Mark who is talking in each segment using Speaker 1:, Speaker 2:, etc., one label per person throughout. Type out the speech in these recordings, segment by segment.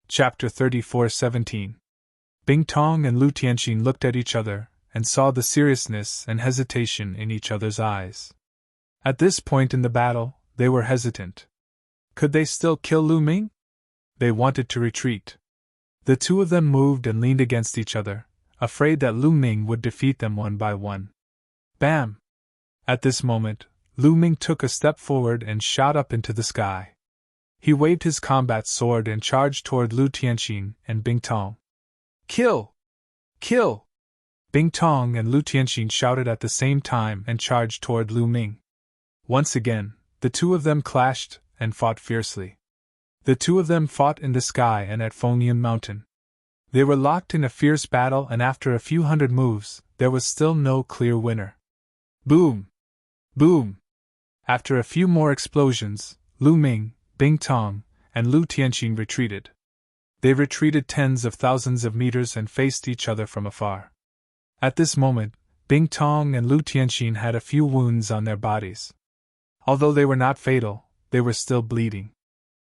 Speaker 1: Chapter 34:17. Bing Tong and Lu Tianxin looked at each other and saw the seriousness and hesitation in each other's eyes. At this point in the battle, they were hesitant. Could they still kill Lu Ming? They wanted to retreat. The two of them moved and leaned against each other, afraid that Lu Ming would defeat them one by one. Bam! At this moment, Lu Ming took a step forward and shot up into the sky. He waved his combat sword and charged toward Lu Tianxin and Bing Tong. Kill! Kill! Bing Tong and Lu Tianxin shouted at the same time and charged toward Lu Ming. Once again, the two of them clashed and fought fiercely. The two of them fought in the sky and at Fengyan Mountain. They were locked in a fierce battle, and after a few hundred moves, there was still no clear winner. Boom! Boom! After a few more explosions, Lu Ming, Bing Tong, and Lu Tianxin retreated. They retreated tens of thousands of meters and faced each other from afar. At this moment, Bing Tong and Lu Tianxin had a few wounds on their bodies. Although they were not fatal, they were still bleeding.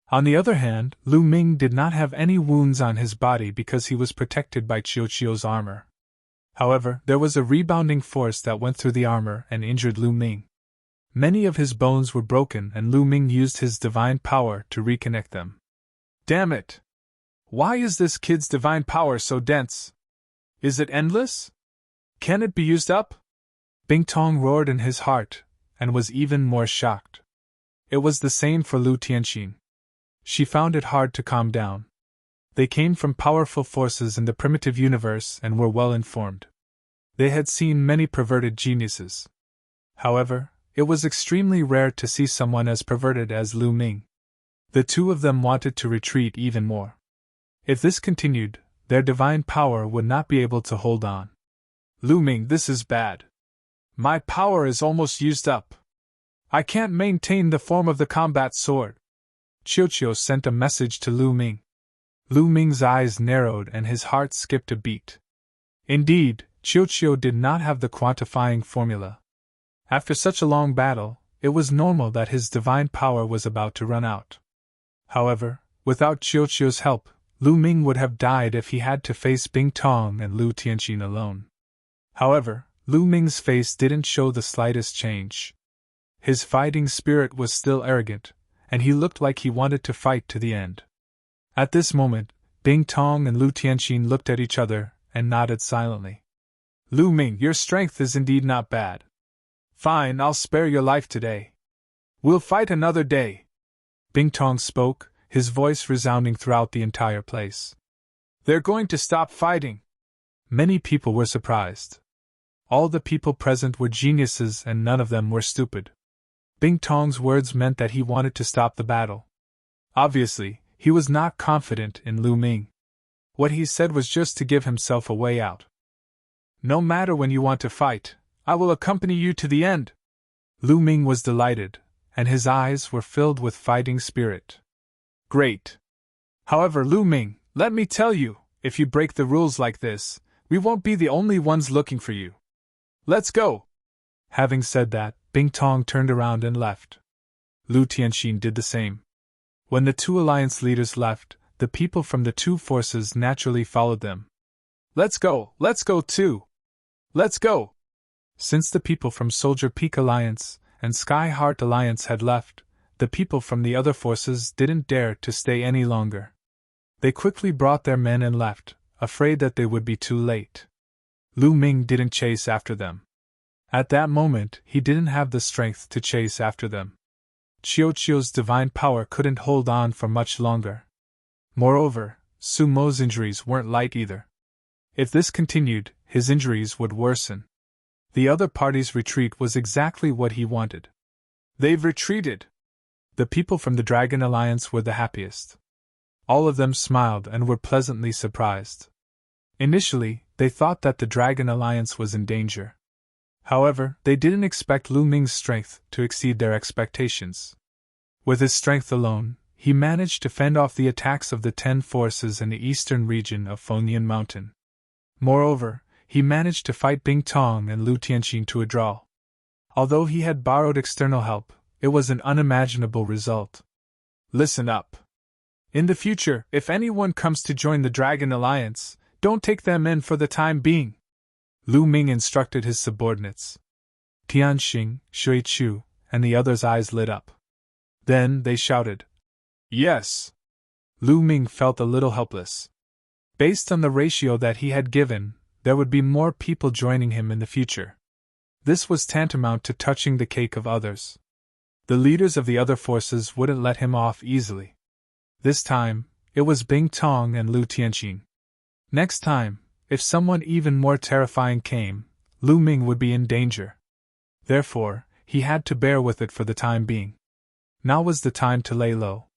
Speaker 1: On the other hand, Lu Ming did not have any wounds on his body because he was protected by Qiuqiu's armor. However, there was a rebounding force that went through the armor and injured Lu Ming. Many of his bones were broken, and Lu Ming used his divine power to reconnect them. Damn it! Why is this kid's divine power so dense? Is it endless? Can it be used up? Bing Tong roared in his heart, and was even more shocked. It was the same for Lu Tianxin. She found it hard to calm down. They came from powerful forces in the primitive universe and were well informed. They had seen many perverted geniuses. However, it was extremely rare to see someone as perverted as Lu Ming. The two of them wanted to retreat even more. If this continued, their divine power would not be able to hold on. Lu Ming, this is bad. My power is almost used up. I can't maintain the form of the combat sword. Qiuqiu sent a message to Lu Ming. Lu Ming's eyes narrowed and his heart skipped a beat. Indeed, Qiuqiu did not have the quantifying formula. After such a long battle, it was normal that his divine power was about to run out. However, without Qiuqiu's help, Lu Ming would have died if he had to face Bing Tong and Lu Tianxin alone. However, Lu Ming's face didn't show the slightest change. His fighting spirit was still arrogant, and he looked like he wanted to fight to the end. At this moment, Bing Tong and Lu Tianxin looked at each other and nodded silently. Lu Ming, your strength is indeed not bad. Fine, I'll spare your life today. We'll fight another day. Bing Tong spoke, his voice resounding throughout the entire place. They're going to stop fighting. Many people were surprised. All the people present were geniuses and none of them were stupid. Bing Tong's words meant that he wanted to stop the battle. Obviously, he was not confident in Lu Ming. What he said was just to give himself a way out. No matter when you want to fight, I will accompany you to the end. Lu Ming was delighted, and his eyes were filled with fighting spirit. Great. However, Lu Ming, let me tell you, if you break the rules like this, we won't be the only ones looking for you. Let's go. Having said that, Bing Tong turned around and left. Lu Tianxin did the same. When the two alliance leaders left, the people from the two forces naturally followed them. Let's go too. Let's go. Since the people from Soldier Peak Alliance and Sky Heart Alliance had left, the people from the other forces didn't dare to stay any longer. They quickly brought their men and left, afraid that they would be too late. Lu Ming didn't chase after them. At that moment, he didn't have the strength to chase after them. Qiuqiu's divine power couldn't hold on for much longer. Moreover, Su Mo's injuries weren't light either. If this continued, his injuries would worsen. The other party's retreat was exactly what he wanted. They've retreated. The people from the Dragon Alliance were the happiest. All of them smiled and were pleasantly surprised. Initially, they thought that the Dragon Alliance was in danger. However, they didn't expect Lu Ming's strength to exceed their expectations. With his strength alone, he managed to fend off the attacks of the 10 forces in the eastern region of Fengyan Mountain. Moreover, he managed to fight Bing Tong and Lu Tianxin to a draw. Although he had borrowed external help, it was an unimaginable result. Listen up. In the future, if anyone comes to join the Dragon Alliance, don't take them in for the time being, Lu Ming instructed his subordinates. Tianxing, Shui Chu, and the others' eyes lit up. Then they shouted, "Yes!" Lu Ming felt a little helpless. Based on the ratio that he had given, there would be more people joining him in the future. This was tantamount to touching the cake of others. The leaders of the other forces wouldn't let him off easily. This time, it was Bing Tong and Lu Tianxing. Next time, if someone even more terrifying came, Lu Ming would be in danger. Therefore, he had to bear with it for the time being. Now was the time to lay low.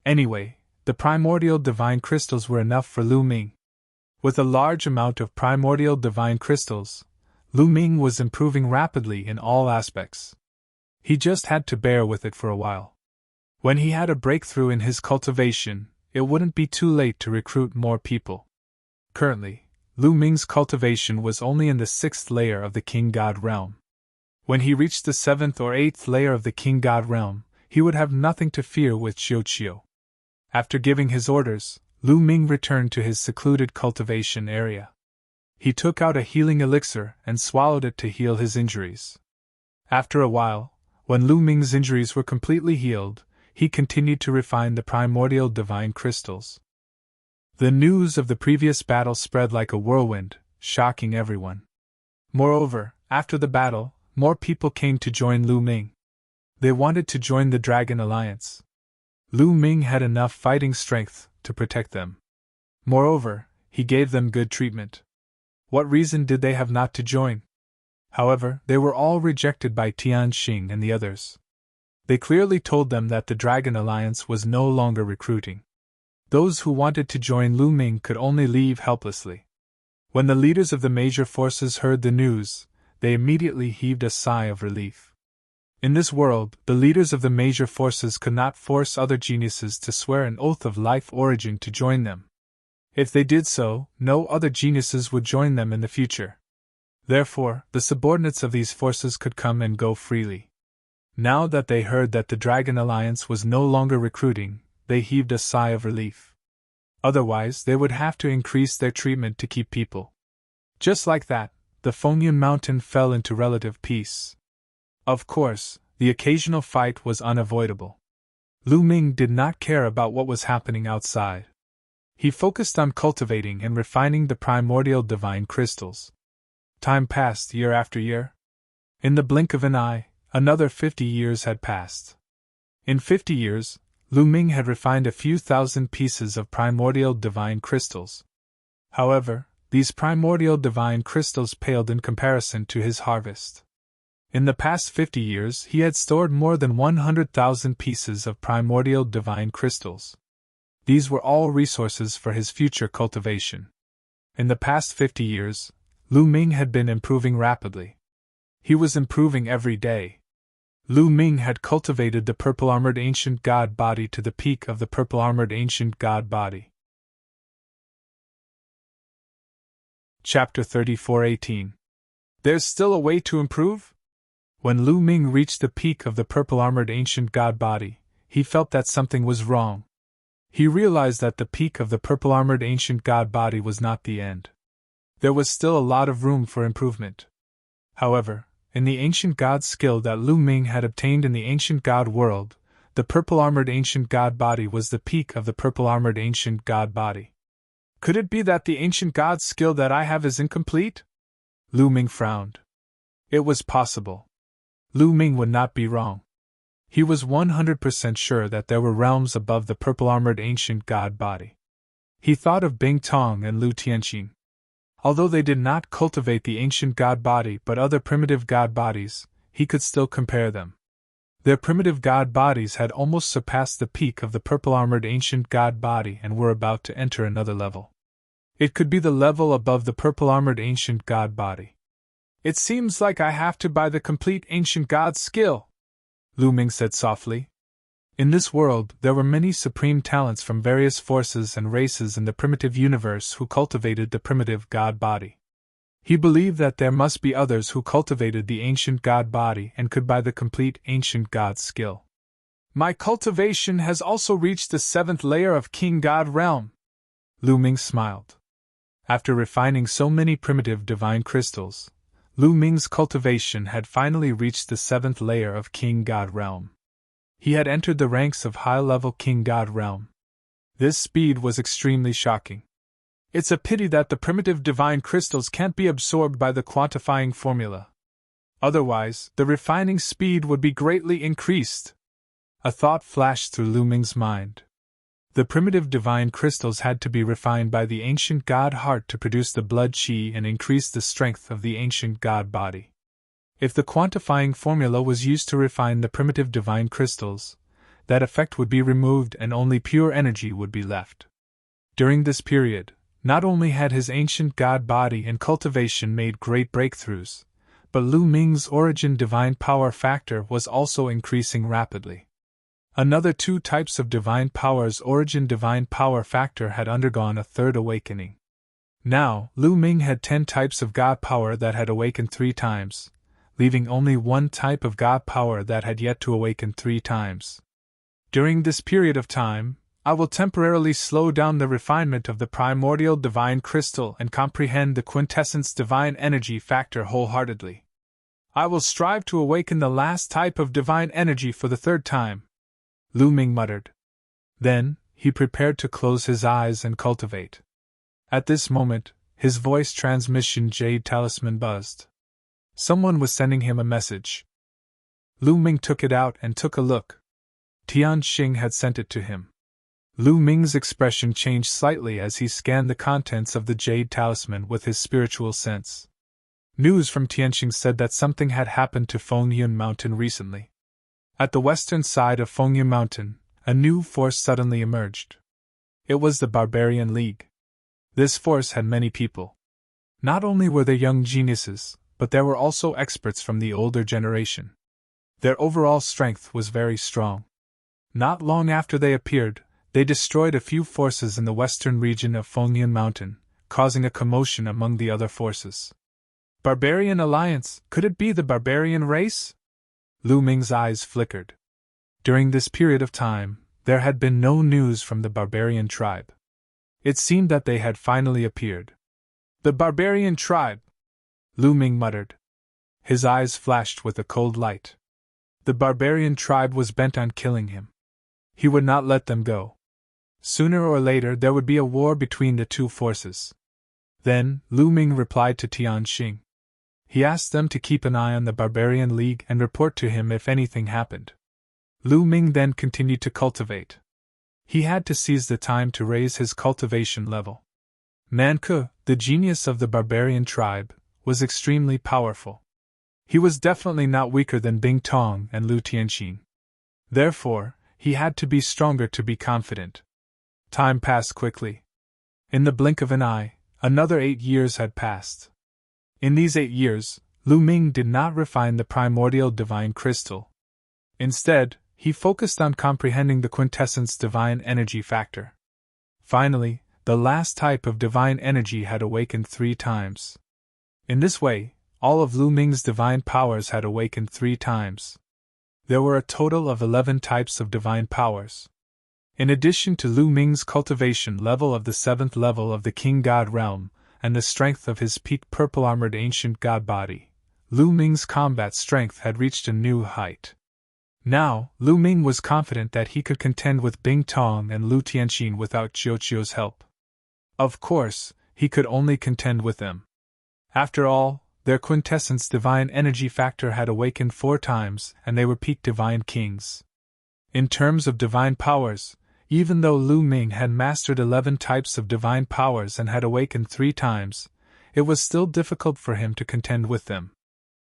Speaker 1: Anyway, the primordial divine crystals were enough for Lu Ming. With a large amount of primordial divine crystals, Lu Ming was improving rapidly in all aspects. He just had to bear with it for a while. When he had a breakthrough in his cultivation, it wouldn't be too late to recruit more people. Currently, Lu Ming's cultivation was only in the 6th layer of the King God realm. When he reached the 7th or 8th layer of the King God realm, he would have nothing to fear with Xiuqiu. After giving his orders, Lu Ming returned to his secluded cultivation area. He took out a healing elixir and swallowed it to heal his injuries. After a while, when Lu Ming's injuries were completely healed, he continued to refine the primordial divine crystals. The news of the previous battle spread like a whirlwind, shocking everyone. Moreover, after the battle, more people came to join Lu Ming. They wanted to join the Dragon Alliance. Lu Ming had enough fighting strength to protect them. Moreover, he gave them good treatment. What reason did they have not to join? However, they were all rejected by Tianxing and the others. They clearly told them that the Dragon Alliance was no longer recruiting. Those who wanted to join Lu Ming could only leave helplessly. When the leaders of the major forces heard the news, they immediately heaved a sigh of relief. In this world, the leaders of the major forces could not force other geniuses to swear an oath of life origin to join them. If they did so, no other geniuses would join them in the future. Therefore, the subordinates of these forces could come and go freely. Now that they heard that the Dragon Alliance was no longer recruiting, they heaved a sigh of relief. Otherwise, they would have to increase their treatment to keep people. Just like that, the Fengyun Mountain fell into relative peace. Of course, the occasional fight was unavoidable. Lu Ming did not care about what was happening outside. He focused on cultivating and refining the primordial divine crystals. Time passed year after year. In the blink of an eye, another 50 years had passed. In 50 years, Lu Ming had refined a few thousand pieces of primordial divine crystals. However, these primordial divine crystals paled in comparison to his harvest. In the past 50 years, he had stored more than 100,000 pieces of primordial divine crystals. These were all resources for his future cultivation. In the past 50 years, Lu Ming had been improving rapidly. He was improving every day. Lu Ming had cultivated the purple-armored ancient god body to the peak of the purple-armored ancient god body. Chapter 34:18. There's still a way to improve? When Lu Ming reached the peak of the purple-armored ancient god body, he felt that something was wrong. He realized that the peak of the purple-armored ancient god body was not the end. There was still a lot of room for improvement. However, in the ancient god skill that Lu Ming had obtained in the ancient god world, the purple-armored ancient god body was the peak of the purple-armored ancient god body. Could it be that the ancient god skill that I have is incomplete? Lu Ming frowned. It was possible. Lu Ming would not be wrong. He was 100% sure that there were realms above the purple-armored ancient god body. He thought of Bing Tong and Lu Tianxing. Although they did not cultivate the ancient god body but other primitive god bodies, he could still compare them. Their primitive god bodies had almost surpassed the peak of the purple-armored ancient god body and were about to enter another level. It could be the level above the purple-armored ancient god body. It seems like I have to buy the complete ancient god skill, Lu Ming said softly. In this world, there were many supreme talents from various forces and races in the primitive universe who cultivated the primitive god body. He believed that there must be others who cultivated the ancient god body and could buy the complete ancient god skill. My cultivation has also reached the 7th layer of King God realm. Lu Ming smiled. After refining so many primitive divine crystals, Lu Ming's cultivation had finally reached the 7th layer of King God realm. He had entered the ranks of high-level King God realm. This speed was extremely shocking. It's a pity that the primitive divine crystals can't be absorbed by the quantifying formula. Otherwise, the refining speed would be greatly increased. A thought flashed through Lu Ming's mind. The primitive divine crystals had to be refined by the ancient god heart to produce the blood qi and increase the strength of the ancient god body. If the quantifying formula was used to refine the primitive divine crystals, that effect would be removed and only pure energy would be left. During this period, not only had his ancient god body and cultivation made great breakthroughs, but Lu Ming's origin divine power factor was also increasing rapidly. Another 2 types of divine power's origin divine power factor had undergone a third awakening. Now, Lu Ming had 10 types of god power that had awakened 3 times, leaving only 1 type of god power that had yet to awaken 3 times. During this period of time, I will temporarily slow down the refinement of the primordial divine crystal and comprehend the quintessence divine energy factor wholeheartedly. I will strive to awaken the last type of divine energy for the 3rd time, Lu Ming muttered. Then, he prepared to close his eyes and cultivate. At this moment, his voice transmission jade talisman buzzed. Someone was sending him a message. Lu Ming took it out and took a look. Tian Xing had sent it to him. Lu Ming's expression changed slightly as he scanned the contents of the jade talisman with his spiritual sense. News from Tianxing said that something had happened to Fengyun Mountain recently. At the western side of Fengyun Mountain, a new force suddenly emerged. It was the Barbarian League. This force had many people. Not only were they young geniuses, but there were also experts from the older generation. Their overall strength was very strong. Not long after they appeared, they destroyed a few forces in the western region of Fengyun Mountain, causing a commotion among the other forces. Barbarian Alliance, could it be the barbarian race? Lu Ming's eyes flickered. During this period of time, there had been no news from the barbarian tribe. It seemed that they had finally appeared. The barbarian tribe, Lu Ming muttered. His eyes flashed with a cold light. The barbarian tribe was bent on killing him. He would not let them go. Sooner or later there would be a war between the 2 forces. Then, Lu Ming replied to Tian Xing. He asked them to keep an eye on the Barbarian League and report to him if anything happened. Lu Ming then continued to cultivate. He had to seize the time to raise his cultivation level. Nanke, the genius of the barbarian tribe, was extremely powerful. He was definitely not weaker than Bing Tong and Lu Tianxin. Therefore, he had to be stronger to be confident. Time passed quickly. In the blink of an eye, another 8 years had passed. In these 8 years, Lu Ming did not refine the primordial divine crystal. Instead, he focused on comprehending the quintessence divine energy factor. Finally, the last type of divine energy had awakened 3 times. In this way, all of Lu Ming's divine powers had awakened 3 times. There were a total of 11 types of divine powers. In addition to Lu Ming's cultivation level of the 7th level of the King God realm, and the strength of his peak purple-armored ancient god body, Lu Ming's combat strength had reached a new height. Now, Lu Ming was confident that he could contend with Bing Tong and Lu Tianxin without Qiuqiu's help. Of course, he could only contend with them. After all, their quintessence divine energy factor had awakened 4 times, and they were peak divine kings. In terms of divine powers, even though Lu Ming had mastered 11 types of divine powers and had awakened 3 times, it was still difficult for him to contend with them.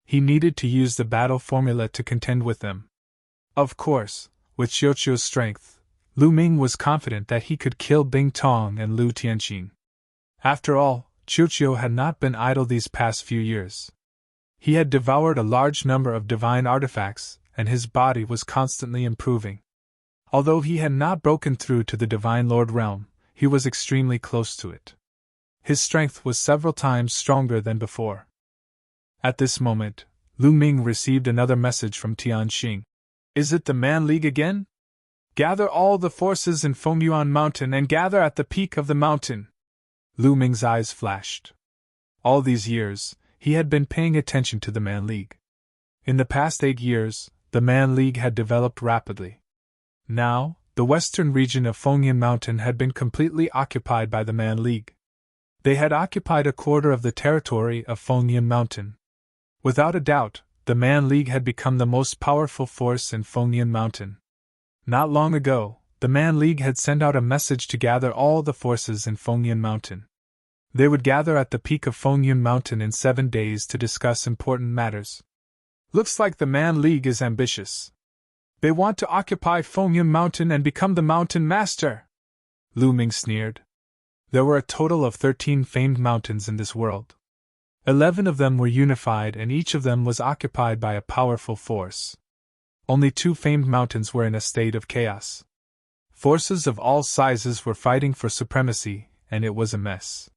Speaker 1: He needed to use the battle formula to contend with them. Of course, with Qiuqiu's strength, Lu Ming was confident that he could kill Bing Tong and Lu Tianxin. After all, Qiuqiu had not been idle these past few years. He had devoured a large number of divine artifacts, and his body was constantly improving. Although he had not broken through to the Divine Lord realm, he was extremely close to it. His strength was several times stronger than before. At this moment, Lu Ming received another message from Tian Xing. Is it the Man League again? Gather all the forces in Fengyuan Mountain and gather at the peak of the mountain. Lu Ming's eyes flashed. All these years, he had been paying attention to the Man League. In the past 8 years, the Man League had developed rapidly. Now, the western region of Fengyuan Mountain had been completely occupied by the Man League. They had occupied a quarter of the territory of Fengyuan Mountain. Without a doubt, the Man League had become the most powerful force in Fengyuan Mountain. Not long ago, the Man League had sent out a message to gather all the forces in Fengyuan Mountain. They would gather at the peak of Fengyuan Mountain in 7 days to discuss important matters. Looks like the Man League is ambitious. They want to occupy Fengyuan Mountain and become the mountain master. Lu Ming sneered. There were a total of 13 famed mountains in this world. 11 of them were unified and each of them was occupied by a powerful force. Only 2 famed mountains were in a state of chaos. Forces of all sizes were fighting for supremacy, and it was a mess.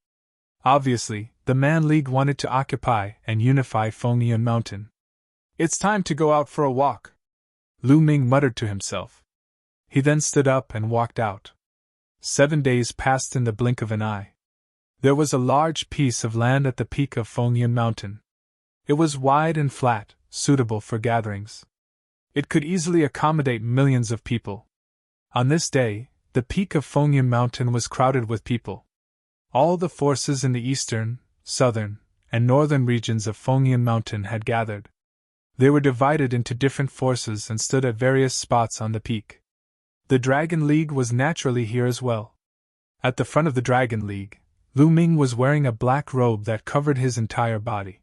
Speaker 1: Obviously, the Man League wanted to occupy and unify Fengyuan Mountain. It's time to go out for a walk, Lu Ming muttered to himself. He then stood up and walked out. 7 days passed in the blink of an eye. There was a large piece of land at the peak of Fengyuan Mountain. It was wide and flat, suitable for gatherings. It could easily accommodate millions of people. On this day, the peak of Fengyuan Mountain was crowded with people. All the forces in the eastern, southern, and northern regions of Fengyuan Mountain had gathered. They were divided into different forces and stood at various spots on the peak. The Dragon League was naturally here as well. At the front of the Dragon League, Lu Ming was wearing a black robe that covered his entire body.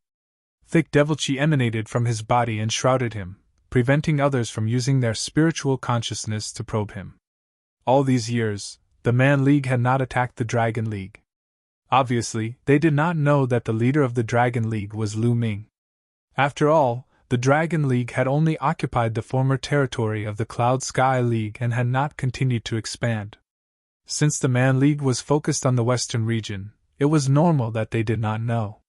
Speaker 1: Thick devil chi emanated from his body and shrouded him, preventing others from using their spiritual consciousness to probe him. All these years, the Man League had not attacked the Dragon League. Obviously, they did not know that the leader of the Dragon League was Lu Ming. After all, the Dragon League had only occupied the former territory of the Cloud Sky League and had not continued to expand. Since the Man League was focused on the western region, it was normal that they did not know.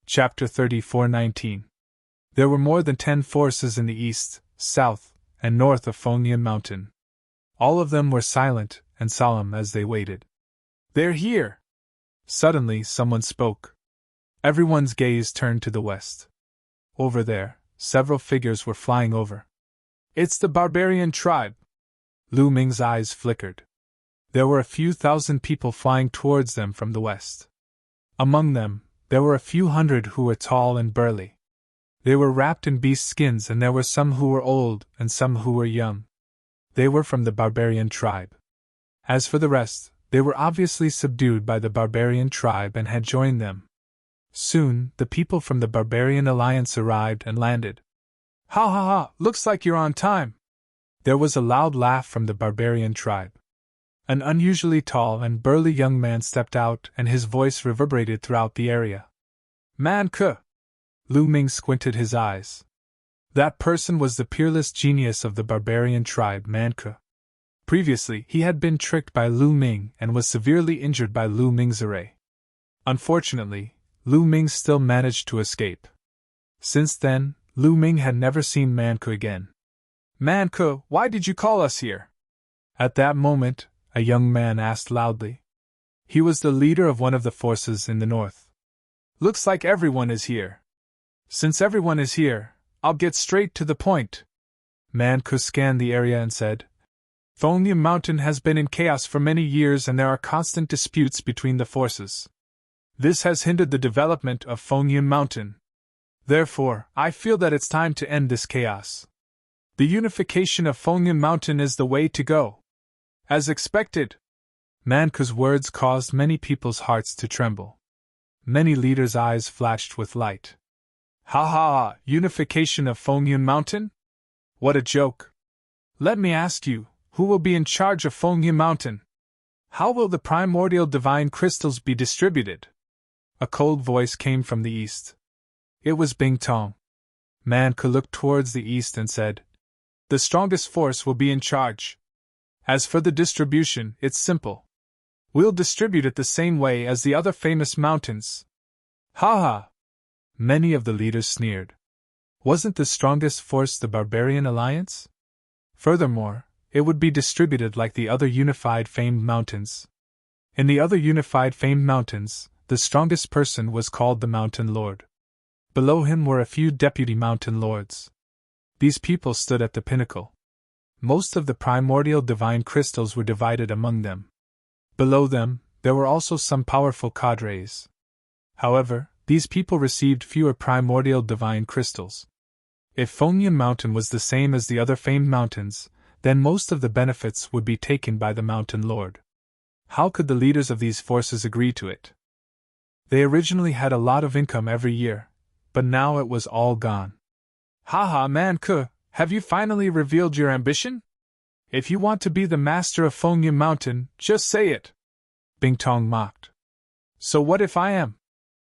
Speaker 1: Chapter 34:19. There were more than 10 forces in the east, south, and north of Fengyuan Mountain. All of them were silent and solemn as they waited. They're here! Suddenly, someone spoke. Everyone's gaze turned to the west. Over there, several figures were flying over. It's the barbarian tribe! Lu Ming's eyes flickered. There were a few thousand people flying towards them from the west. Among them, there were a few hundred who were tall and burly. They were wrapped in beast skins and there were some who were old and some who were young. They were from the barbarian tribe. As for the rest, they were obviously subdued by the barbarian tribe and had joined them. Soon, the people from the Barbarian Alliance arrived and landed. Ha ha ha, looks like you're on time! There was a loud laugh from the barbarian tribe. An unusually tall and burly young man stepped out and his voice reverberated throughout the area. Man Ke! Lu Ming squinted his eyes. That person was the peerless genius of the barbarian tribe, Man Ke. Previously, he had been tricked by Lu Ming and was severely injured by Lu Ming's array. Unfortunately, Lu Ming still managed to escape. Since then, Lu Ming had never seen Man Ke again. Man Ke, why did you call us here? At that moment, a young man asked loudly. He was the leader of one of the forces in the north. Looks like everyone is here. Since everyone is here, I'll get straight to the point. Man Ke scanned the area and said, Fengyuan Mountain has been in chaos for many years and there are constant disputes between the forces. This has hindered the development of Fengyuan Mountain. Therefore, I feel that it's time to end this chaos. The unification of Fengyuan Mountain is the way to go. As expected. Man Ke's words caused many people's hearts to tremble. Many leaders' eyes flashed with light. Ha ha ha, unification of Fengyuan Mountain? What a joke. Let me ask you, who will be in charge of Fengyuan Mountain? How will the primordial divine crystals be distributed? A cold voice came from the east. It was Bing Tong. Man Ke looked towards the east and said, The strongest force will be in charge. As for the distribution, it's simple. We'll distribute it the same way as the other famous mountains. Ha ha! Many of the leaders sneered. Wasn't the strongest force the barbarian alliance? Furthermore, it would be distributed like the other unified famed mountains. In the other unified famed mountains, the strongest person was called the Mountain Lord. Below him were a few deputy mountain lords. These people stood at the pinnacle. Most of the primordial divine crystals were divided among them. Below them, there were also some powerful cadres. However, these people received fewer primordial divine crystals. If Fengyan Mountain was the same as the other famed mountains, then most of the benefits would be taken by the Mountain Lord. How could the leaders of these forces agree to it? They originally had a lot of income every year, but now it was all gone. Haha, man Ke, have you finally revealed your ambition? If you want to be the master of Fengyan Mountain, just say it. Bing Tong mocked. So what if I am?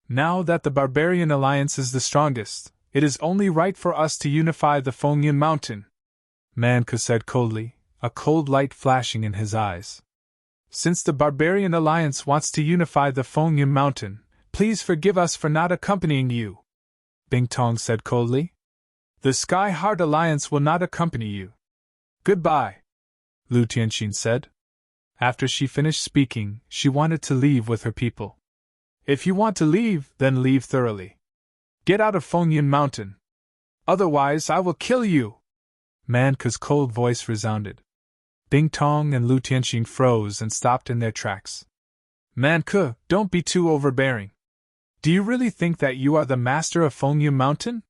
Speaker 1: Now that the Barbarian Alliance is the strongest, it is only right for us to unify the Fengyan Mountain. Man Ke said coldly, a cold light flashing in his eyes. Since the Barbarian Alliance wants to unify the Fengyan Mountain, please forgive us for not accompanying you. Bing Tong said coldly. The Sky Heart Alliance will not accompany you. Goodbye, Lu Tianxin said. After she finished speaking, she wanted to leave with her people. If you want to leave, then leave thoroughly. Get out of Fengyan Mountain. Otherwise, I will kill you. Man Ke's cold voice resounded. Bing Tong and Lu Tianxin froze and stopped in their tracks. Man Ke, don't be too overbearing. Do you really think that you are the master of Fengyan Mountain?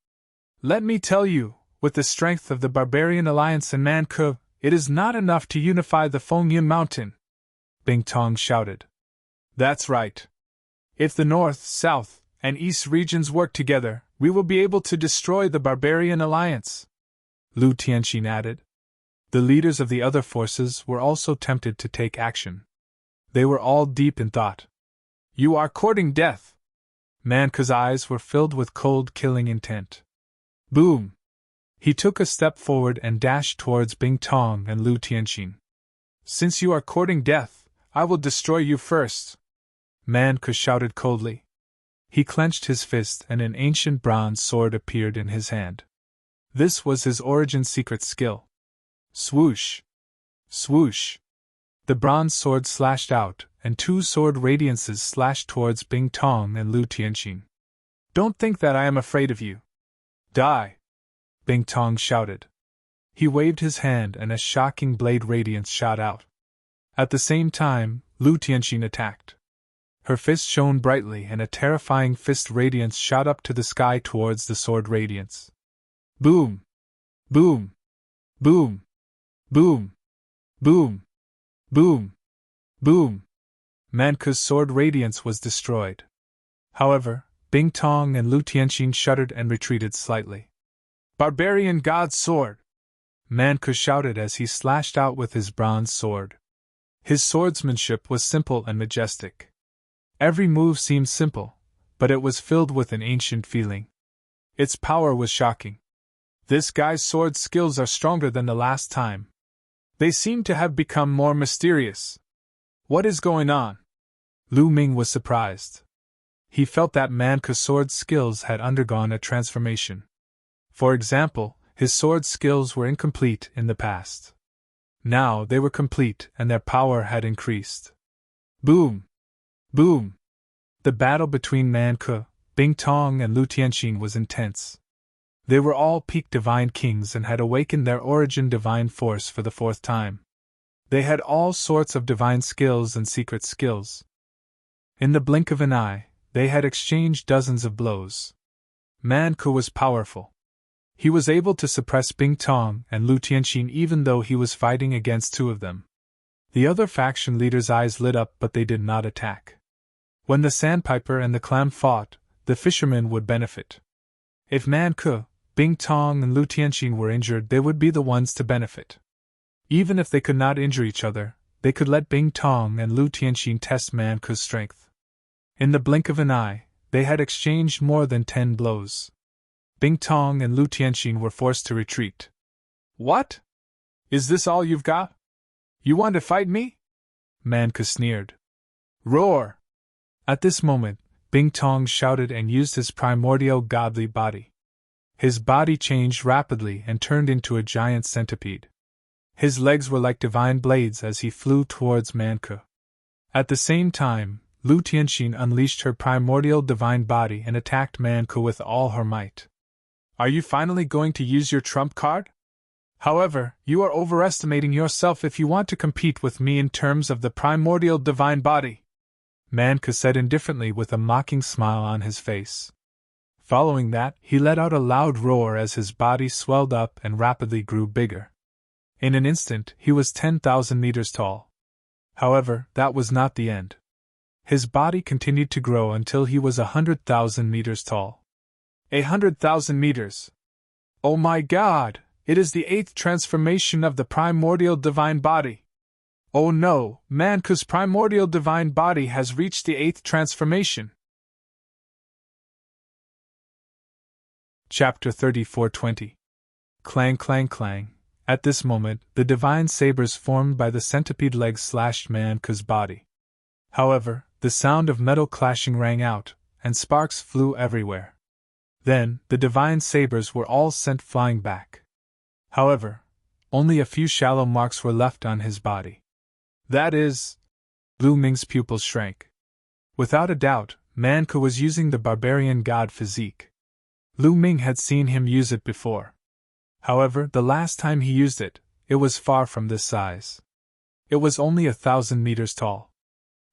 Speaker 1: Let me tell you, with the strength of the Barbarian Alliance and Man Ke, it is not enough to unify the Fengyan Mountain. Bing Tong shouted. That's right. If the North, South, and East regions work together, we will be able to destroy the Barbarian Alliance. Lu Tianxin added. The leaders of the other forces were also tempted to take action. They were all deep in thought. You are courting death. Man Ke's eyes were filled with cold, killing intent. Boom! He took a step forward and dashed towards Bing Tong and Lu Tianxin. Since you are courting death, I will destroy you first. Man Ke shouted coldly. He clenched his fist and an ancient bronze sword appeared in his hand. This was his origin secret skill. Swoosh! Swoosh! The bronze sword slashed out, and two sword radiances slashed towards Bing Tong and Lu Tianxin. Don't think that I am afraid of you. Die! Bing Tong shouted. He waved his hand and a shocking blade radiance shot out. At the same time, Lu Tianxin attacked. Her fist shone brightly and a terrifying fist radiance shot up to the sky towards the sword radiance. Boom! Boom! Boom! Boom! Boom! Boom! Boom! Man Ke's sword radiance was destroyed. However, Bing Tong and Lu Tianxin shuddered and retreated slightly. Barbarian God's sword! Man Ke shouted as he slashed out with his bronze sword. His swordsmanship was simple and majestic. Every move seemed simple, but it was filled with an ancient feeling. Its power was shocking. This guy's sword skills are stronger than the last time. They seem to have become more mysterious. What is going on? Lu Ming was surprised. He felt that Man Ke's sword skills had undergone a transformation. For example, his sword skills were incomplete in the past. Now they were complete and their power had increased. Boom! Boom! The battle between Man Ke, Bing Tong and Lu Tianxin was intense. They were all peak divine kings and had awakened their origin divine force for the fourth time. They had all sorts of divine skills and secret skills. In the blink of an eye, they had exchanged dozens of blows. Man Ke was powerful. He was able to suppress Bing Tong and Lu Tianxin even though he was fighting against two of them. The other faction leaders' eyes lit up but they did not attack. When the Sandpiper and the Clam fought, the fishermen would benefit. If Man Ke, Bing Tong and Lu Tianxin were injured, they would be the ones to benefit. Even if they could not injure each other, they could let Bing Tong and Lu Tianxin test Man Ke's strength. In the blink of an eye, they had exchanged more than 10 blows. Bing Tong and Lu Tianxin were forced to retreat. What? Is this all you've got? You want to fight me? Man Ke sneered. Roar! At this moment, Bing Tong shouted and used his primordial godly body. His body changed rapidly and turned into a giant centipede. His legs were like divine blades as he flew towards Manke. At the same time, Lu Tianxin unleashed her primordial divine body and attacked Manke with all her might. Are you finally going to use your trump card? However, you are overestimating yourself if you want to compete with me in terms of the primordial divine body, Manke said indifferently with a mocking smile on his face. Following that, he let out a loud roar as his body swelled up and rapidly grew bigger. In an instant, he was 10,000 meters tall. However, that was not the end. His body continued to grow until he was 100,000 meters tall. 100,000 meters! Oh my God! It is the 8th transformation of the primordial divine body! Oh no, Manke's primordial divine body has reached the 8th transformation! Chapter 34:20. Clang clang clang. At this moment, the divine sabers formed by the centipede legs slashed Manke's body. However, the sound of metal clashing rang out, and sparks flew everywhere. Then, the divine sabers were all sent flying back. However, only a few shallow marks were left on his body. That is... Lu Ming's pupils shrank. Without a doubt, Manke was using the barbarian god physique. Lu Ming had seen him use it before. However, the last time he used it, it was far from this size. It was only 1,000 meters tall.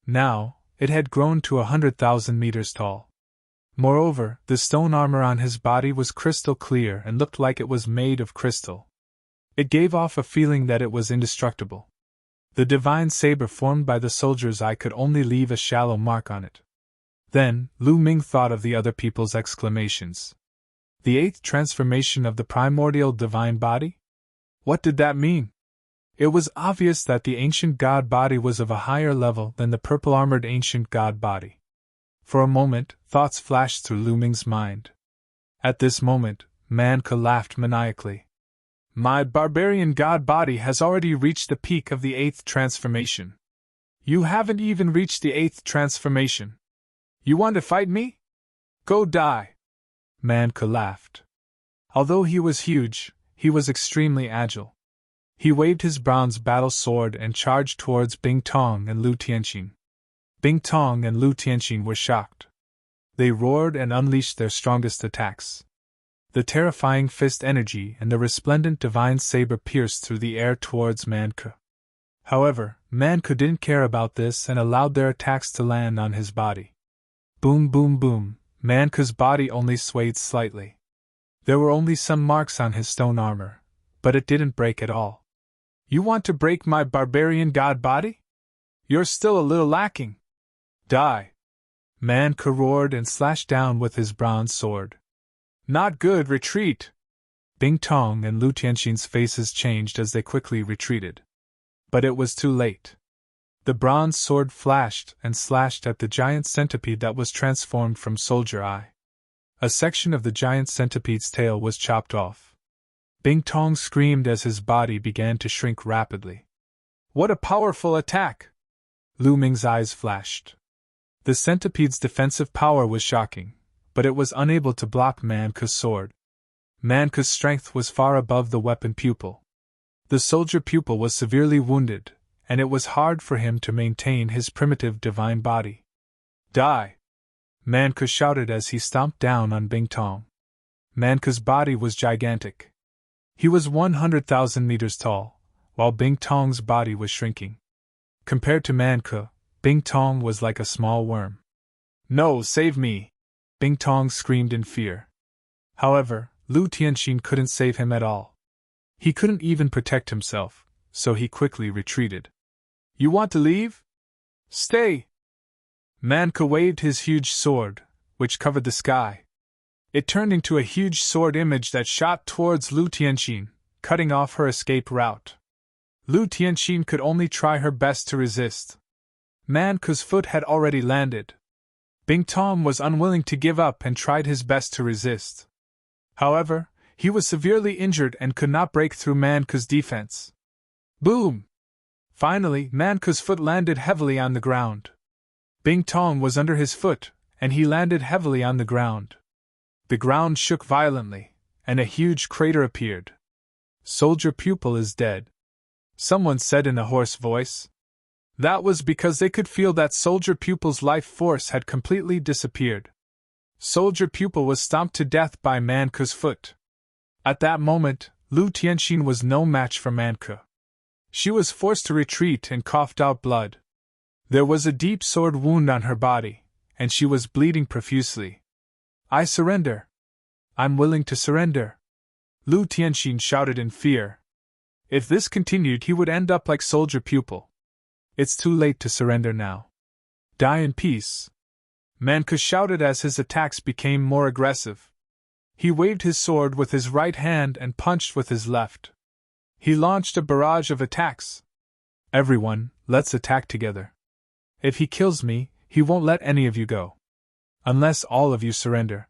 Speaker 1: Now, it had grown to 100,000 meters tall. Moreover, the stone armor on his body was crystal clear and looked like it was made of crystal. It gave off a feeling that it was indestructible. The divine saber formed by the soldier's eye could only leave a shallow mark on it. Then, Lu Ming thought of the other people's exclamations. The 8th transformation of the primordial divine body? What did that mean? It was obvious that the ancient god body was of a higher level than the purple-armored ancient god body. For a moment, thoughts flashed through Lu Ming's mind. At this moment, Manke laughed maniacally. My barbarian god body has already reached the peak of the 8th transformation. You haven't even reached the 8th transformation. You want to fight me? Go die. Manke laughed. Although he was huge, he was extremely agile. He waved his bronze battle sword and charged towards Bing Tong and Lu Tianxin. Bing Tong and Lu Tianxin were shocked. They roared and unleashed their strongest attacks. The terrifying fist energy and the resplendent divine saber pierced through the air towards Manke. However, Manke didn't care about this and allowed their attacks to land on his body. Boom boom boom, Manke's body only swayed slightly. There were only some marks on his stone armor, but it didn't break at all. You want to break my barbarian god body? You're still a little lacking. Die! Manke roared and slashed down with his bronze sword. Not good, retreat! Bing Tong and Lu Tianxin's faces changed as they quickly retreated. But it was too late. The bronze sword flashed and slashed at the giant centipede that was transformed from Soldier Eye. A section of the giant centipede's tail was chopped off. Bing Tong screamed as his body began to shrink rapidly. What a powerful attack! Lu Ming's eyes flashed. The centipede's defensive power was shocking, but it was unable to block Manke's sword. Manke's strength was far above the weapon pupil. The soldier pupil was severely wounded, and it was hard for him to maintain his primitive divine body. Die! Manke shouted as he stomped down on Bing Tong. Manke's body was gigantic. He was 100,000 meters tall, while Bing Tong's body was shrinking. Compared to Manke, Bing Tong was like a small worm. No, save me! Bing Tong screamed in fear. However, Lu Tianxin couldn't save him at all. He couldn't even protect himself, so he quickly retreated. You want to leave? Stay! Manke waved his huge sword, which covered the sky. It turned into a huge sword image that shot towards Lu Tianxin, cutting off her escape route. Lu Tianxin could only try her best to resist. Manke's foot had already landed. Bing Tong was unwilling to give up and tried his best to resist. However, he was severely injured and could not break through Manke's defense. Boom! Finally, Manke's foot landed heavily on the ground. Bing Tong was under his foot, and he landed heavily on the ground. The ground shook violently, and a huge crater appeared. "Soldier pupil is dead," someone said in a hoarse voice. That was because they could feel that soldier pupil's life force had completely disappeared. Soldier pupil was stomped to death by Manke's foot. At that moment, Lu Tianxin was no match for Manke. She was forced to retreat and coughed out blood. There was a deep sword wound on her body, and she was bleeding profusely. "I surrender. I'm willing to surrender," Lu Tianxin shouted in fear. If this continued, he would end up like soldier pupil. "It's too late to surrender now. Die in peace," Manke shouted as his attacks became more aggressive. He waved his sword with his right hand and punched with his left. He launched a barrage of attacks. "Everyone, let's attack together. If he kills me, he won't let any of you go. Unless all of you surrender,"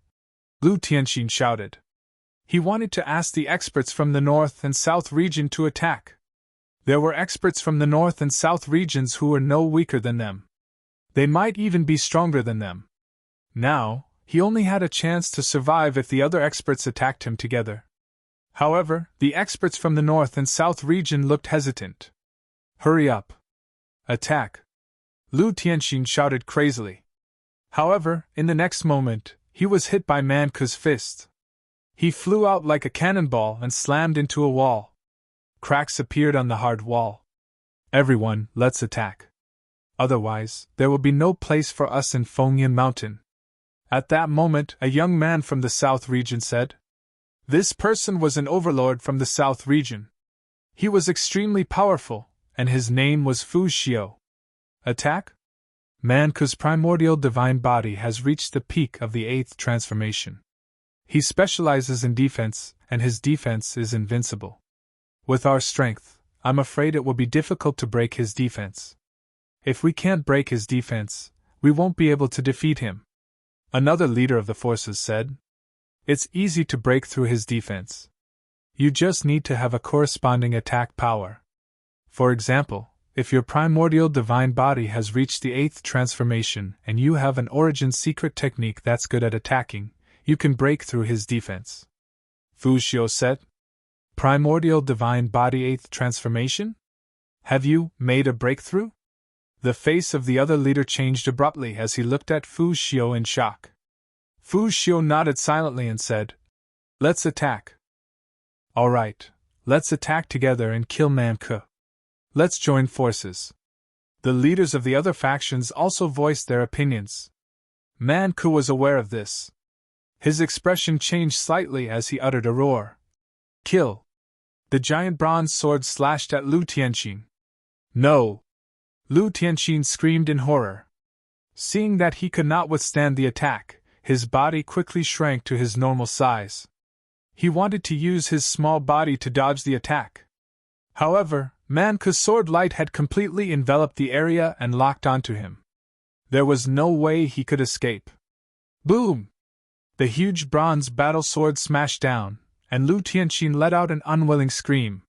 Speaker 1: Lu Tianxin shouted. He wanted to ask the experts from the north and south region to attack. There were experts from the north and south regions who were no weaker than them. They might even be stronger than them. Now, he only had a chance to survive if the other experts attacked him together. However, the experts from the north and south region looked hesitant. "Hurry up. Attack," Lu Tianxin shouted crazily. However, in the next moment, he was hit by Manke's fist. He flew out like a cannonball and slammed into a wall. Cracks appeared on the hard wall. "Everyone, let's attack. Otherwise, there will be no place for us in Fengyan Mountain." At that moment, a young man from the south region said. This person was an overlord from the south region. He was extremely powerful, and his name was Fu Xiu. "Attack?" Manke's primordial divine body has reached the peak of the 8th transformation. He specializes in defense, and his defense is invincible. With our strength, I'm afraid it will be difficult to break his defense. If we can't break his defense, we won't be able to defeat him, another leader of the forces said. It's easy to break through his defense. You just need to have a corresponding attack power. For example, if your primordial divine body has reached the 8th transformation and you have an origin secret technique that's good at attacking, you can break through his defense. Fu Xiu said. Primordial divine body 8th transformation? Have you made a breakthrough? The face of the other leader changed abruptly as he looked at Fu Xiu in shock. Fu Xiu nodded silently and said, "Let's attack." "All right, let's attack together and kill Manke. Let's join forces." The leaders of the other factions also voiced their opinions. Manke was aware of this. His expression changed slightly as he uttered a roar. "Kill!" The giant bronze sword slashed at Lu Tianxin. "No!" Lu Tianxin screamed in horror. Seeing that he could not withstand the attack, his body quickly shrank to his normal size. He wanted to use his small body to dodge the attack. However, Manke's sword light had completely enveloped the area and locked onto him. There was no way he could escape. Boom! The huge bronze battle sword smashed down, and Lu Tianxin let out an unwilling scream.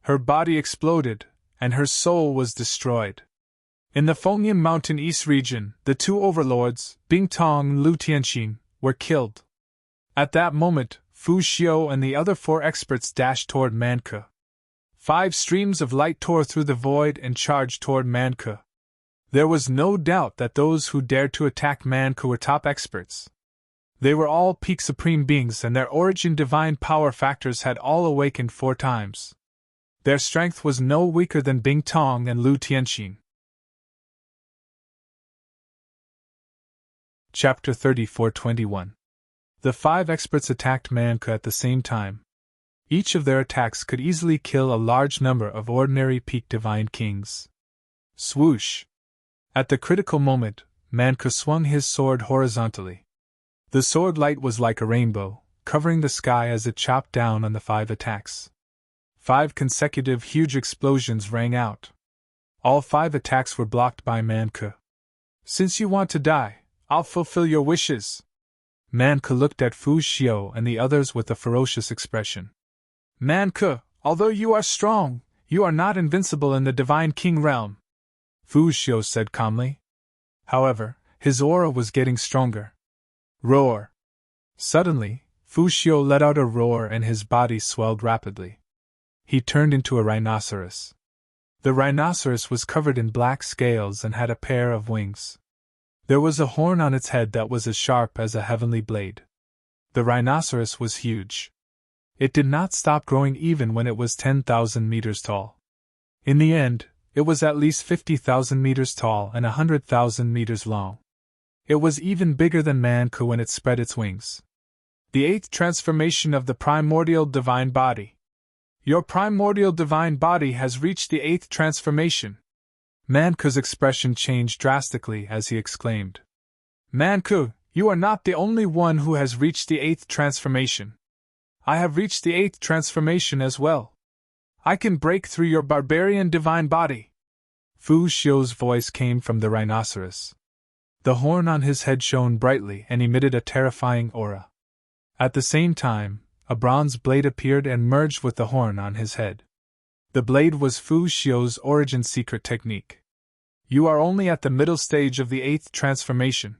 Speaker 1: Her body exploded, and her soul was destroyed. In the Fengyan Mountain East region, the two overlords, Bing Tong and Lu Tianxin, were killed. At that moment, Fu Xiu and the other 4 experts dashed toward Manke. 5 streams of light tore through the void and charged toward Manke. There was no doubt that those who dared to attack Manke were top experts. They were all peak supreme beings and their origin divine power factors had all awakened 4 times. Their strength was no weaker than Bing Tong and Lu Tianxin. Chapter 34-21. The 5 experts attacked Manke at the same time. Each of their attacks could easily kill a large number of ordinary peak divine kings. Swoosh! At the critical moment, Manke swung his sword horizontally. The sword light was like a rainbow, covering the sky as it chopped down on the 5 attacks. 5 consecutive huge explosions rang out. All 5 attacks were blocked by Manke. "Since you want to die, I'll fulfill your wishes." Manke looked at Fu Xiu and the others with a ferocious expression. "Manke, although you are strong, you are not invincible in the Divine King realm," Fu Xiu said calmly. However, his aura was getting stronger. Roar! Suddenly, Fu Xiu let out a roar and his body swelled rapidly. He turned into a rhinoceros. The rhinoceros was covered in black scales and had a pair of wings. There was a horn on its head that was as sharp as a heavenly blade. The rhinoceros was huge. It did not stop growing even when it was 10,000 meters tall. In the end, it was at least 50,000 meters tall and 100,000 meters long. It was even bigger than Manku when it spread its wings. The eighth transformation of the primordial divine body. Your primordial divine body has reached the eighth transformation. Manku's expression changed drastically as he exclaimed. Manku, you are not the only one who has reached the eighth transformation. I have reached the eighth transformation as well. I can break through your barbarian divine body. Fu Xiu's voice came from the rhinoceros. The horn on his head shone brightly and emitted a terrifying aura. At the same time, a bronze blade appeared and merged with the horn on his head. The blade was Fu Xiu's origin secret technique. You are only at the middle stage of the eighth transformation.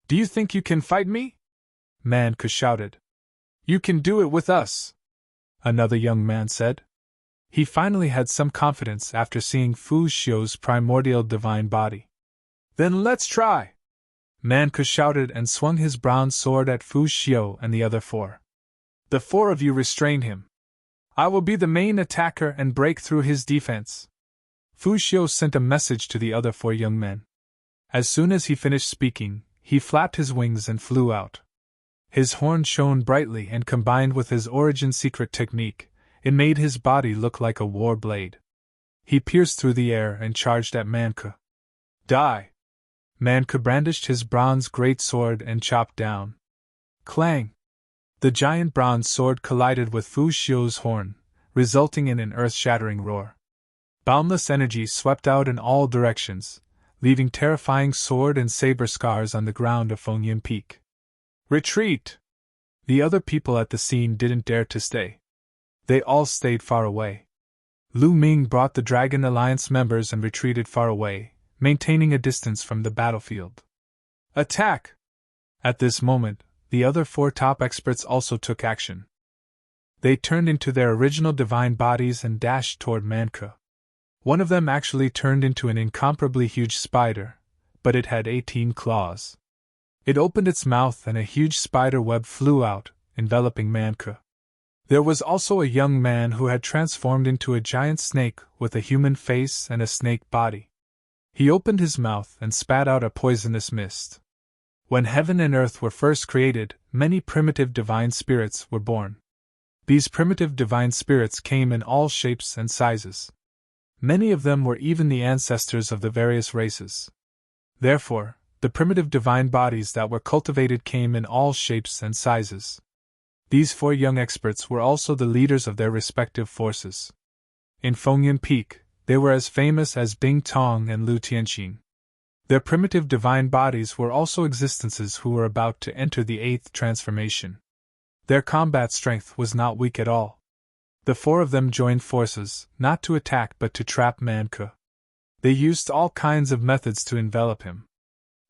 Speaker 1: Do you think you can fight me? Manku shouted. You can do it with us, another young man said. He finally had some confidence after seeing Fu Xiu's primordial divine body. Then let's try! Manku shouted and swung his bronze sword at Fu Xiu and the other four. The four of you restrain him. I will be the main attacker and break through his defense. Fu Xiu sent a message to the other four young men. As soon as he finished speaking, he flapped his wings and flew out. His horn shone brightly and combined with his origin secret technique, it made his body look like a war blade. He pierced through the air and charged at Manku. Die! Manku brandished his bronze great sword and chopped down. Clang! The giant bronze sword collided with Fu Xiu's horn, resulting in an earth-shattering roar. Boundless energy swept out in all directions, leaving terrifying sword and saber scars on the ground of Fengyan Peak. Retreat! The other people at the scene didn't dare to stay. They all stayed far away. Lu Ming brought the Dragon Alliance members and retreated far away, maintaining a distance from the battlefield. Attack! At this moment, the other four top experts also took action. They turned into their original divine bodies and dashed toward Manku. One of them actually turned into an incomparably huge spider, but it had 18 claws. It opened its mouth and a huge spider web flew out, enveloping Manku. There was also a young man who had transformed into a giant snake with a human face and a snake body. He opened his mouth and spat out a poisonous mist. When heaven and earth were first created, many primitive divine spirits were born. These primitive divine spirits came in all shapes and sizes. Many of them were even the ancestors of the various races. Therefore, the primitive divine bodies that were cultivated came in all shapes and sizes. These four young experts were also the leaders of their respective forces. In Fengyan Peak, they were as famous as Bing Tong and Lu Tianxin. Their primitive divine bodies were also existences who were about to enter the eighth transformation. Their combat strength was not weak at all. The four of them joined forces, not to attack but to trap Manku. They used all kinds of methods to envelop him.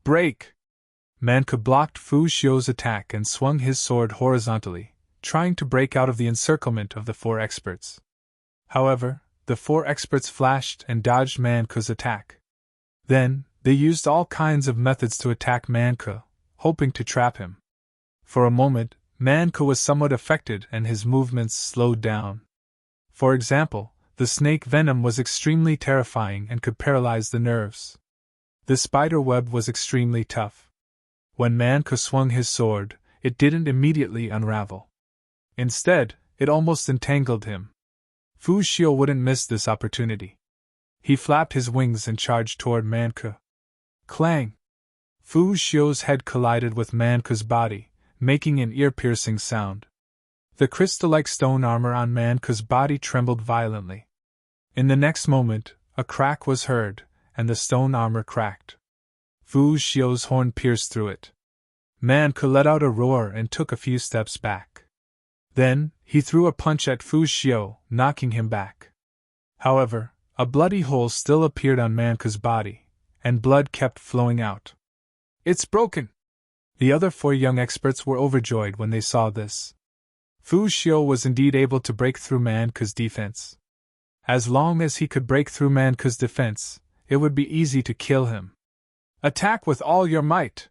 Speaker 1: Break! Manku blocked Fu Xiu's attack and swung his sword horizontally, trying to break out of the encirclement of the four experts. However, the four experts flashed and dodged Manku's attack. Then, they used all kinds of methods to attack Manku, hoping to trap him. For a moment, Manku was somewhat affected and his movements slowed down. For example, the snake venom was extremely terrifying and could paralyze the nerves. The spider web was extremely tough. When Manku swung his sword, it didn't immediately unravel. Instead, it almost entangled him. Fu Xiu wouldn't miss this opportunity. He flapped his wings and charged toward Manku. Clang! Fu Xiu's head collided with Manku's body, making an ear-piercing sound. The crystal-like stone armor on Manku's body trembled violently. In the next moment, a crack was heard, and the stone armor cracked. Fu Xiu's horn pierced through it. Manku let out a roar and took a few steps back. Then, he threw a punch at Fu Xiu, knocking him back. However, a bloody hole still appeared on Manku's body, and blood kept flowing out. It's broken! The other four young experts were overjoyed when they saw this. Fu Xiu was indeed able to break through Manke's defense. As long as he could break through Manke's defense, it would be easy to kill him. Attack with all your might!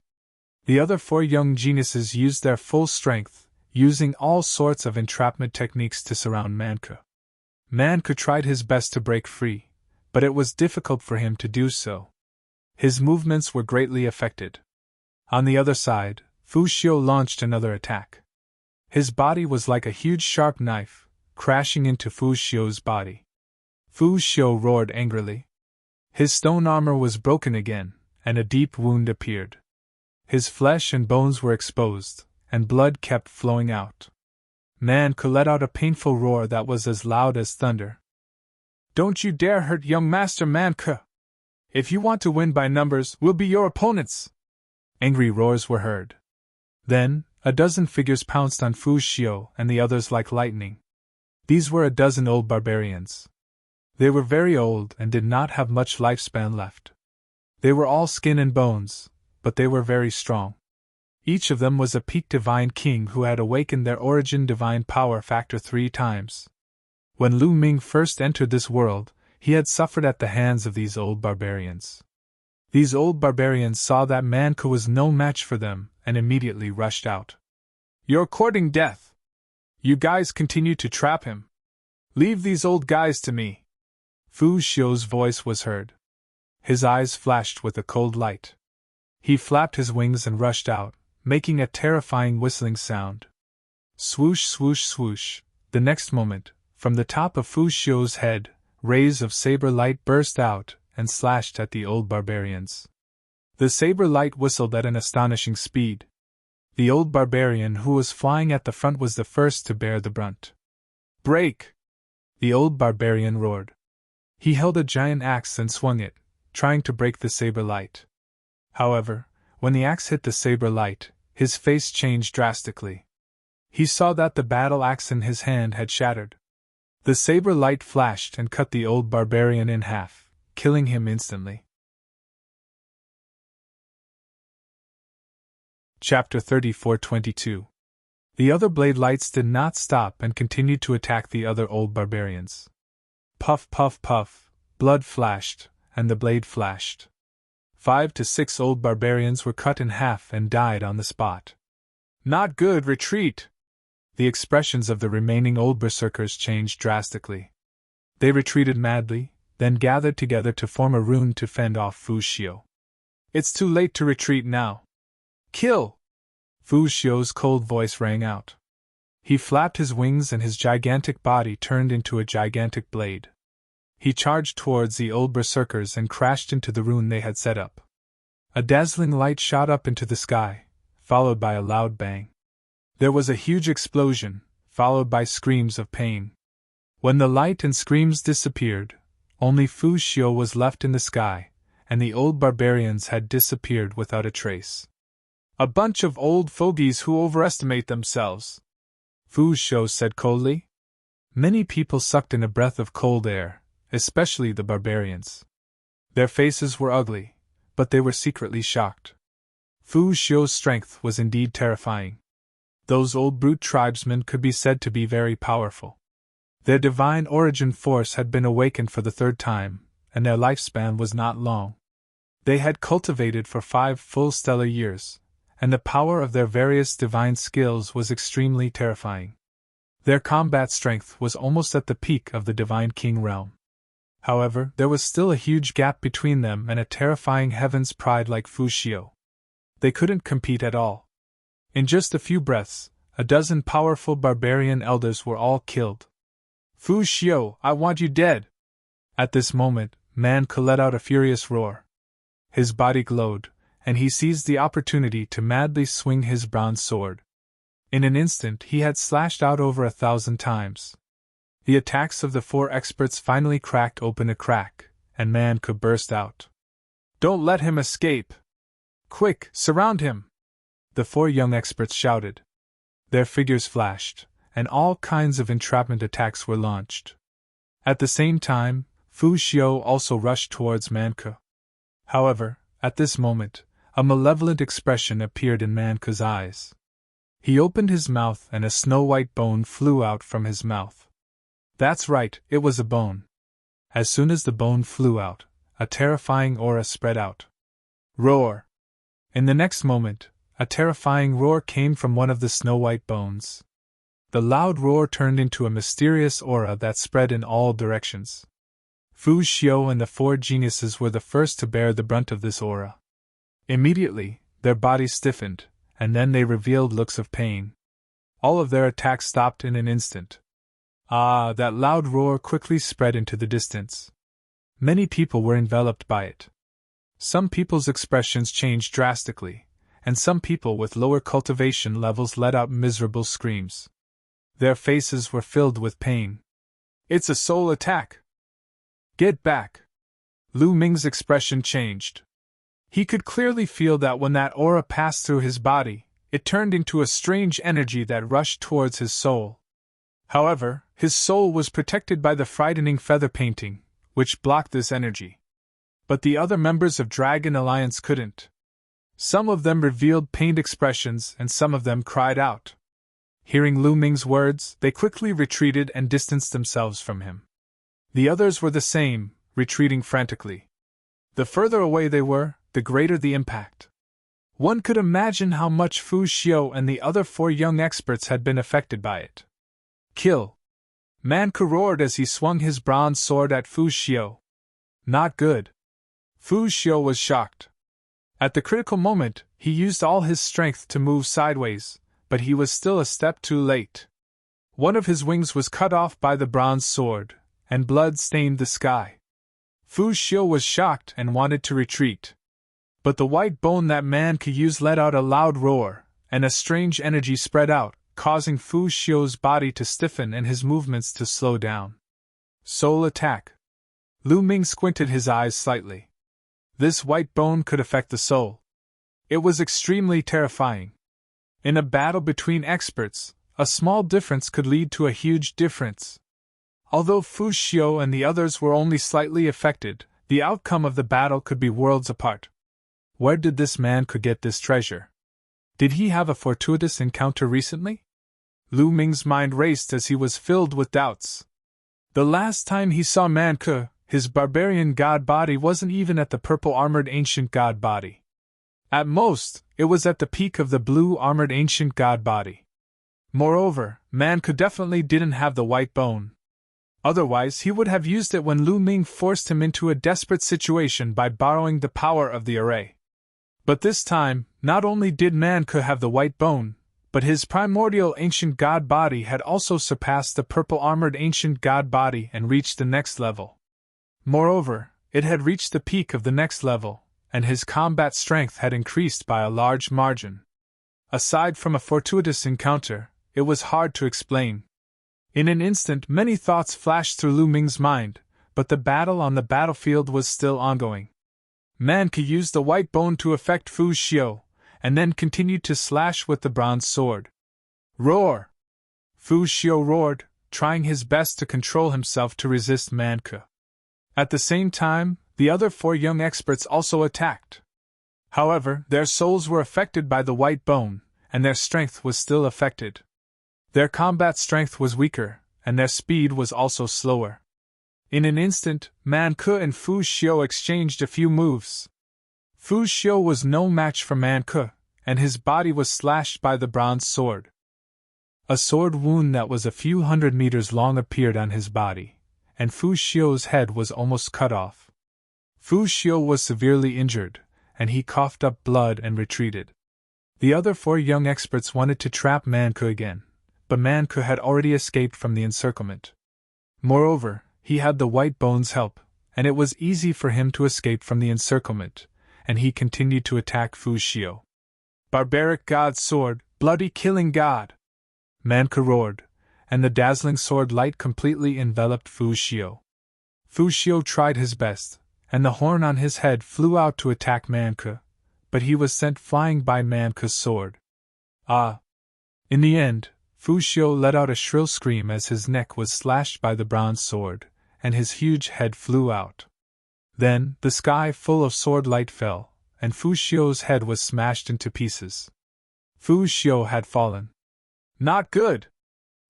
Speaker 1: The other 4 young geniuses used their full strength, using all sorts of entrapment techniques to surround Manke. Manke tried his best to break free, but it was difficult for him to do so. His movements were greatly affected. On the other side, Fu Xiu launched another attack. His body was like a huge sharp knife, crashing into Fu Xiu's body. Fu Xiu roared angrily. His stone armor was broken again, and a deep wound appeared. His flesh and bones were exposed, and blood kept flowing out. Manke let out a painful roar that was as loud as thunder. Don't you dare hurt young Master Manke! If you want to win by numbers, we'll be your opponents! Angry roars were heard. Then, a dozen figures pounced on Fu Xiu and the others like lightning. These were a dozen old barbarians. They were very old and did not have much lifespan left. They were all skin and bones, but they were very strong. Each of them was a peak divine king who had awakened their origin divine power factor 3 times. When Lu Ming first entered this world, he had suffered at the hands of these old barbarians. These old barbarians saw that Manke was no match for them and immediately rushed out. You're courting death! You guys continue to trap him! Leave these old guys to me! Fu Xiu's voice was heard. His eyes flashed with a cold light. He flapped his wings and rushed out, making a terrifying whistling sound. Swoosh, swoosh, swoosh. The next moment, from the top of Fu Xiu's head, rays of saber light burst out and slashed at the old barbarians. The saber light whistled at an astonishing speed. The old barbarian who was flying at the front was the first to bear the brunt. Break! The old barbarian roared. He held a giant axe and swung it, trying to break the saber light. However, when the axe hit the saber light, his face changed drastically. He saw that the battle axe in his hand had shattered. The saber light flashed and cut the old barbarian in half, killing him instantly. Chapter 34:22. The other blade lights did not stop and continued to attack the other old barbarians. Puff, puff, puff, blood flashed, and the blade flashed. 5 to 6 old barbarians were cut in half and died on the spot. Not good, retreat! The expressions of the remaining old berserkers changed drastically. They retreated madly, then gathered together to form a rune to fend off Fu Xiu. It's too late to retreat now. Kill! Fu Xiu's cold voice rang out. He flapped his wings and his gigantic body turned into a gigantic blade. He charged towards the old berserkers and crashed into the rune they had set up. A dazzling light shot up into the sky, followed by a loud bang. There was a huge explosion, followed by screams of pain. When the light and screams disappeared, only Fu Xiu was left in the sky, and the old barbarians had disappeared without a trace. A bunch of old fogies who overestimate themselves, Fu Xiu said coldly. Many people sucked in a breath of cold air, especially the barbarians. Their faces were ugly, but they were secretly shocked. Fu Xiu's strength was indeed terrifying. Those old brute tribesmen could be said to be very powerful. Their divine origin force had been awakened for the 3rd time, and their lifespan was not long. They had cultivated for 5 full stellar years, and the power of their various divine skills was extremely terrifying. Their combat strength was almost at the peak of the Divine King realm. However, there was still a huge gap between them and a terrifying heaven's pride like Fu Xiu. They couldn't compete at all. In just a few breaths, a dozen powerful barbarian elders were all killed. Fu Xiu, I want you dead! At this moment, Manke let out a furious roar. His body glowed, and he seized the opportunity to madly swing his bronze sword. In an instant he had slashed out over 1,000 times. The attacks of the 4 experts finally cracked open a crack, and Manke burst out. Don't let him escape! Quick, surround him! The 4 young experts shouted. Their figures flashed, and all kinds of entrapment attacks were launched. At the same time, Fu Xiu also rushed towards Manke. However, at this moment, a malevolent expression appeared in Manke's eyes. He opened his mouth and a snow-white bone flew out from his mouth. That's right, it was a bone. As soon as the bone flew out, a terrifying aura spread out. Roar! In the next moment, a terrifying roar came from one of the snow-white bones. The loud roar turned into a mysterious aura that spread in all directions. Fu Xiu and the four geniuses were the first to bear the brunt of this aura. Immediately, their bodies stiffened, and then they revealed looks of pain. All of their attacks stopped in an instant. Ah, that loud roar quickly spread into the distance. Many people were enveloped by it. Some people's expressions changed drastically, and some people with lower cultivation levels let out miserable screams. Their faces were filled with pain. It's a soul attack! Get back! Lu Ming's expression changed. He could clearly feel that when that aura passed through his body, it turned into a strange energy that rushed towards his soul. However, his soul was protected by the frightening feather painting, which blocked this energy. But the other members of Dragon Alliance couldn't. Some of them revealed pained expressions and some of them cried out. Hearing Lu Ming's words, they quickly retreated and distanced themselves from him. The others were the same, retreating frantically. The further away they were, the greater the impact. One could imagine how much Fu Xiu and the other four young experts had been affected by it. Kill! Manke roared as he swung his bronze sword at Fu Xiu. Not good. Fu Xiu was shocked. At the critical moment, he used all his strength to move sideways, but he was still a step too late. One of his wings was cut off by the bronze sword, and blood stained the sky. Fu Xiu was shocked and wanted to retreat. But the white bone that Manke used let out a loud roar, and a strange energy spread out, causing Fu Xiu's body to stiffen and his movements to slow down. Soul attack. Lu Ming squinted his eyes slightly. This white bone could affect the soul. It was extremely terrifying. In a battle between experts, a small difference could lead to a huge difference. Although Fu Xiu and the others were only slightly affected, the outcome of the battle could be worlds apart. Where did this man get this treasure? Did he have a fortuitous encounter recently? Lu Ming's mind raced as he was filled with doubts. The last time he saw Manke, his barbarian god body wasn't even at the purple-armored ancient god body. At most, it was at the peak of the blue-armored ancient god body. Moreover, Manke definitely didn't have the white bone. Otherwise he would have used it when Lu Ming forced him into a desperate situation by borrowing the power of the array. But this time, not only did Manke have the white bone, but his primordial ancient god body had also surpassed the purple-armored ancient god body and reached the next level. Moreover, it had reached the peak of the next level, and his combat strength had increased by a large margin. Aside from a fortuitous encounter, it was hard to explain. In an instant many thoughts flashed through Lu Ming's mind, but the battle on the battlefield was still ongoing. Manke used the white bone to affect Fu Xiu, and then continued to slash with the bronze sword. Roar! Fu Xiu roared, trying his best to control himself to resist Manke. At the same time, the other four young experts also attacked. However, their souls were affected by the white bone, and their strength was still affected. Their combat strength was weaker, and their speed was also slower. In an instant, Manke and Fu Xiu exchanged a few moves. Fu Xiu was no match for Manke, and his body was slashed by the bronze sword. A sword wound that was a few hundred meters long appeared on his body, and Fu Xiu's head was almost cut off. Fu Xiu was severely injured, and he coughed up blood and retreated. The other four young experts wanted to trap Manke again, but Manke had already escaped from the encirclement. Moreover, he had the white bone's help, and it was easy for him to escape from the encirclement, and he continued to attack Fu Xiu. Barbaric god sword, bloody killing god! Manke roared, and the dazzling sword light completely enveloped Fu Xiu. Fu Xiu tried his best, and the horn on his head flew out to attack Manke, but he was sent flying by Manke's sword. Ah! In the end, Fu Xiu let out a shrill scream as his neck was slashed by the bronze sword, and his huge head flew out. Then, the sky full of sword light fell, and Fu Xiu's head was smashed into pieces. Fu Xiu had fallen. Not good!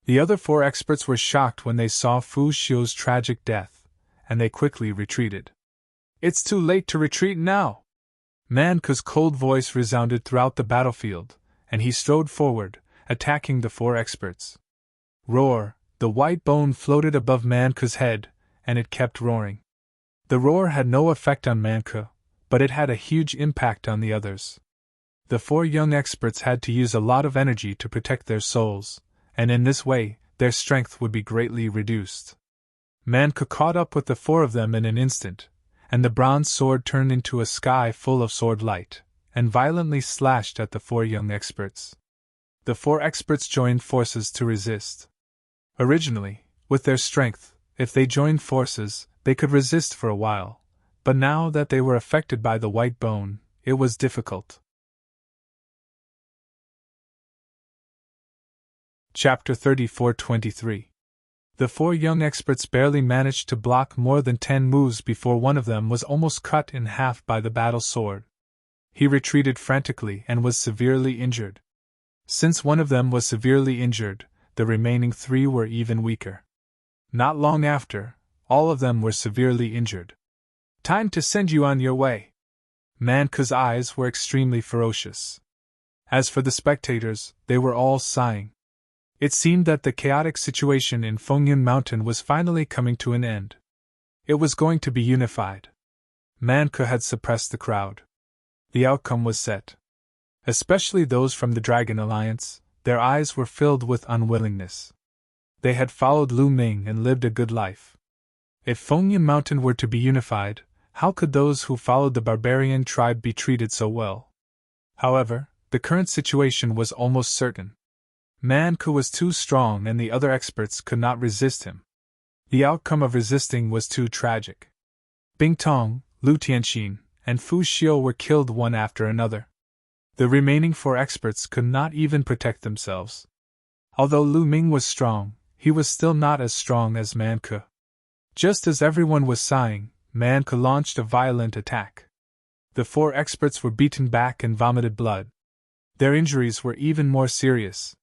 Speaker 1: The other 4 experts were shocked when they saw Fu Xiu's tragic death, and they quickly retreated. It's too late to retreat now! Man Ke's cold voice resounded throughout the battlefield, and he strode forward, attacking the 4 experts. Roar! The white bone floated above Man Ke's head, and it kept roaring. The roar had no effect on Man Ke, but it had a huge impact on the others. The 4 young experts had to use a lot of energy to protect their souls, and in this way, their strength would be greatly reduced. Man Ke caught up with the 4 of them in an instant, and the bronze sword turned into a sky full of sword light, and violently slashed at the 4 young experts. The 4 experts joined forces to resist. Originally, with their strength, if they joined forces, they could resist for a while, but now that they were affected by the white bone, it was difficult. Chapter 34-23. The 4 young experts barely managed to block more than 10 moves before one of them was almost cut in half by the battle sword. He retreated frantically and was severely injured. Since one of them was severely injured, the remaining 3 were even weaker. Not long after, all of them were severely injured. Time to send you on your way. Man Ke's eyes were extremely ferocious. As for the spectators, they were all sighing. It seemed that the chaotic situation in Fengyun Mountain was finally coming to an end. It was going to be unified. Man Ke had suppressed the crowd. The outcome was set. Especially those from the Dragon Alliance, their eyes were filled with unwillingness. They had followed Lu Ming and lived a good life. If Fengyun Mountain were to be unified, how could those who followed the barbarian tribe be treated so well? However, the current situation was almost certain. Man Ke was too strong and the other experts could not resist him. The outcome of resisting was too tragic. Bing Tong, Lu Tianxin, and Fu Xiu were killed one after another. The remaining 4 experts could not even protect themselves. Although Lu Ming was strong, he was still not as strong as Man Ke. Just as everyone was sighing, Man Ke launched a violent attack. The 4 experts were beaten back and vomited blood. Their injuries were even more serious.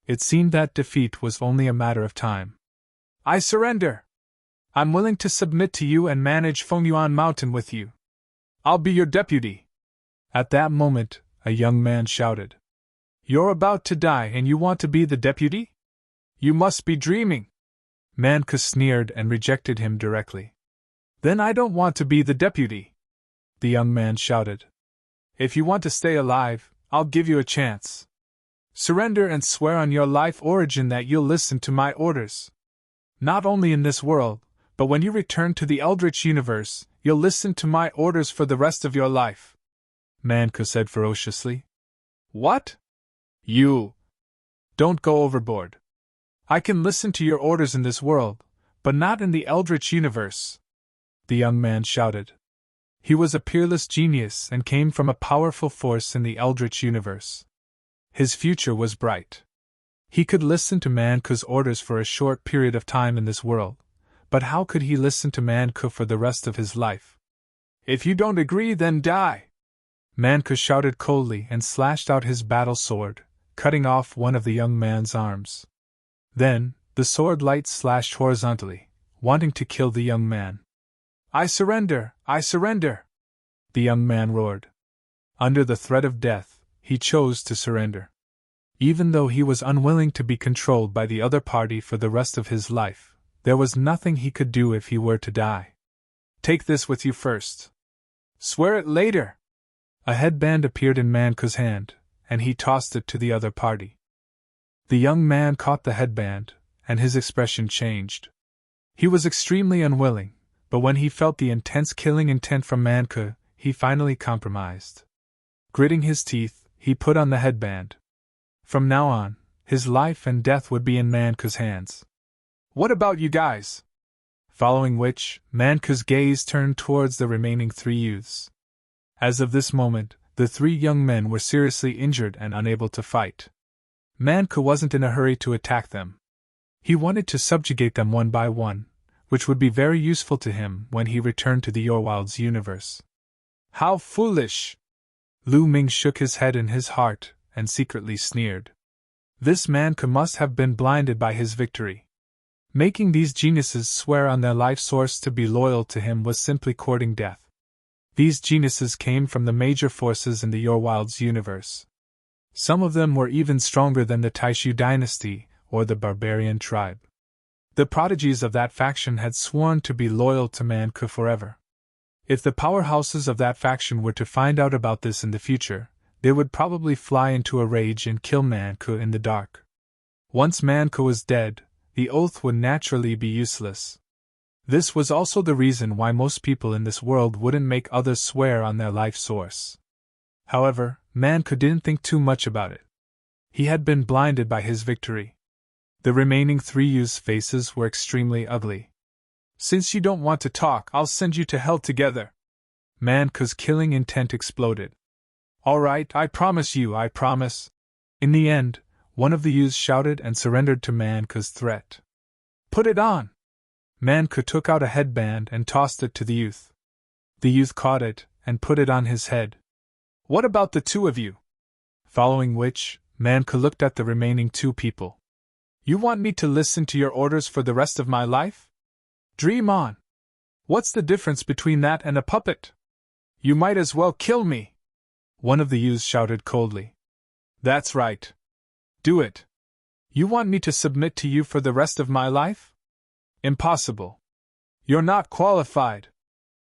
Speaker 1: It seemed that defeat was only a matter of time. I surrender! I'm willing to submit to you and manage Fengyuan Mountain with you. I'll be your deputy! At that moment, a young man shouted. You're about to die and you want to be the deputy? You must be dreaming! Man Ke sneered and rejected him directly. Then I don't want to be the deputy! The young man shouted. If you want to stay alive, I'll give you a chance. Surrender and swear on your life origin that you'll listen to my orders. Not only in this world, but when you return to the Eldritch universe, you'll listen to my orders for the rest of your life. Man Ke said ferociously. What? You! Don't go overboard. I can listen to your orders in this world, but not in the Eldritch universe. The young man shouted. He was a peerless genius and came from a powerful force in the Eldritch universe. His future was bright. He could listen to Man Ke's orders for a short period of time in this world, but how could he listen to Man Ke for the rest of his life? If you don't agree, then die! Man Ke shouted coldly and slashed out his battle sword, cutting off one of the young man's arms. Then, the sword light slashed horizontally, wanting to kill the young man. I surrender! I surrender! The young man roared. Under the threat of death, he chose to surrender. Even though he was unwilling to be controlled by the other party for the rest of his life, there was nothing he could do if he were to die. Take this with you first. Swear it later! A headband appeared in Man Ke's hand, and he tossed it to the other party. The young man caught the headband, and his expression changed. He was extremely unwilling, but when he felt the intense killing intent from Man Ke, he finally compromised. Gritting his teeth, he put on the headband. From now on, his life and death would be in Man Ke's hands. What about you guys? Following which, Man Ke's gaze turned towards the remaining 3 youths. As of this moment, the 3 young men were seriously injured and unable to fight. Man Ke wasn't in a hurry to attack them. He wanted to subjugate them one by one, which would be very useful to him when he returned to the Yorwild's universe. How foolish! Lu Ming shook his head in his heart and secretly sneered. This man must have been blinded by his victory. Making these geniuses swear on their life source to be loyal to him was simply courting death. These geniuses came from the major forces in the Your Wilds universe. Some of them were even stronger than the Taishu dynasty or the barbarian tribe. The prodigies of that faction had sworn to be loyal to Manku forever. If the powerhouses of that faction were to find out about this in the future, they would probably fly into a rage and kill Manku in the dark. Once Manku was dead, the oath would naturally be useless. This was also the reason why most people in this world wouldn't make others swear on their life source. However, Manku didn't think too much about it. He had been blinded by his victory. The remaining 3 youths' faces were extremely ugly. Since you don't want to talk, I'll send you to hell together. Manku's killing intent exploded. All right, I promise you, I promise. In the end, one of the youths shouted and surrendered to Manku's threat. Put it on! Manku took out a headband and tossed it to the youth. The youth caught it and put it on his head. What about the 2 of you? Following which, Manku looked at the remaining 2 people. You want me to listen to your orders for the rest of my life? Dream on! What's the difference between that and a puppet? You might as well kill me! One of the youths shouted coldly. That's right. Do it. You want me to submit to you for the rest of my life? Impossible. You're not qualified,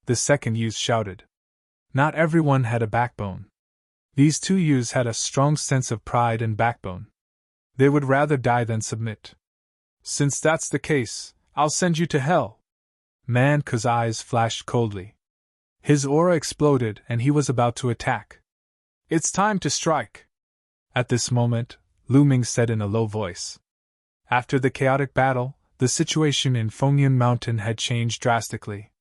Speaker 1: the second youth shouted. Not everyone had a backbone. These 2 youths had a strong sense of pride and backbone. They would rather die than submit. Since that's the case, I'll send you to hell. Manku's eyes flashed coldly. His aura exploded and he was about to attack. It's time to strike. At this moment, Lu Ming said in a low voice. After the chaotic battle, the situation in Fengyan Mountain had changed drastically.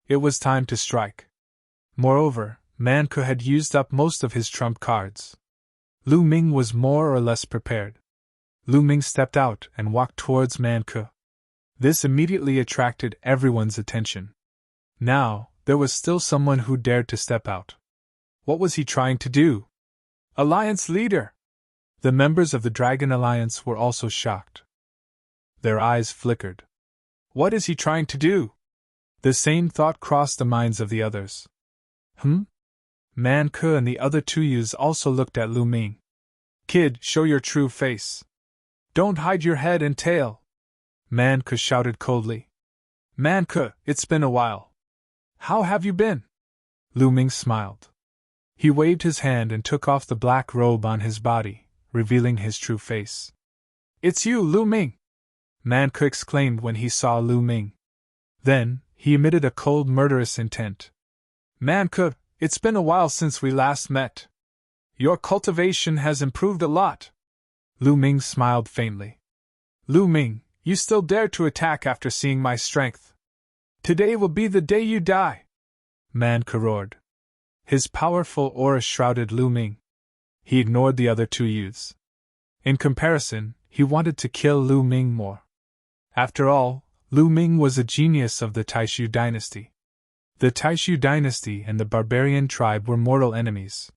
Speaker 1: It was time to strike. Moreover, Manku had used up most of his trump cards. Lu Ming was more or less prepared. Lu Ming stepped out and walked towards Manku. This immediately attracted everyone's attention. Now, there was still someone who dared to step out. What was he trying to do? Alliance leader! The members of the Dragon Alliance were also shocked. Their eyes flickered. What is he trying to do? The same thought crossed the minds of the others. Manku and the other 2 youths also looked at Lu Ming. Kid, show your true face. Don't hide your head and tail. Manku shouted coldly. Manku, it's been a while. How have you been? Lu Ming smiled. He waved his hand and took off the black robe on his body, revealing his true face. It's you, Lu Ming! Manku exclaimed when he saw Lu Ming. Then, he emitted a cold, murderous intent. Manku, it's been a while since we last met. Your cultivation has improved a lot. Lu Ming smiled faintly. Lu Ming, you still dare to attack after seeing my strength. Today will be the day you die. Manku roared. His powerful aura shrouded Lu Ming. He ignored the other 2 youths. In comparison, he wanted to kill Lu Ming more. After all, Lu Ming was a genius of the Taishu dynasty. The Taishu dynasty and the barbarian tribe were mortal enemies.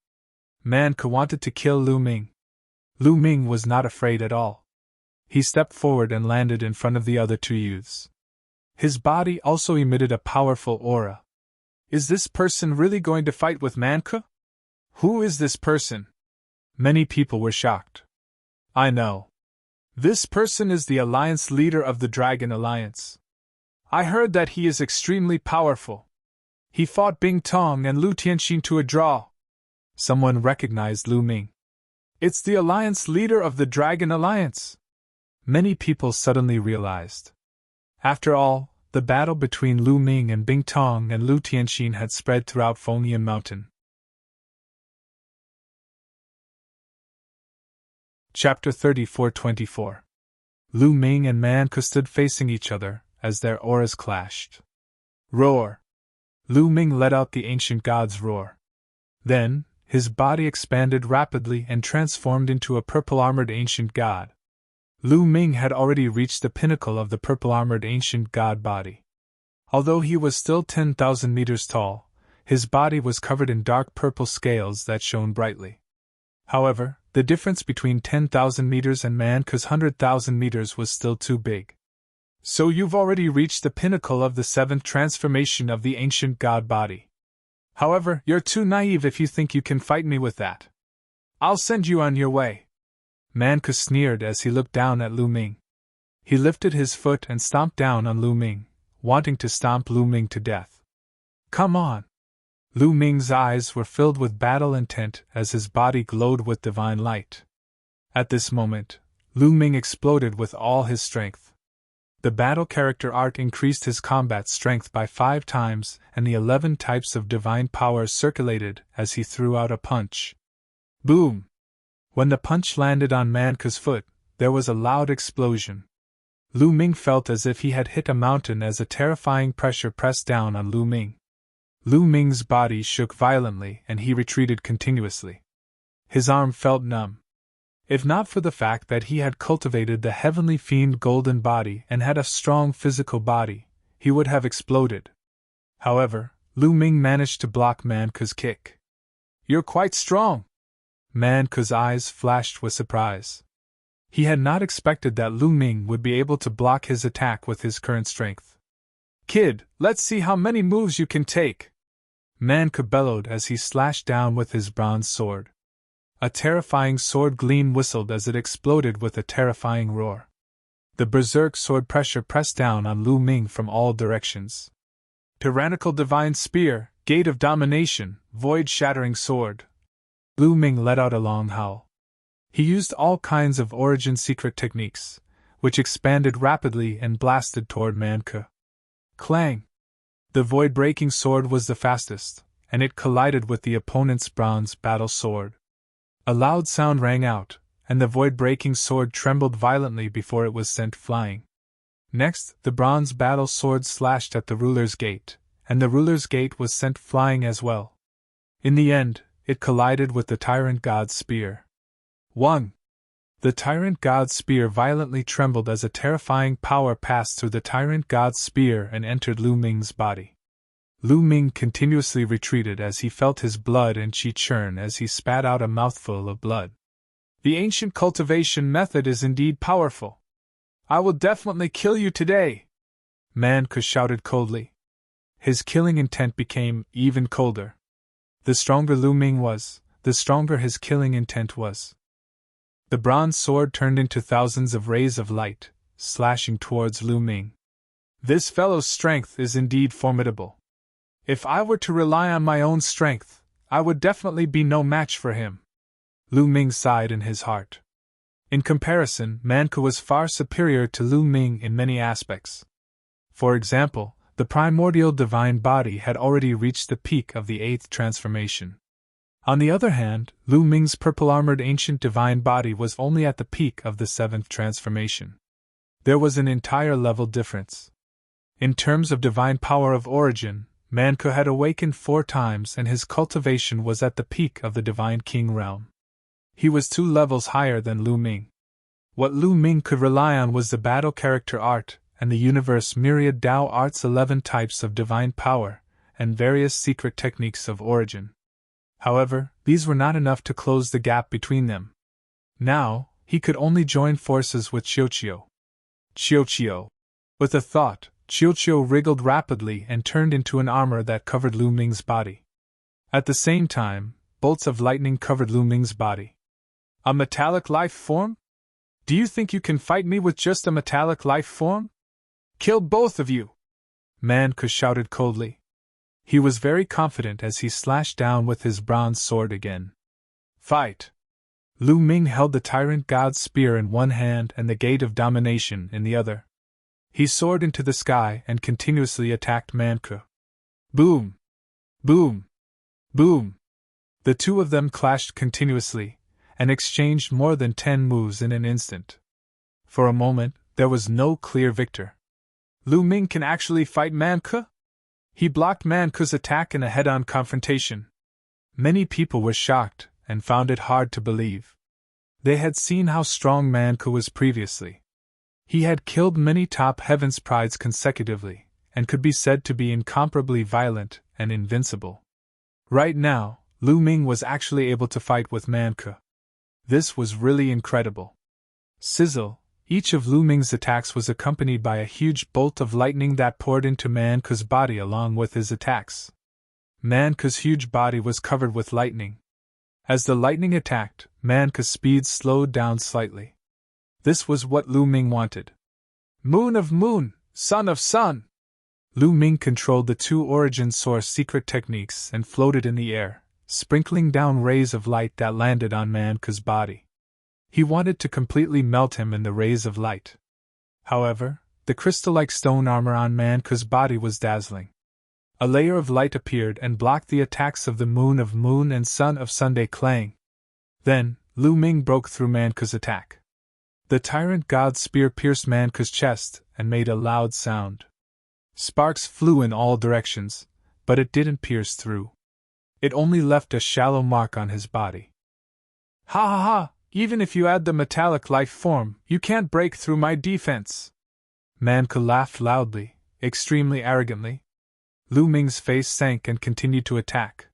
Speaker 1: Manku wanted to kill Lu Ming. Lu Ming was not afraid at all. He stepped forward and landed in front of the other 2 youths. His body also emitted a powerful aura. Is this person really going to fight with Manku? Who is this person? Many people were shocked. I know. This person is the alliance leader of the Dragon Alliance. I heard that he is extremely powerful. He fought Bing Tong and Lu Tianxin to a draw. Someone recognized Lu Ming. It's the alliance leader of the Dragon Alliance. Many people suddenly realized. After all, the battle between Lu Ming and Bing Tong and Lu Tianxin had spread throughout Fengyan Mountain. Chapter 34-24. Lu Ming and Manku stood facing each other as their auras clashed. Roar! Lu Ming let out the ancient god's roar. Then, his body expanded rapidly and transformed into a purple-armored ancient god. Lu Ming had already reached the pinnacle of the purple-armored ancient god body. Although he was still 10,000 meters tall, his body was covered in dark purple scales that shone brightly. However, the difference between 10,000 meters and Manka's 100,000 meters was still too big. So you've already reached the pinnacle of the 7th transformation of the ancient god body. However, you're too naive if you think you can fight me with that. I'll send you on your way. Manka sneered as he looked down at Lu Ming. He lifted his foot and stomped down on Lu Ming, wanting to stomp Lu Ming to death. Come on! Lu Ming's eyes were filled with battle intent as his body glowed with divine light. At this moment, Lu Ming exploded with all his strength. The battle character art increased his combat strength by 5 times, and the 11 types of divine power circulated as he threw out a punch. Boom! When the punch landed on Manka's foot, there was a loud explosion. Lu Ming felt as if he had hit a mountain as a terrifying pressure pressed down on Lu Ming. Lu Ming's body shook violently and he retreated continuously. His arm felt numb. If not for the fact that he had cultivated the heavenly fiend golden body and had a strong physical body, he would have exploded. However, Lu Ming managed to block Manka's kick. You're quite strong! Manka's eyes flashed with surprise. He had not expected that Lu Ming would be able to block his attack with his current strength. Kid, let's see how many moves you can take! Manka bellowed as he slashed down with his bronze sword. A terrifying sword gleam whistled as it exploded with a terrifying roar. The berserk sword pressure pressed down on Lu Ming from all directions. Tyrannical divine spear, gate of domination, void-shattering sword. Lu Ming let out a long howl. He used all kinds of origin secret techniques, which expanded rapidly and blasted toward Manka. Clang! The void-breaking sword was the fastest, and it collided with the opponent's bronze battle sword. A loud sound rang out, and the void-breaking sword trembled violently before it was sent flying. Next, the bronze battle sword slashed at the ruler's gate, and the ruler's gate was sent flying as well. In the end, it collided with the tyrant god's spear. 1. The tyrant god's spear violently trembled as a terrifying power passed through the tyrant god's spear and entered Lu Ming's body. Lu Ming continuously retreated as he felt his blood and chi churn as he spat out a mouthful of blood. The ancient cultivation method is indeed powerful. I will definitely kill you today! Manka shouted coldly. His killing intent became even colder. The stronger Lu Ming was, the stronger his killing intent was. The bronze sword turned into thousands of rays of light, slashing towards Lu Ming. This fellow's strength is indeed formidable. If I were to rely on my own strength, I would definitely be no match for him. Lu Ming sighed in his heart. In comparison, Manka was far superior to Lu Ming in many aspects. For example, the primordial divine body had already reached the peak of the 8th transformation. On the other hand, Lu Ming's purple-armored ancient divine body was only at the peak of the 7th transformation. There was an entire level difference. In terms of divine power of origin, Manka had awakened 4 times and his cultivation was at the peak of the divine king realm. He was 2 levels higher than Lu Ming. What Lu Ming could rely on was the battle character art and the universe myriad Tao art's 11 types of divine power and various secret techniques of origin. However, these were not enough to close the gap between them. Now, he could only join forces with Qiuqiu. Qiuqiu. With a thought, Qiuqiu wriggled rapidly and turned into an armor that covered Lu Ming's body. At the same time, bolts of lightning covered Lu Ming's body. A metallic life form? Do you think you can fight me with just a metallic life form? Kill both of you! Manka shouted coldly. He was very confident as he slashed down with his bronze sword again. Fight! Lu Ming held the tyrant god's spear in one hand and the gate of domination in the other. He soared into the sky and continuously attacked Manka. Boom! Boom! Boom! The two of them clashed continuously, and exchanged more than 10 moves in an instant. For a moment, there was no clear victor. Lu Ming can actually fight Manka? He blocked Manka's attack in a head-on confrontation. Many people were shocked and found it hard to believe. They had seen how strong Manka was previously. He had killed many top Heaven's Prides consecutively, and could be said to be incomparably violent and invincible. Right now, Lu Ming was actually able to fight with Manka. This was really incredible. Sizzle, each of Lu Ming's attacks was accompanied by a huge bolt of lightning that poured into Man Ke's body along with his attacks. Man Ke's huge body was covered with lightning. As the lightning attacked, Man Ke's speed slowed down slightly. This was what Lu Ming wanted. Moon of Moon, Sun of Sun! Lu Ming controlled the two origin source secret techniques and floated in the air, sprinkling down rays of light that landed on Man Ke's body. He wanted to completely melt him in the rays of light. However, the crystal-like stone armor on Man Ke's body was dazzling. A layer of light appeared and blocked the attacks of the Moon of Moon and Sun of Sunday Clang. Then, Lu Ming broke through Man Ke's attack. The tyrant god's spear pierced Man Ke's chest and made a loud sound. Sparks flew in all directions, but it didn't pierce through. It only left a shallow mark on his body. Ha ha ha! Even if you add the metallic life form, you can't break through my defense! Man Ke laughed loudly, extremely arrogantly. Lu Ming's face sank and continued to attack.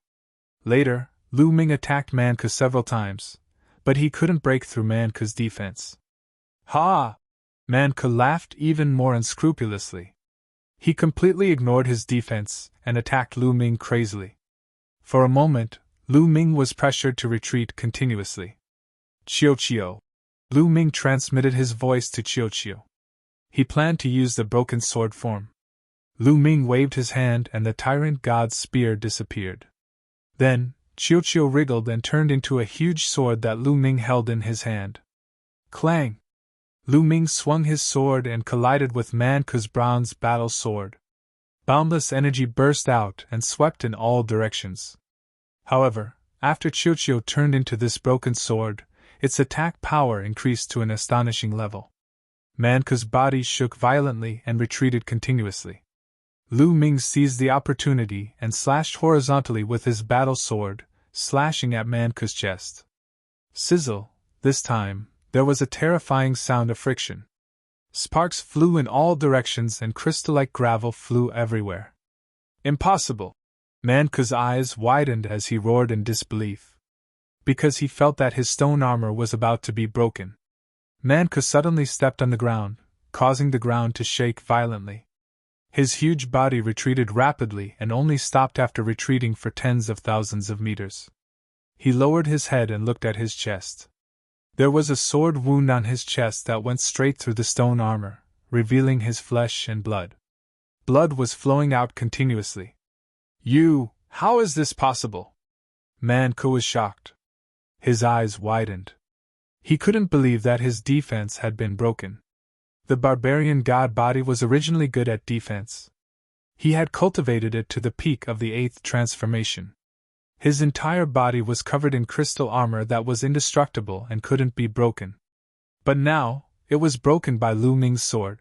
Speaker 1: Later, Lu Ming attacked Man Ke several times, but he couldn't break through Man Ke's defense. Ha! Man Ke laughed even more unscrupulously. He completely ignored his defense and attacked Lu Ming crazily. For a moment, Lu Ming was pressured to retreat continuously. Chiu. Lu Ming transmitted his voice to Chiu. He planned to use the broken sword form. Lu Ming waved his hand and the tyrant god's spear disappeared. Then, Chiu wriggled and turned into a huge sword that Lu Ming held in his hand. Clang! Lu Ming swung his sword and collided with Man Ke's bronze battle sword. Boundless energy burst out and swept in all directions. However, after Chiu turned into this broken sword, its attack power increased to an astonishing level. Man Ke's body shook violently and retreated continuously. Lu Ming seized the opportunity and slashed horizontally with his battle sword, slashing at Man Ke's chest. Sizzle, this time, there was a terrifying sound of friction. Sparks flew in all directions and crystal-like gravel flew everywhere. Impossible! Man Ke's eyes widened as he roared in disbelief. Because he felt that his stone armor was about to be broken. Man Ke suddenly stepped on the ground, causing the ground to shake violently. His huge body retreated rapidly and only stopped after retreating for tens of thousands of meters. He lowered his head and looked at his chest. There was a sword wound on his chest that went straight through the stone armor, revealing his flesh and blood. Blood was flowing out continuously. How is this possible? Man Ke was shocked. His eyes widened. He couldn't believe that his defense had been broken. The barbarian god body was originally good at defense. He had cultivated it to the peak of the 8th transformation. His entire body was covered in crystal armor that was indestructible and couldn't be broken. But now, it was broken by Lu Ming's sword.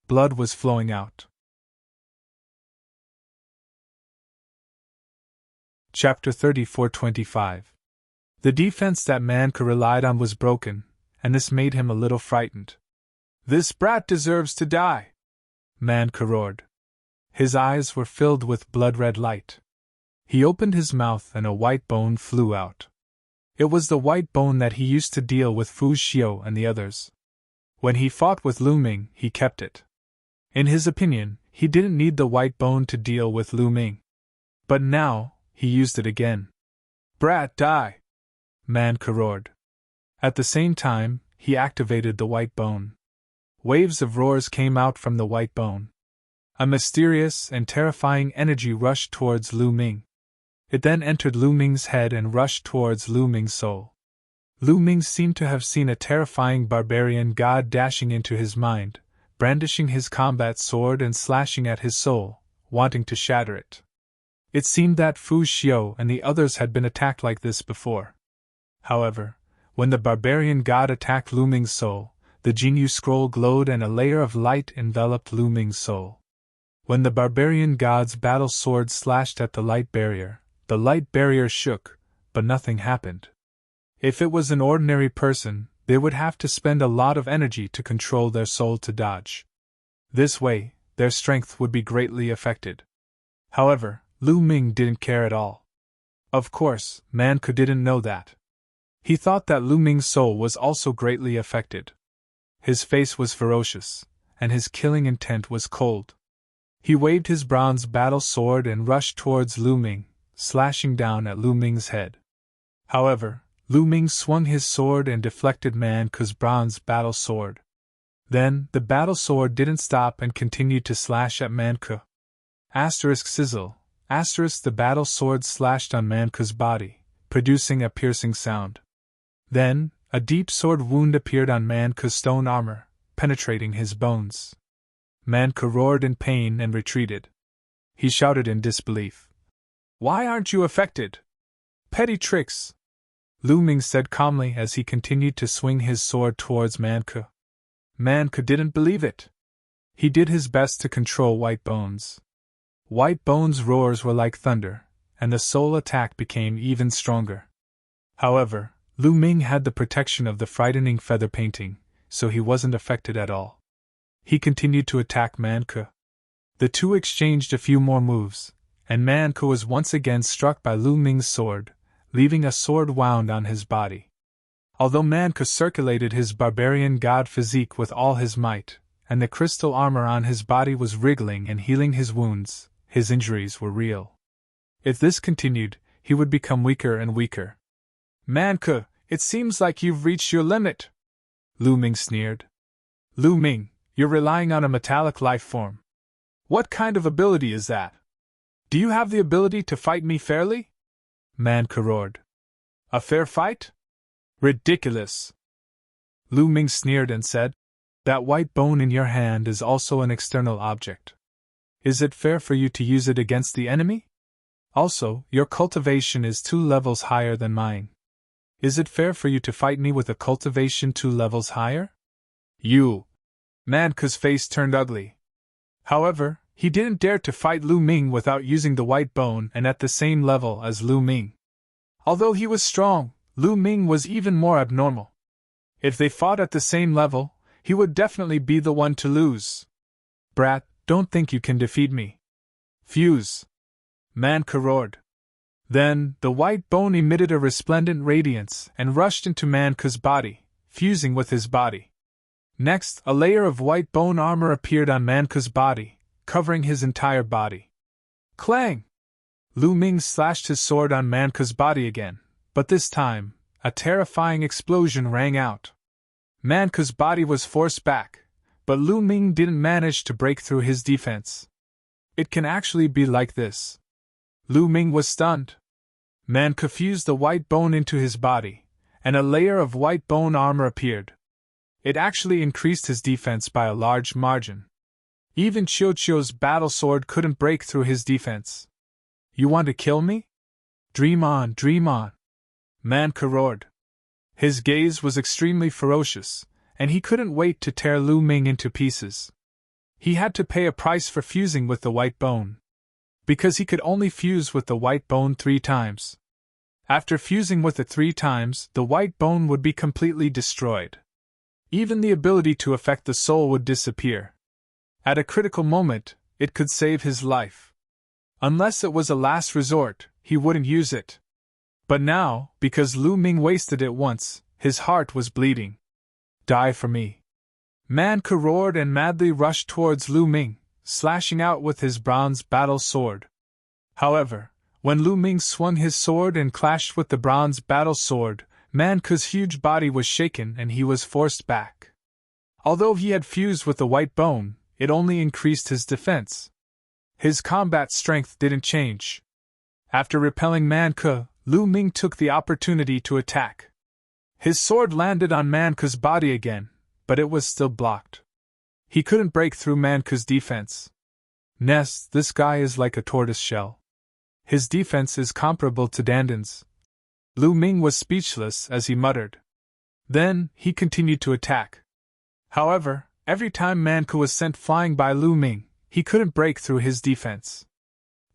Speaker 1: Blood was flowing out. Chapter 34-25. The defense that Man Ke relied on was broken, and this made him a little frightened. This brat deserves to die! Man Ke roared. His eyes were filled with blood-red light. He opened his mouth and a white bone flew out. It was the white bone that he used to deal with Fu Xiu and the others. When he fought with Lu Ming, he kept it. In his opinion, he didn't need the white bone to deal with Lu Ming. But now, he used it again. Brat, die! Man Ke roared. At the same time, he activated the white bone. Waves of roars came out from the white bone. A mysterious and terrifying energy rushed towards Lu Ming. It then entered Lu Ming's head and rushed towards Lu Ming's soul. Lu Ming seemed to have seen a terrifying barbarian god dashing into his mind, brandishing his combat sword and slashing at his soul, wanting to shatter it. It seemed that Fu Xiu and the others had been attacked like this before. However, when the barbarian god attacked Lu Ming's soul, the Jinyu scroll glowed and a layer of light enveloped Lu Ming's soul. When the barbarian god's battle sword slashed at the light barrier shook, but nothing happened. If it was an ordinary person, they would have to spend a lot of energy to control their soul to dodge. This way, their strength would be greatly affected. However, Lu Ming didn't care at all. Of course, Man Ke didn't know that. He thought that Lu Ming's soul was also greatly affected. His face was ferocious, and his killing intent was cold. He waved his bronze battle sword and rushed towards Lu Ming, slashing down at Lu Ming's head. However, Lu Ming swung his sword and deflected Man Ke's bronze battle sword. Then, the battle sword didn't stop and continued to slash at Man Ke. Sizzle, the battle sword slashed on Man Ke's body, producing a piercing sound. Then, a deep sword wound appeared on Man Ke's stone armor, penetrating his bones. Man Ke roared in pain and retreated. He shouted in disbelief. "Why aren't you affected?" "Petty tricks," Lu Ming said calmly as he continued to swing his sword towards Man Ke. Man Ke didn't believe it. He did his best to control White Bones. White Bones' roars were like thunder, and the soul attack became even stronger. However, Lu Ming had the protection of the frightening feather painting, so he wasn't affected at all. He continued to attack Man Ke. The two exchanged a few more moves, and Man Ke was once again struck by Lu Ming's sword, leaving a sword wound on his body. Although Man Ke circulated his barbarian god physique with all his might, and the crystal armor on his body was wriggling and healing his wounds, his injuries were real. If this continued, he would become weaker and weaker. "Man Ke, it seems like you've reached your limit," Lu Ming sneered. "Lu Ming, you're relying on a metallic life form. What kind of ability is that? Do you have the ability to fight me fairly?" Man Ke roared. "A fair fight? Ridiculous!" Lu Ming sneered and said, "That white bone in your hand is also an external object. Is it fair for you to use it against the enemy? Also, your cultivation is 2 levels higher than mine. Is it fair for you to fight me with a cultivation 2 levels higher?" "You!" Man Ke's face turned ugly. However, he didn't dare to fight Lu Ming without using the white bone and at the same level as Lu Ming. Although he was strong, Lu Ming was even more abnormal. If they fought at the same level, he would definitely be the one to lose. "Brat, don't think you can defeat me." "Fuse!" Man Ke roared. Then, the white bone emitted a resplendent radiance and rushed into Man Ke's body, fusing with his body. Next, a layer of white bone armor appeared on Man Ke's body, covering his entire body. Clang! Lu Ming slashed his sword on Man Ke's body again, but this time, a terrifying explosion rang out. Man Ke's body was forced back, but Lu Ming didn't manage to break through his defense. It can actually be like this. Lu Ming was stunned. Man Ke fused the white bone into his body, and a layer of white bone armor appeared. It actually increased his defense by a large margin. Even Qiuqiu's battle sword couldn't break through his defense. "You want to kill me? Dream on, dream on!" Man Ke roared. His gaze was extremely ferocious, and he couldn't wait to tear Lu Ming into pieces. He had to pay a price for fusing with the white bone, because he could only fuse with the white bone 3 times. After fusing with it 3 times, the white bone would be completely destroyed. Even the ability to affect the soul would disappear. At a critical moment, it could save his life. Unless it was a last resort, he wouldn't use it. But now, because Lu Ming wasted it once, his heart was bleeding. "Die for me!" Man Ke roared and madly rushed towards Lu Ming, slashing out with his bronze battle sword. However, when Lu Ming swung his sword and clashed with the bronze battle sword, Man Ke's huge body was shaken and he was forced back. Although he had fused with the white bone, it only increased his defense. His combat strength didn't change. After repelling Man Ke, Lu Ming took the opportunity to attack. His sword landed on Man Ke's body again, but it was still blocked. He couldn't break through Man Ke's defense. This guy is like a tortoise shell. His defense is comparable to Dandan's. Lu Ming was speechless as he muttered. Then, he continued to attack. However, every time Man Ke was sent flying by Lu Ming, he couldn't break through his defense.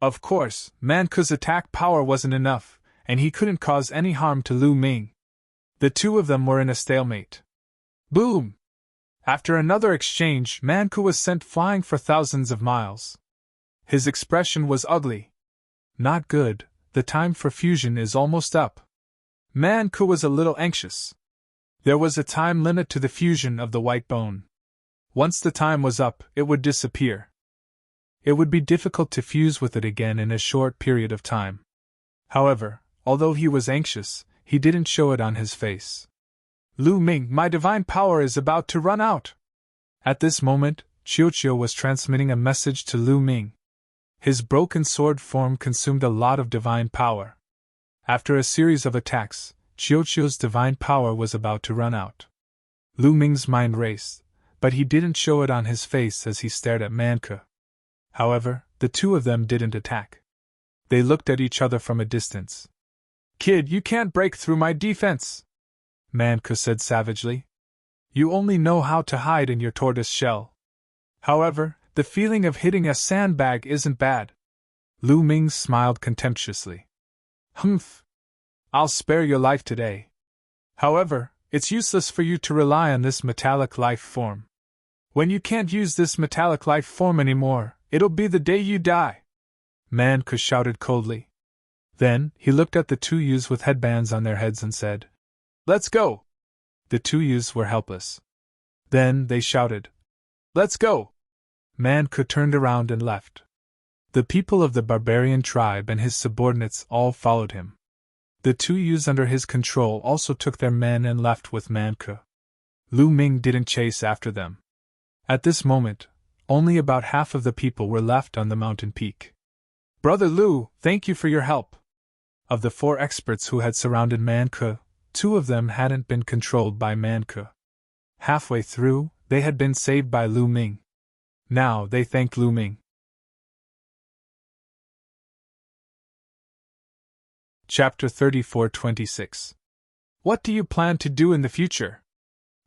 Speaker 1: Of course, Man Ke's attack power wasn't enough, and he couldn't cause any harm to Lu Ming. The two of them were in a stalemate. Boom! After another exchange, Man Ke was sent flying for thousands of miles. His expression was ugly. "Not good, the time for fusion is almost up." Man Ku was a little anxious. There was a time limit to the fusion of the white bone. Once the time was up, it would disappear. It would be difficult to fuse with it again in a short period of time. However, although he was anxious, he didn't show it on his face. Lu Ming, my divine power is about to run out. At this moment, Qiuqiu was transmitting a message to Lu Ming. His broken sword form consumed a lot of divine power. After a series of attacks, Qiuqiu's divine power was about to run out. Lu Ming's mind raced, but he didn't show it on his face as he stared at Man Ke. However, the two of them didn't attack. They looked at each other from a distance. Kid, you can't break through my defense, Man Ke said savagely. You only know how to hide in your tortoise shell. However, the feeling of hitting a sandbag isn't bad. Lu Ming smiled contemptuously. Humph. I'll spare your life today. However, it's useless for you to rely on this metallic life form. When you can't use this metallic life form anymore, it'll be the day you die. Man Ke shouted coldly. Then, he looked at the two youths with headbands on their heads and said, Let's go! The two youths were helpless. Then, they shouted, Let's go! Man Ke turned around and left. The people of the barbarian tribe and his subordinates all followed him. The two youths under his control also took their men and left with Man Ke. Lu Ming didn't chase after them. At this moment, only about half of the people were left on the mountain peak. Brother Lu, thank you for your help. Of the 4 experts who had surrounded Man Ke, 2 of them hadn't been controlled by Man Ke. Halfway through, they had been saved by Lu Ming. Now they thanked Lu Ming. Chapter 34-26. What do you plan to do in the future?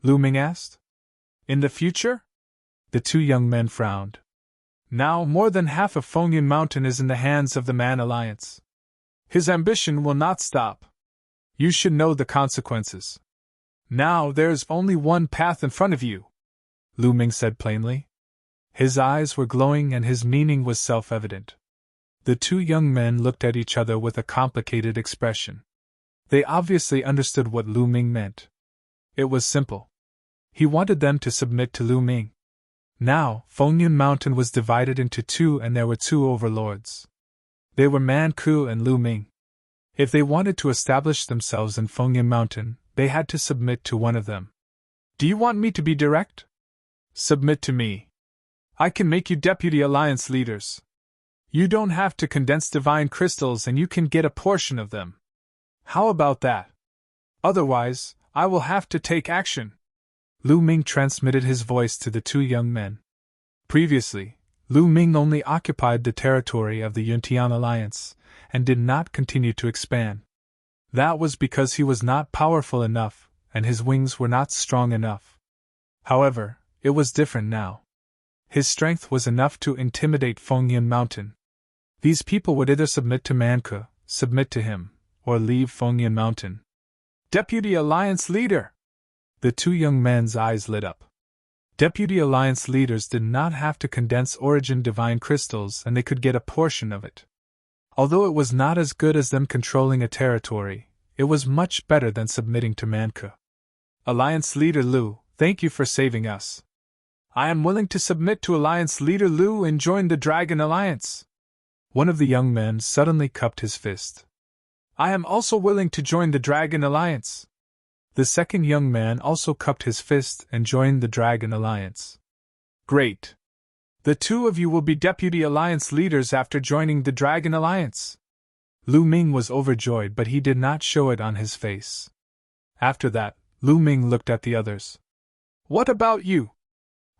Speaker 1: Lu Ming asked. In the future? The 2 young men frowned. Now more than half of Fengyun Mountain is in the hands of the Man Alliance. His ambition will not stop. You should know the consequences. Now there's only one path in front of you, Lu Ming said plainly. His eyes were glowing and his meaning was self-evident. The 2 young men looked at each other with a complicated expression. They obviously understood what Lu Ming meant. It was simple. He wanted them to submit to Lu Ming. Now, Fengyun Mountain was divided into 2 and there were 2 overlords. They were Man Ke and Lu Ming. If they wanted to establish themselves in Fengyun Mountain, they had to submit to one of them. Do you want me to be direct? Submit to me. I can make you deputy alliance leaders. You don't have to condense divine crystals and you can get a portion of them. How about that? Otherwise, I will have to take action. Lu Ming transmitted his voice to the 2 young men. Previously, Lu Ming only occupied the territory of the Yuntian Alliance, and did not continue to expand. That was because he was not powerful enough, and his wings were not strong enough. However, it was different now. His strength was enough to intimidate Fengyun Mountain. These people would either submit to Man Ke, submit to him, or leave Fengyun Mountain. Deputy Alliance Leader! The 2 young men's eyes lit up. Deputy Alliance leaders did not have to condense origin divine crystals and they could get a portion of it. Although it was not as good as them controlling a territory, it was much better than submitting to Man Ke. Alliance Leader Lu, thank you for saving us. I am willing to submit to Alliance Leader Lu and join the Dragon Alliance. One of the young men suddenly cupped his fist. I am also willing to join the Dragon Alliance. The second young man also cupped his fist and joined the Dragon Alliance. Great! The 2 of you will be Deputy Alliance leaders after joining the Dragon Alliance. Lu Ming was overjoyed, but he did not show it on his face. After that, Lu Ming looked at the others. What about you?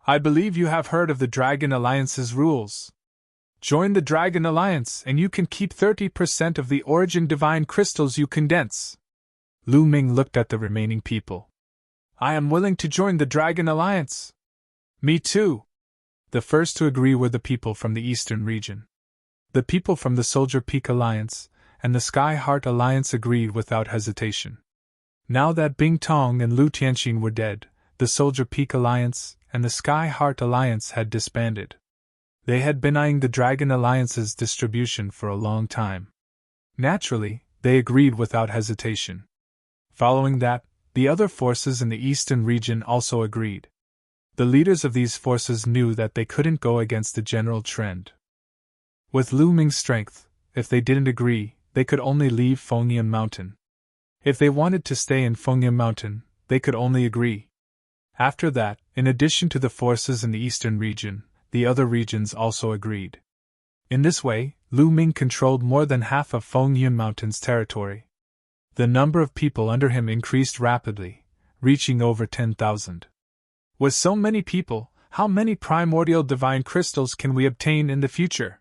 Speaker 1: I believe you have heard of the Dragon Alliance's rules. Join the Dragon Alliance and you can keep 30% of the origin divine crystals you condense. Lu Ming looked at the remaining people. I am willing to join the Dragon Alliance. Me too. The first to agree were the people from the eastern region. The people from the Soldier Peak Alliance and the Sky Heart Alliance agreed without hesitation. Now that Bing Tong and Lu Tianxin were dead, the Soldier Peak Alliance and the Sky Heart Alliance had disbanded. They had been eyeing the Dragon Alliance's distribution for a long time. Naturally, they agreed without hesitation. Following that, the other forces in the eastern region also agreed. The leaders of these forces knew that they couldn't go against the general trend. With Lu Ming's strength, if they didn't agree, they could only leave Fengyan Mountain. If they wanted to stay in Fengyan Mountain, they could only agree. After that, in addition to the forces in the eastern region, the other regions also agreed. In this way, Lu Ming controlled more than half of Fengyan Mountain's territory. The number of people under him increased rapidly, reaching over 10,000. With so many people, how many primordial divine crystals can we obtain in the future?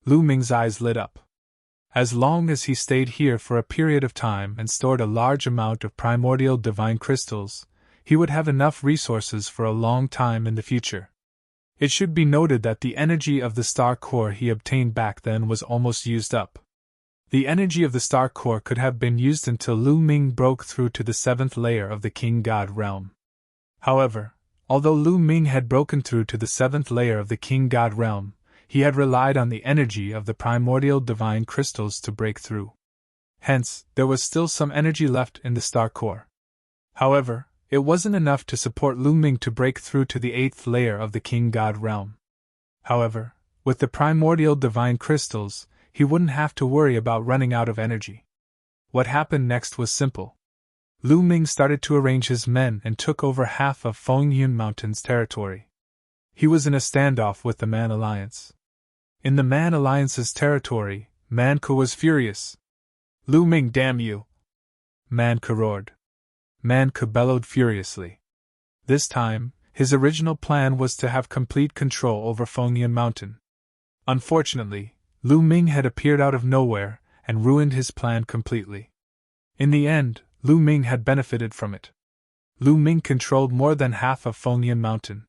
Speaker 1: Lu Ming's eyes lit up. As long as he stayed here for a period of time and stored a large amount of primordial divine crystals, he would have enough resources for a long time in the future. It should be noted that the energy of the star core he obtained back then was almost used up. The energy of the star core could have been used until Lu Ming broke through to the 7th layer of the King God realm. However, although Lu Ming had broken through to the 7th layer of the King God realm, he had relied on the energy of the primordial divine crystals to break through. Hence, there was still some energy left in the star core. However, it wasn't enough to support Lu Ming to break through to the 8th layer of the King God realm. However, with the primordial divine crystals, he wouldn't have to worry about running out of energy. What happened next was simple. Lu Ming started to arrange his men and took over half of Fengyan Mountain's territory. He was in a standoff with the Man Alliance. In the Man Alliance's territory, Man Ke was furious. "Lu Ming, damn you!" Man Ke roared. Man Ke bellowed furiously. This time, his original plan was to have complete control over Fengyan Mountain. Unfortunately, Lu Ming had appeared out of nowhere and ruined his plan completely. In the end, Lu Ming had benefited from it. Lu Ming controlled more than half of Fengyan Mountain.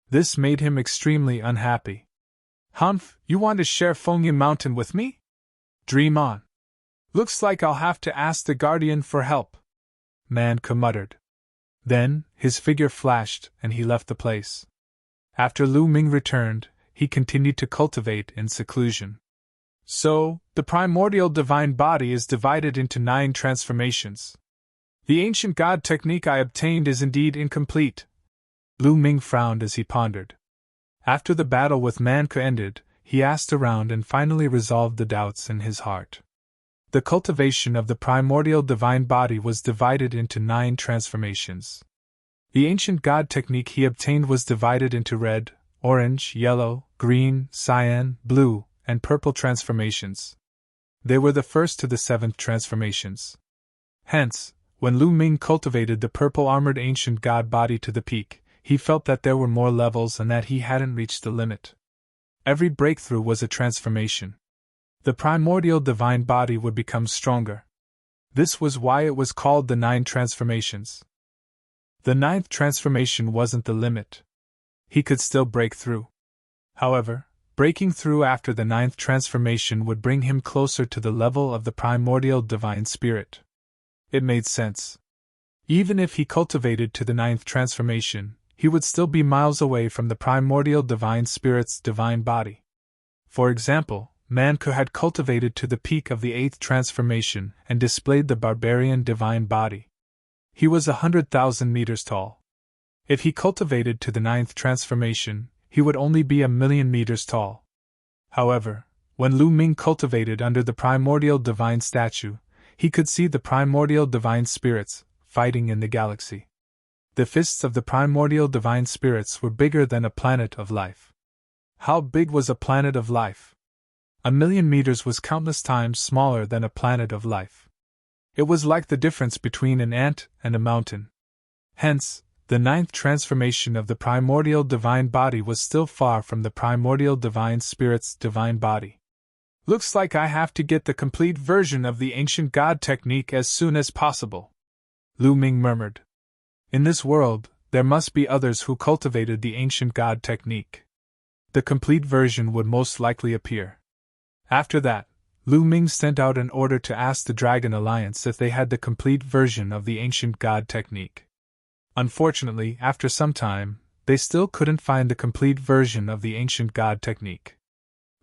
Speaker 1: This made him extremely unhappy. "Humph, you want to share Fengyan Mountain with me? Dream on. Looks like I'll have to ask the Guardian for help," Man Ke muttered. Then, his figure flashed and he left the place. After Lu Ming returned, he continued to cultivate in seclusion. "So, the primordial divine body is divided into 9 transformations. The ancient god technique I obtained is indeed incomplete." Lu Ming frowned as he pondered. After the battle with Man Ke ended, he asked around and finally resolved the doubts in his heart. The cultivation of the primordial divine body was divided into 9 transformations. The ancient god technique he obtained was divided into red, orange, yellow, green, cyan, blue, and purple transformations. They were the first to the 7th transformations. Hence, when Lu Ming cultivated the purple-armored ancient god body to the peak, he felt that there were more levels and that he hadn't reached the limit. Every breakthrough was a transformation. The primordial divine body would become stronger. This was why it was called the 9 transformations. The 9th transformation wasn't the limit. He could still break through. However, breaking through after the 9th transformation would bring him closer to the level of the primordial divine spirit. It made sense. Even if he cultivated to the 9th transformation, he would still be miles away from the primordial divine spirit's divine body. For example, Man Ke had cultivated to the peak of the 8th transformation and displayed the barbarian divine body. He was 100,000 meters tall. If he cultivated to the 9th transformation, he would only be 1,000,000 meters tall. However, when Lu Ming cultivated under the primordial divine statue, he could see the primordial divine spirits fighting in the galaxy. The fists of the primordial divine spirits were bigger than a planet of life. How big was a planet of life? 1,000,000 meters was countless times smaller than a planet of life. It was like the difference between an ant and a mountain. Hence, the 9th transformation of the primordial divine body was still far from the primordial divine spirit's divine body. "Looks like I have to get the complete version of the ancient god technique as soon as possible," Lu Ming murmured. In this world, there must be others who cultivated the ancient god technique. The complete version would most likely appear. After that, Lu Ming sent out an order to ask the Dragon Alliance if they had the complete version of the ancient god technique. Unfortunately, after some time, they still couldn't find the complete version of the ancient god technique.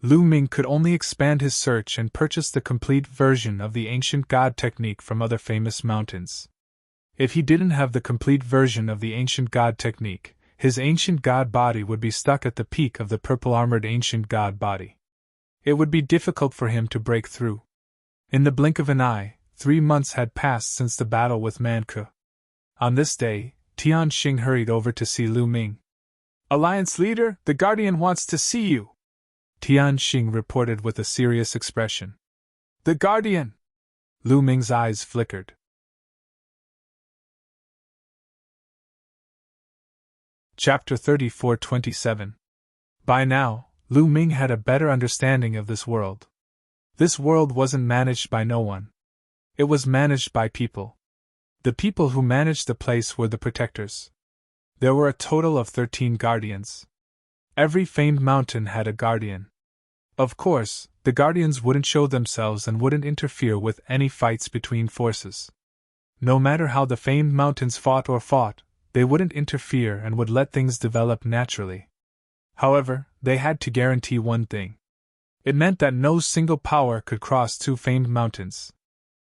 Speaker 1: Lu Ming could only expand his search and purchase the complete version of the ancient god technique from other famous mountains. If he didn't have the complete version of the ancient god technique, his ancient god body would be stuck at the peak of the purple-armored ancient god body. It would be difficult for him to break through. In the blink of an eye, 3 months had passed since the battle with Manke. On this day, Tian Xing hurried over to see Lu Ming. "Alliance leader, the Guardian wants to see you," Tian Xing reported with a serious expression. "The Guardian!" Lu Ming's eyes flickered. Chapter 34-27. By now, Lu Ming had a better understanding of this world. This world wasn't managed by no one. It was managed by people. The people who managed the place were the protectors. There were a total of 13 guardians. Every famed mountain had a guardian. Of course, the guardians wouldn't show themselves and wouldn't interfere with any fights between forces. No matter how the famed mountains fought, they wouldn't interfere and would let things develop naturally. However, they had to guarantee one thing. It meant that no single power could cross 2 famed mountains.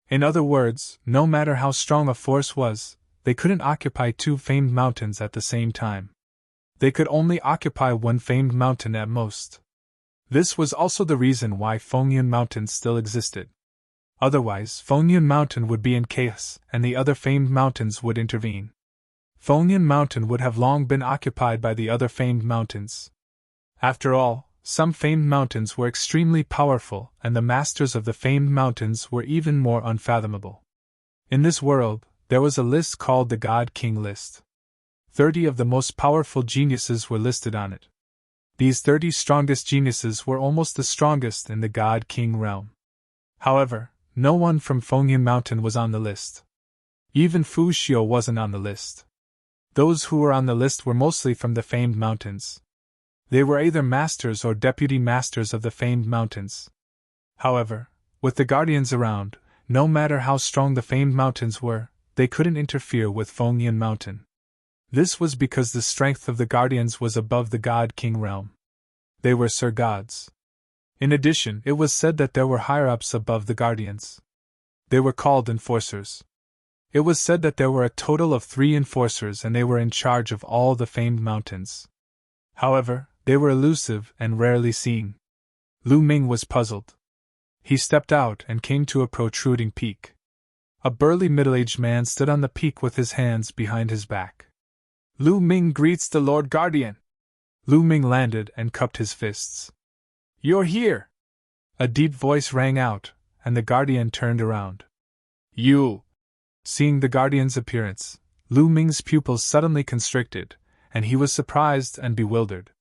Speaker 1: In other words, no matter how strong a force was, they couldn't occupy 2 famed mountains at the same time. They could only occupy 1 famed mountain at most. This was also the reason why Fengyun Mountain still existed. Otherwise, Fengyun Mountain would be in chaos, and the other famed mountains would intervene. Fengyun Mountain would have long been occupied by the other famed mountains. After all, some famed mountains were extremely powerful, and the masters of the famed mountains were even more unfathomable. In this world, there was a list called the God King list. 30 of the most powerful geniuses were listed on it. These 30 strongest geniuses were almost the strongest in the God King realm. However, no one from Fengyun Mountain was on the list. Even Fu Xiu wasn't on the list. Those who were on the list were mostly from the famed mountains. They were either masters or deputy masters of the famed mountains. However, with the guardians around, no matter how strong the famed mountains were, they couldn't interfere with Fengyun Mountain. This was because the strength of the guardians was above the God King realm. They were Sir Gods. In addition, it was said that there were higher-ups above the guardians. They were called enforcers. It was said that there were a total of 3 enforcers and they were in charge of all the famed mountains. However, they were elusive and rarely seen. Lu Ming was puzzled. He stepped out and came to a protruding peak. A burly middle-aged man stood on the peak with his hands behind his back. "Lu Ming greets the Lord Guardian." Lu Ming landed and cupped his fists. "You're here!" A deep voice rang out, and the Guardian turned around. "You!" Seeing the Guardian's appearance, Lu Ming's pupils suddenly constricted, and he was surprised and bewildered.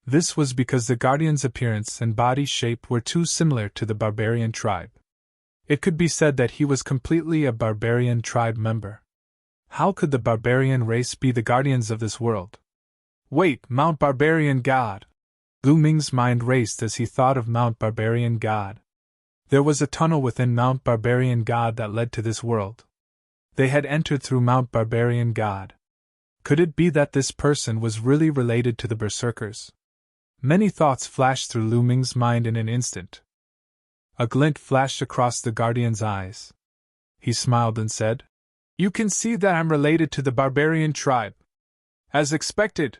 Speaker 1: This was because the Guardian's appearance and body shape were too similar to the barbarian tribe. It could be said that he was completely a barbarian tribe member. How could the barbarian race be the guardians of this world? Wait, Mount Barbarian God! Lu Ming's mind raced as he thought of Mount Barbarian God. There was a tunnel within Mount Barbarian God that led to this world. They had entered through Mount Barbarian God. Could it be that this person was really related to the Berserkers? Many thoughts flashed through Lu Ming's mind in an instant. A glint flashed across the Guardian's eyes. He smiled and said, "You can see that I'm related to the barbarian tribe." As expected.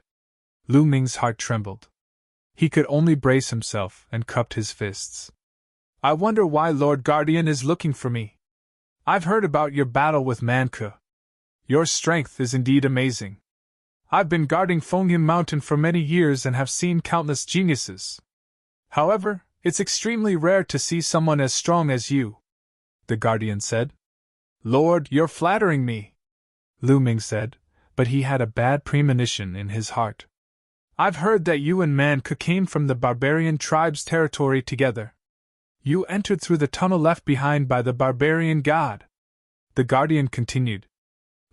Speaker 1: Lu Ming's heart trembled. He could only brace himself and cupped his fists. "I wonder why Lord Guardian is looking for me. I've heard about your battle with Manke. Your strength is indeed amazing. I've been guarding Fengyun Mountain for many years and have seen countless geniuses. However, it's extremely rare to see someone as strong as you," the Guardian said. "Lord, you're flattering me," Lu Ming said, but he had a bad premonition in his heart. "I've heard that you and Manke came from the barbarian tribe's territory together. You entered through the tunnel left behind by the barbarian god," the Guardian continued.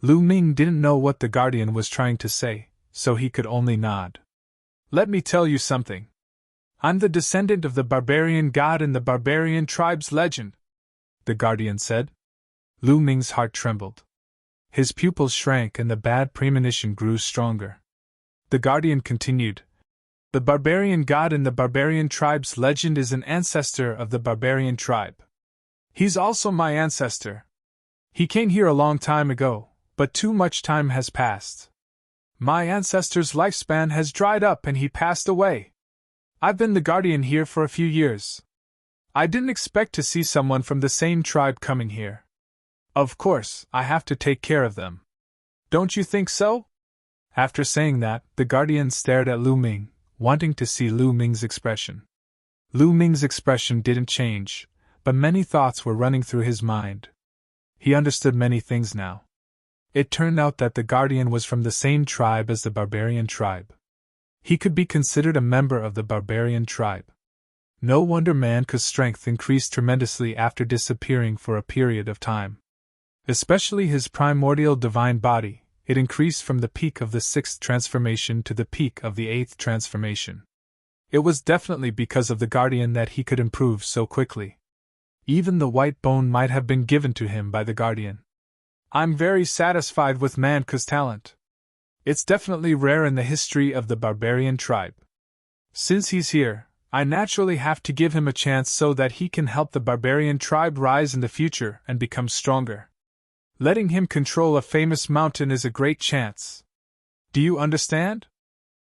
Speaker 1: Lu Ming didn't know what the Guardian was trying to say, so he could only nod. "Let me tell you something. I'm the descendant of the barbarian god in the barbarian tribe's legend," the Guardian said. Lu Ming's heart trembled. His pupils shrank and the bad premonition grew stronger. The Guardian continued, "The barbarian god in the barbarian tribe's legend is an ancestor of the barbarian tribe. He's also my ancestor. He came here a long time ago, But too much time has passed. My ancestor's lifespan has dried up and he passed away. I've been the guardian here for a few years. I didn't expect to see someone from the same tribe coming here. Of course, I have to take care of them. Don't you think so? After saying that, the guardian stared at Lu Ming, wanting to see Lu Ming's expression. Lu Ming's expression didn't change, but many thoughts were running through his mind. He understood many things now. It turned out that the guardian was from the same tribe as the barbarian tribe. He could be considered a member of the barbarian tribe. No wonder Manka's strength increased tremendously after disappearing for a period of time. Especially his primordial divine body, it increased from the peak of the 6th transformation to the peak of the 8th transformation. It was definitely because of the guardian that he could improve so quickly. Even the white bone might have been given to him by the guardian. I'm very satisfied with Manka's talent. It's definitely rare in the history of the barbarian tribe. Since he's here, I naturally have to give him a chance so that he can help the barbarian tribe rise in the future and become stronger. Letting him control a famous mountain is a great chance. Do you understand?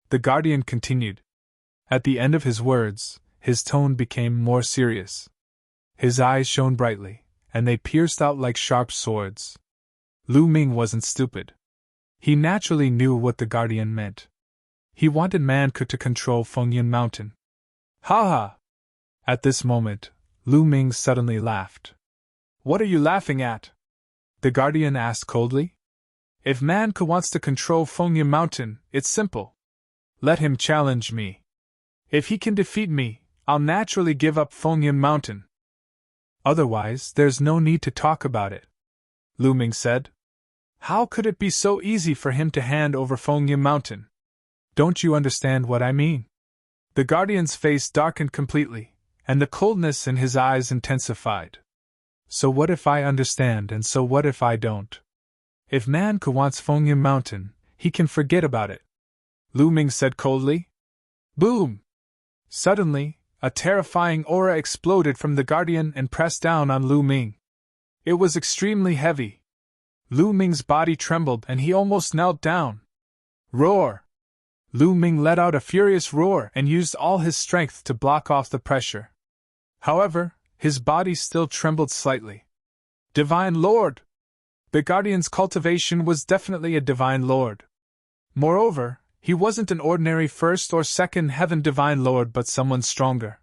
Speaker 1: The guardian continued. At the end of his words, his tone became more serious. His eyes shone brightly, and they pierced out like sharp swords. Lu Ming wasn't stupid. He naturally knew what the guardian meant. He wanted Manka to control Fengyan Mountain. Ha ha! At this moment, Lu Ming suddenly laughed. What are you laughing at? The guardian asked coldly. If Manka wants to control Fengyan Mountain, it's simple. Let him challenge me. If he can defeat me, I'll naturally give up Fengyan Mountain. Otherwise, there's no need to talk about it, Lu Ming said. How could it be so easy for him to hand over Fengyan Mountain? Don't you understand what I mean? The guardian's face darkened completely, and the coldness in his eyes intensified. So what if I understand and so what if I don't? If Manka wants Fengyan Mountain, he can forget about it, Lu Ming said coldly. Boom! Suddenly, a terrifying aura exploded from the guardian and pressed down on Lu Ming. It was extremely heavy. Lu Ming's body trembled and he almost knelt down. Roar! Lu Ming let out a furious roar and used all his strength to block off the pressure. However, his body still trembled slightly. Divine Lord! The guardian's cultivation was definitely a divine lord. Moreover, he wasn't an ordinary first or second heaven divine lord but someone stronger.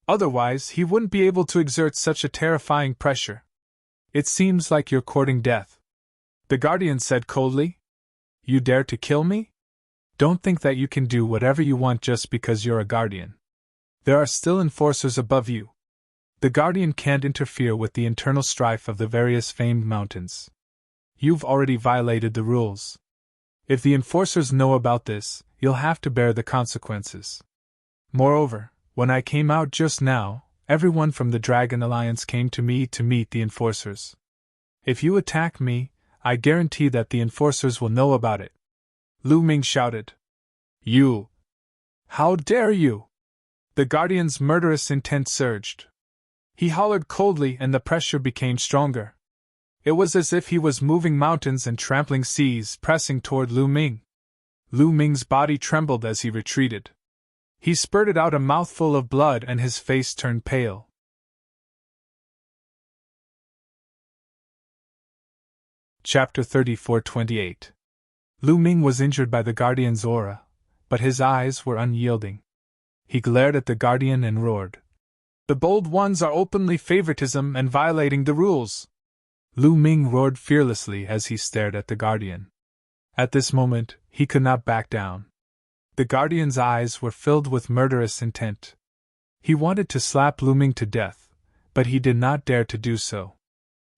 Speaker 1: Otherwise, he wouldn't be able to exert such a terrifying pressure. It seems like you're courting death, the guardian said coldly. You dare to kill me? Don't think that you can do whatever you want just because you're a guardian. There are still enforcers above you. The guardian can't interfere with the internal strife of the various famed mountains. You've already violated the rules. If the enforcers know about this, you'll have to bear the consequences. Moreover, when I came out just now, everyone from the Dragon Alliance came to me to meet the enforcers. If you attack me, I guarantee that the enforcers will know about it. Lu Ming shouted. You! How dare you! The guardian's murderous intent surged. He hollered coldly and the pressure became stronger. It was as if he was moving mountains and trampling seas, pressing toward Lu Ming. Lu Ming's body trembled as he retreated. He spurted out a mouthful of blood and his face turned pale. Chapter 34-28. Lu Ming was injured by the guardian's aura, but his eyes were unyielding. He glared at the guardian and roared. The bold ones are openly favoritism and violating the rules. Lu Ming roared fearlessly as he stared at the guardian. At this moment, he could not back down. The guardian's eyes were filled with murderous intent. He wanted to slap Lu Ming to death, but he did not dare to do so.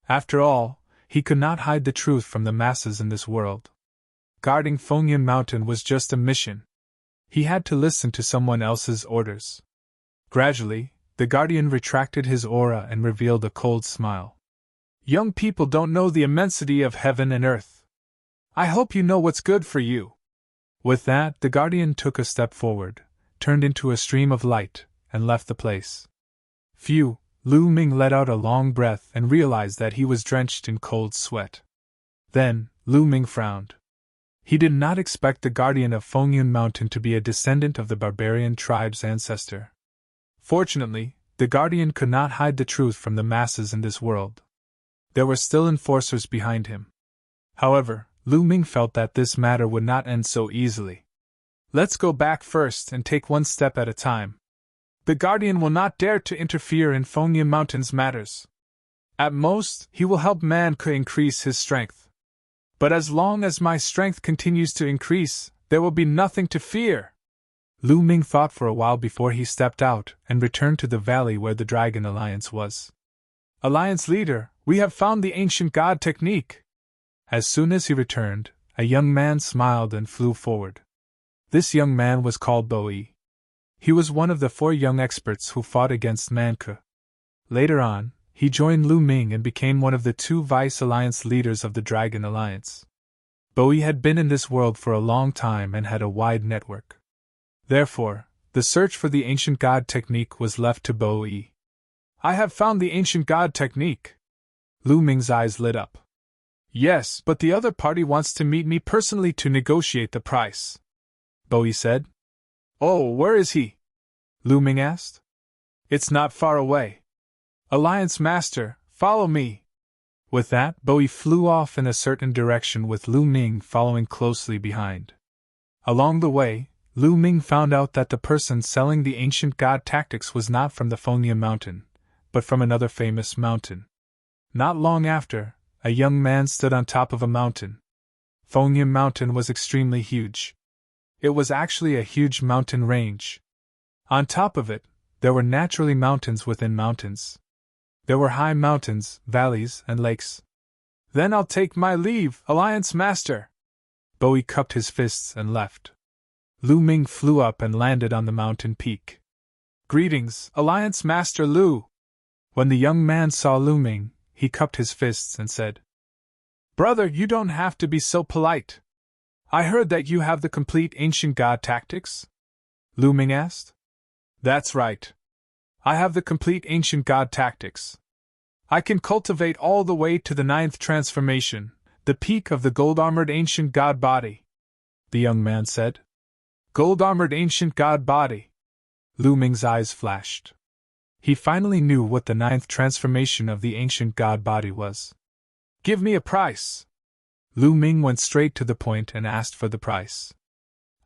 Speaker 1: After all, he could not hide the truth from the masses in this world. Guarding Fengyan Mountain was just a mission. He had to listen to someone else's orders. Gradually, the guardian retracted his aura and revealed a cold smile. Young people don't know the immensity of heaven and earth. I hope you know what's good for you. With that, the guardian took a step forward, turned into a stream of light, and left the place. Phew! Lu Ming let out a long breath and realized that he was drenched in cold sweat. Then, Lu Ming frowned. He did not expect the guardian of Fengyun Mountain to be a descendant of the barbarian tribe's ancestor. Fortunately, the guardian could not hide the truth from the masses in this world. There were still enforcers behind him. However, Lu Ming felt that this matter would not end so easily. Let's go back first and take one step at a time. The guardian will not dare to interfere in Fengyun Mountain's matters. At most, he will help Manke increase his strength. But as long as my strength continues to increase, there will be nothing to fear. Lu Ming thought for a while before he stepped out and returned to the valley where the Dragon Alliance was. Alliance leader, we have found the ancient god technique. As soon as he returned, a young man smiled and flew forward. This young man was called Boyi. He was one of the 4 young experts who fought against Manke. Later on, he joined Lu Ming and became one of the 2 vice-alliance leaders of the Dragon Alliance. Boyi had been in this world for a long time and had a wide network. Therefore, the search for the ancient god technique was left to Boyi. I have found the ancient god technique. Lu Ming's eyes lit up. Yes, but the other party wants to meet me personally to negotiate the price, Boyi said. Oh, where is he? Lu Ming asked. It's not far away. Alliance Master, follow me. With that, Boyi flew off in a certain direction with Lu Ming following closely behind. Along the way, Lu Ming found out that the person selling the ancient god tactics was not from the Fengyun Mountain, but from another famous mountain. Not long after, a young man stood on top of a mountain. Fengyun Mountain was extremely huge. It was actually a huge mountain range. On top of it, there were naturally mountains within mountains. There were high mountains, valleys, and lakes. Then I'll take my leave, Alliance Master. Boyi cupped his fists and left. Lu Ming flew up and landed on the mountain peak. Greetings, Alliance Master Lu. When the young man saw Lu Ming, he cupped his fists and said, Brother, you don't have to be so polite. I heard that you have the complete ancient god tactics? Lu Ming asked. That's right. I have the complete ancient god tactics. I can cultivate all the way to the 9th transformation, the peak of the gold-armored ancient god body, the young man said. Gold-armored ancient god body. Lu Ming's eyes flashed. He finally knew what the 9th transformation of the ancient god body was. Give me a price. Lu Ming went straight to the point and asked for the price.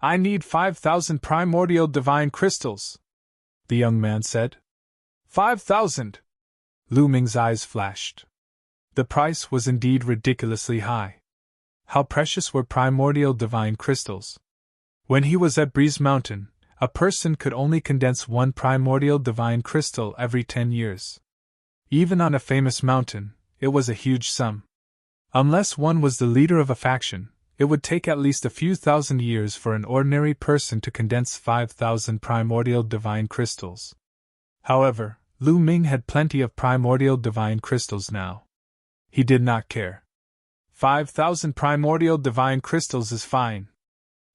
Speaker 1: I need 5,000 primordial divine crystals, the young man said. 5,000! Lu Ming's eyes flashed. The price was indeed ridiculously high. How precious were primordial divine crystals? When he was at Breeze Mountain, a person could only condense 1 primordial divine crystal every 10 years. Even on a famous mountain, it was a huge sum. Unless one was the leader of a faction, it would take at least a few thousand years for an ordinary person to condense 5,000 primordial divine crystals. However, Lu Ming had plenty of primordial divine crystals now. He did not care. 5,000 primordial divine crystals is fine.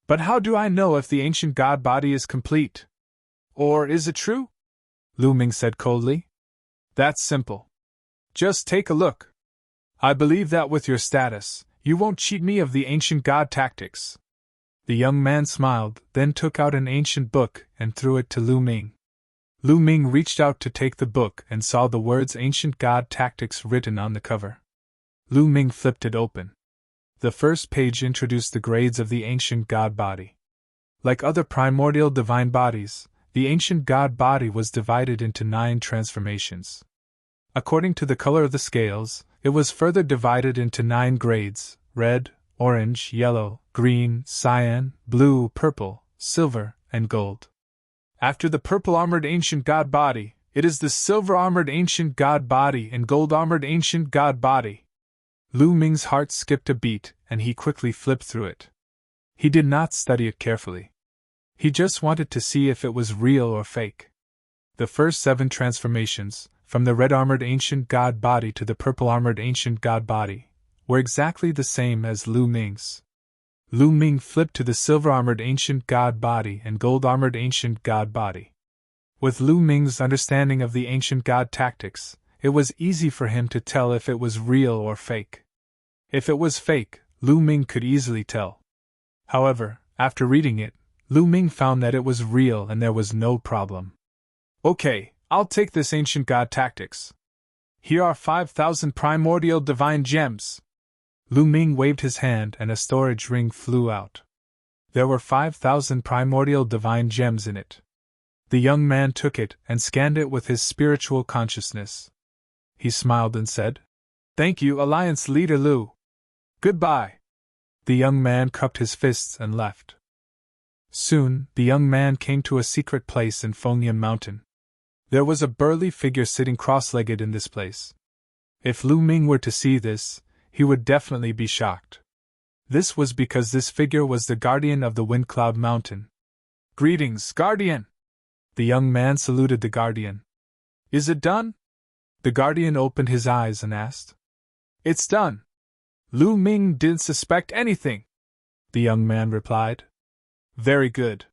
Speaker 1: But how do I know if the ancient god body is complete? Or is it true? Lu Ming said coldly. That's simple. Just take a look. I believe that with your status, you won't cheat me of the ancient god tactics. The young man smiled, then took out an ancient book and threw it to Lu Ming. Lu Ming reached out to take the book and saw the words Ancient God Tactics written on the cover. Lu Ming flipped it open. The first page introduced the grades of the ancient god body. Like other primordial divine bodies, the ancient god body was divided into 9 transformations. According to the color of the scales, it was further divided into 9 grades: red, orange, yellow, green, cyan, blue, purple, silver, and gold. After the purple-armored ancient god body, it is the silver-armored ancient god body and gold-armored ancient god body. Lu Ming's heart skipped a beat, and he quickly flipped through it. He did not study it carefully. He just wanted to see if it was real or fake. The first 7 transformations, from the red-armored ancient god body to the purple-armored ancient god body, were exactly the same as Lu Ming's. Lu Ming flipped to the silver-armored ancient god body and gold-armored ancient god body. With Lu Ming's understanding of the ancient god tactics, it was easy for him to tell if it was real or fake. If it was fake, Lu Ming could easily tell. However, after reading it, Lu Ming found that it was real and there was no problem. Okay, I'll take this ancient god tactics. Here are 5,000 primordial divine gems. Lu Ming waved his hand and a storage ring flew out. There were 5,000 primordial divine gems in it. The young man took it and scanned it with his spiritual consciousness. He smiled and said, "Thank you, Alliance Leader Lu. Goodbye." The young man cupped his fists and left. Soon, the young man came to a secret place in Fengyan Mountain. There was a burly figure sitting cross-legged in this place. If Lu Ming were to see this, he would definitely be shocked. This was because this figure was the guardian of the Wind Cloud Mountain. "Greetings, Guardian!" The young man saluted the guardian. "Is it done?" The guardian opened his eyes and asked. "It's done. Lu Ming didn't suspect anything," the young man replied. "Very good.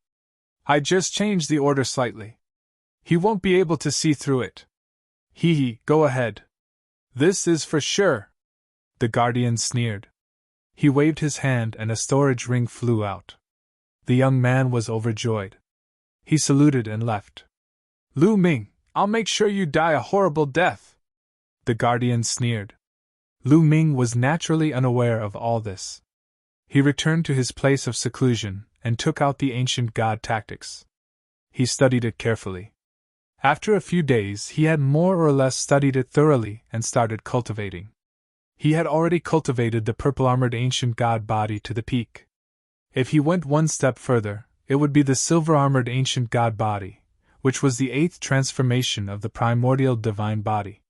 Speaker 1: I just changed the order slightly. He won't be able to see through it." "Hee, go ahead. This is for sure," the guardian sneered. He waved his hand and a storage ring flew out. The young man was overjoyed. He saluted and left. "Lu Ming, I'll make sure you die a horrible death," the guardian sneered. Lu Ming was naturally unaware of all this. He returned to his place of seclusion and took out the ancient god tactics. He studied it carefully. After a few days, he had more or less studied it thoroughly and started cultivating. He had already cultivated the purple-armored ancient god body to the peak. If he went one step further, it would be the silver-armored ancient god body, which was the 8th transformation of the primordial divine body.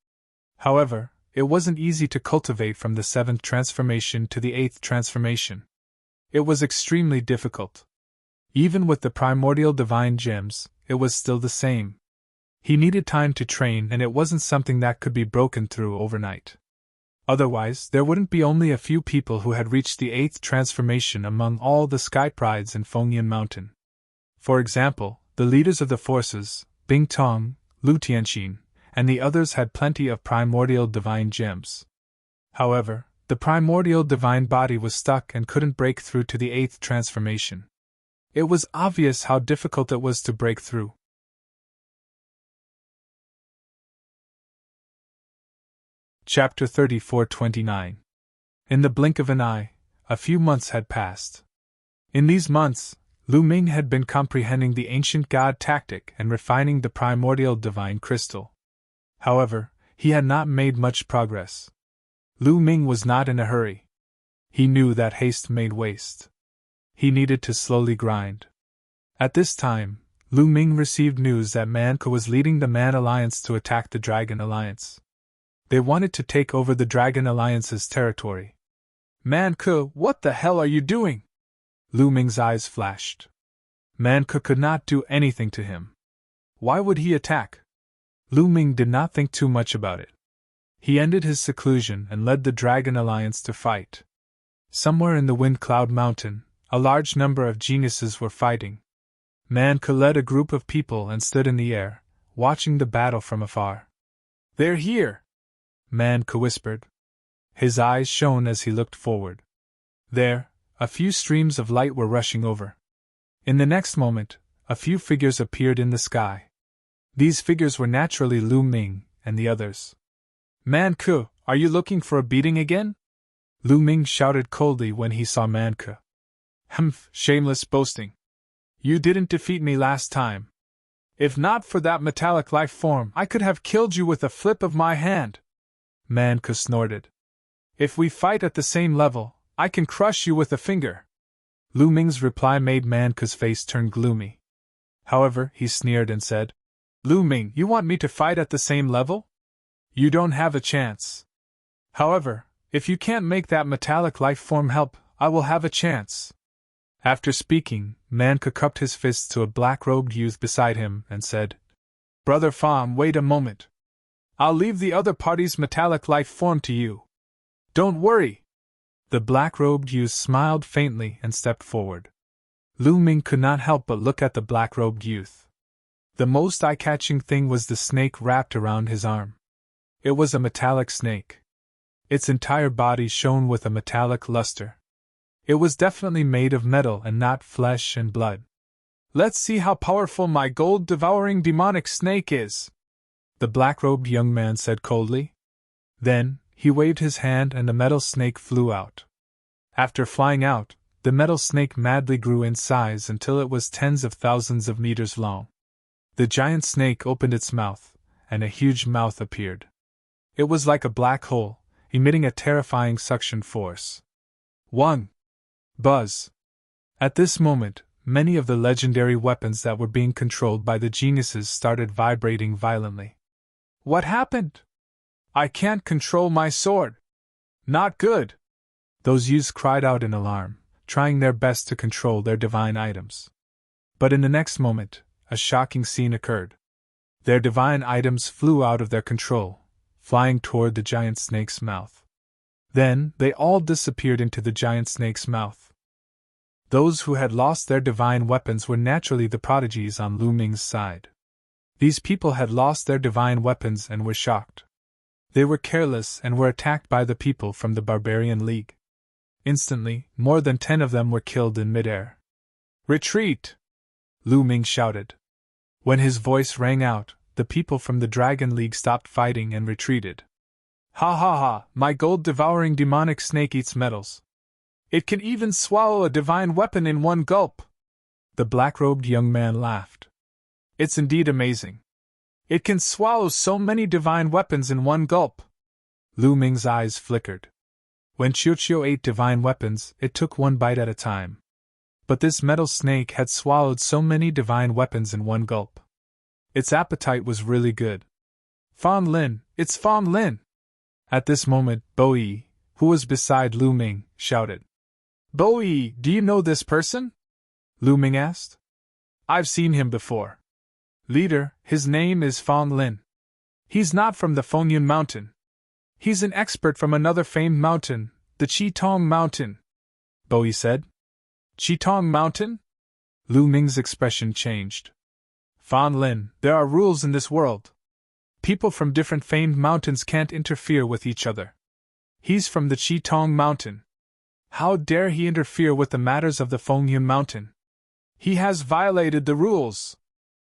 Speaker 1: However, it wasn't easy to cultivate from the 7th transformation to the 8th transformation. It was extremely difficult. Even with the primordial divine gems, it was still the same. He needed time to train, and it wasn't something that could be broken through overnight. Otherwise, there wouldn't be only a few people who had reached the 8th transformation among all the sky prides in Fengyan Mountain. For example, the leaders of the forces, Bing Tong, Lu Tianxin, and the others had plenty of primordial divine gems. However, the primordial divine body was stuck and couldn't break through to the 8th transformation. It was obvious how difficult it was to break through. Chapter 34-29. In the blink of an eye, a few months had passed. In these months, Lu Ming had been comprehending the ancient god tactic and refining the primordial divine crystal. However, he had not made much progress. Lu Ming was not in a hurry. He knew that haste made waste. He needed to slowly grind. At this time, Lu Ming received news that Manke was leading the Man Alliance to attack the Dragon Alliance. They wanted to take over the Dragon Alliance's territory. "Manke, what the hell are you doing?" Lu Ming's eyes flashed. Manke could not do anything to him. Why would he attack? Lu Ming did not think too much about it. He ended his seclusion and led the Dragon Alliance to fight. Somewhere in the Wind Cloud Mountain, a large number of geniuses were fighting. Manke led a group of people and stood in the air, watching the battle from afar. "They're here!" Manke whispered. His eyes shone as he looked forward. There, a few streams of light were rushing over. In the next moment, a few figures appeared in the sky. These figures were naturally Lu Ming and the others. "Manke, are you looking for a beating again?" Lu Ming shouted coldly when he saw Manke. "Humph, shameless boasting. You didn't defeat me last time. If not for that metallic life form, I could have killed you with a flip of my hand." Manke snorted. "If we fight at the same level, I can crush you with a finger." Lu Ming's reply made Manke's face turn gloomy. However, he sneered and said, "Lu Ming, you want me to fight at the same level? You don't have a chance. However, if you can't make that metallic life form help, I will have a chance." After speaking, Manke cupped his fists to a black-robed youth beside him and said, "Brother Pham, wait a moment. I'll leave the other party's metallic life form to you. Don't worry." The black-robed youth smiled faintly and stepped forward. Lu Ming could not help but look at the black-robed youth. The most eye-catching thing was the snake wrapped around his arm. It was a metallic snake. Its entire body shone with a metallic luster. It was definitely made of metal and not flesh and blood. "Let's see how powerful my gold-devouring demonic snake is," the black-robed young man said coldly. Then, he waved his hand and the metal snake flew out. After flying out, the metal snake madly grew in size until it was tens of thousands of meters long. The giant snake opened its mouth, and a huge mouth appeared. It was like a black hole, emitting a terrifying suction force. 1. Buzz. At this moment, many of the legendary weapons that were being controlled by the geniuses started vibrating violently. "What happened? I can't control my sword. Not good!" Those youths cried out in alarm, trying their best to control their divine items. But in the next moment, a shocking scene occurred. Their divine items flew out of their control, flying toward the giant snake's mouth. Then, they all disappeared into the giant snake's mouth. Those who had lost their divine weapons were naturally the prodigies on Lu Ming's side. These people had lost their divine weapons and were shocked. They were careless and were attacked by the people from the Barbarian League. Instantly, more than 10 of them were killed in midair. "Retreat!" Lu Ming shouted. When his voice rang out, the people from the Dragon League stopped fighting and retreated. "Ha ha ha, my gold-devouring demonic snake eats metals. It can even swallow a divine weapon in one gulp!" The black-robed young man laughed. "It's indeed amazing. It can swallow so many divine weapons in one gulp." Lu Ming's eyes flickered. When Qiuqiu ate divine weapons, it took one bite at a time. But this metal snake had swallowed so many divine weapons in one gulp. Its appetite was really good. "Fan Lin, it's Fan Lin!" At this moment, Bo Yi, who was beside Lu Ming, shouted. "Bo Yi, do you know this person?" Lu Ming asked. "I've seen him before. Leader, his name is Fan Lin. He's not from the Fengyun Mountain. He's an expert from another famed mountain, the Qitong Mountain," Bo Yi said. "Qitong Mountain?" Lu Ming's expression changed. "Fan Lin, there are rules in this world. People from different famed mountains can't interfere with each other. He's from the Qitong Mountain. How dare he interfere with the matters of the Fengyun Mountain? He has violated the rules!"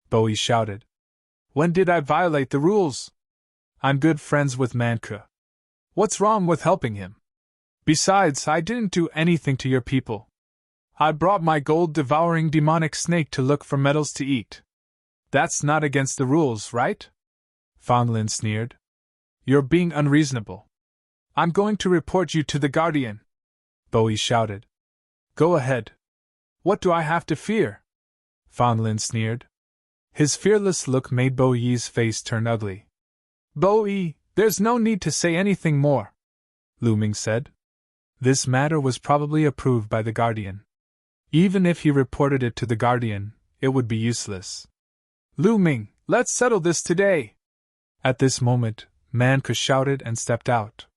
Speaker 1: Bo Yi shouted. "When did I violate the rules? I'm good friends with Manke. What's wrong with helping him? Besides, I didn't do anything to your people. I brought my gold-devouring demonic snake to look for metals to eat. That's not against the rules, right?" Fan Lin sneered. "You're being unreasonable. I'm going to report you to the Guardian," Bo Yi shouted. "Go ahead. What do I have to fear?" Fan Lin sneered. His fearless look made Bo Yi's face turn ugly. "Bo Yi, there's no need to say anything more," Lu Ming said. This matter was probably approved by the Guardian. Even if he reported it to the Guardian, it would be useless. "Lu Ming, let's settle this today!" At this moment, Manke shouted and stepped out.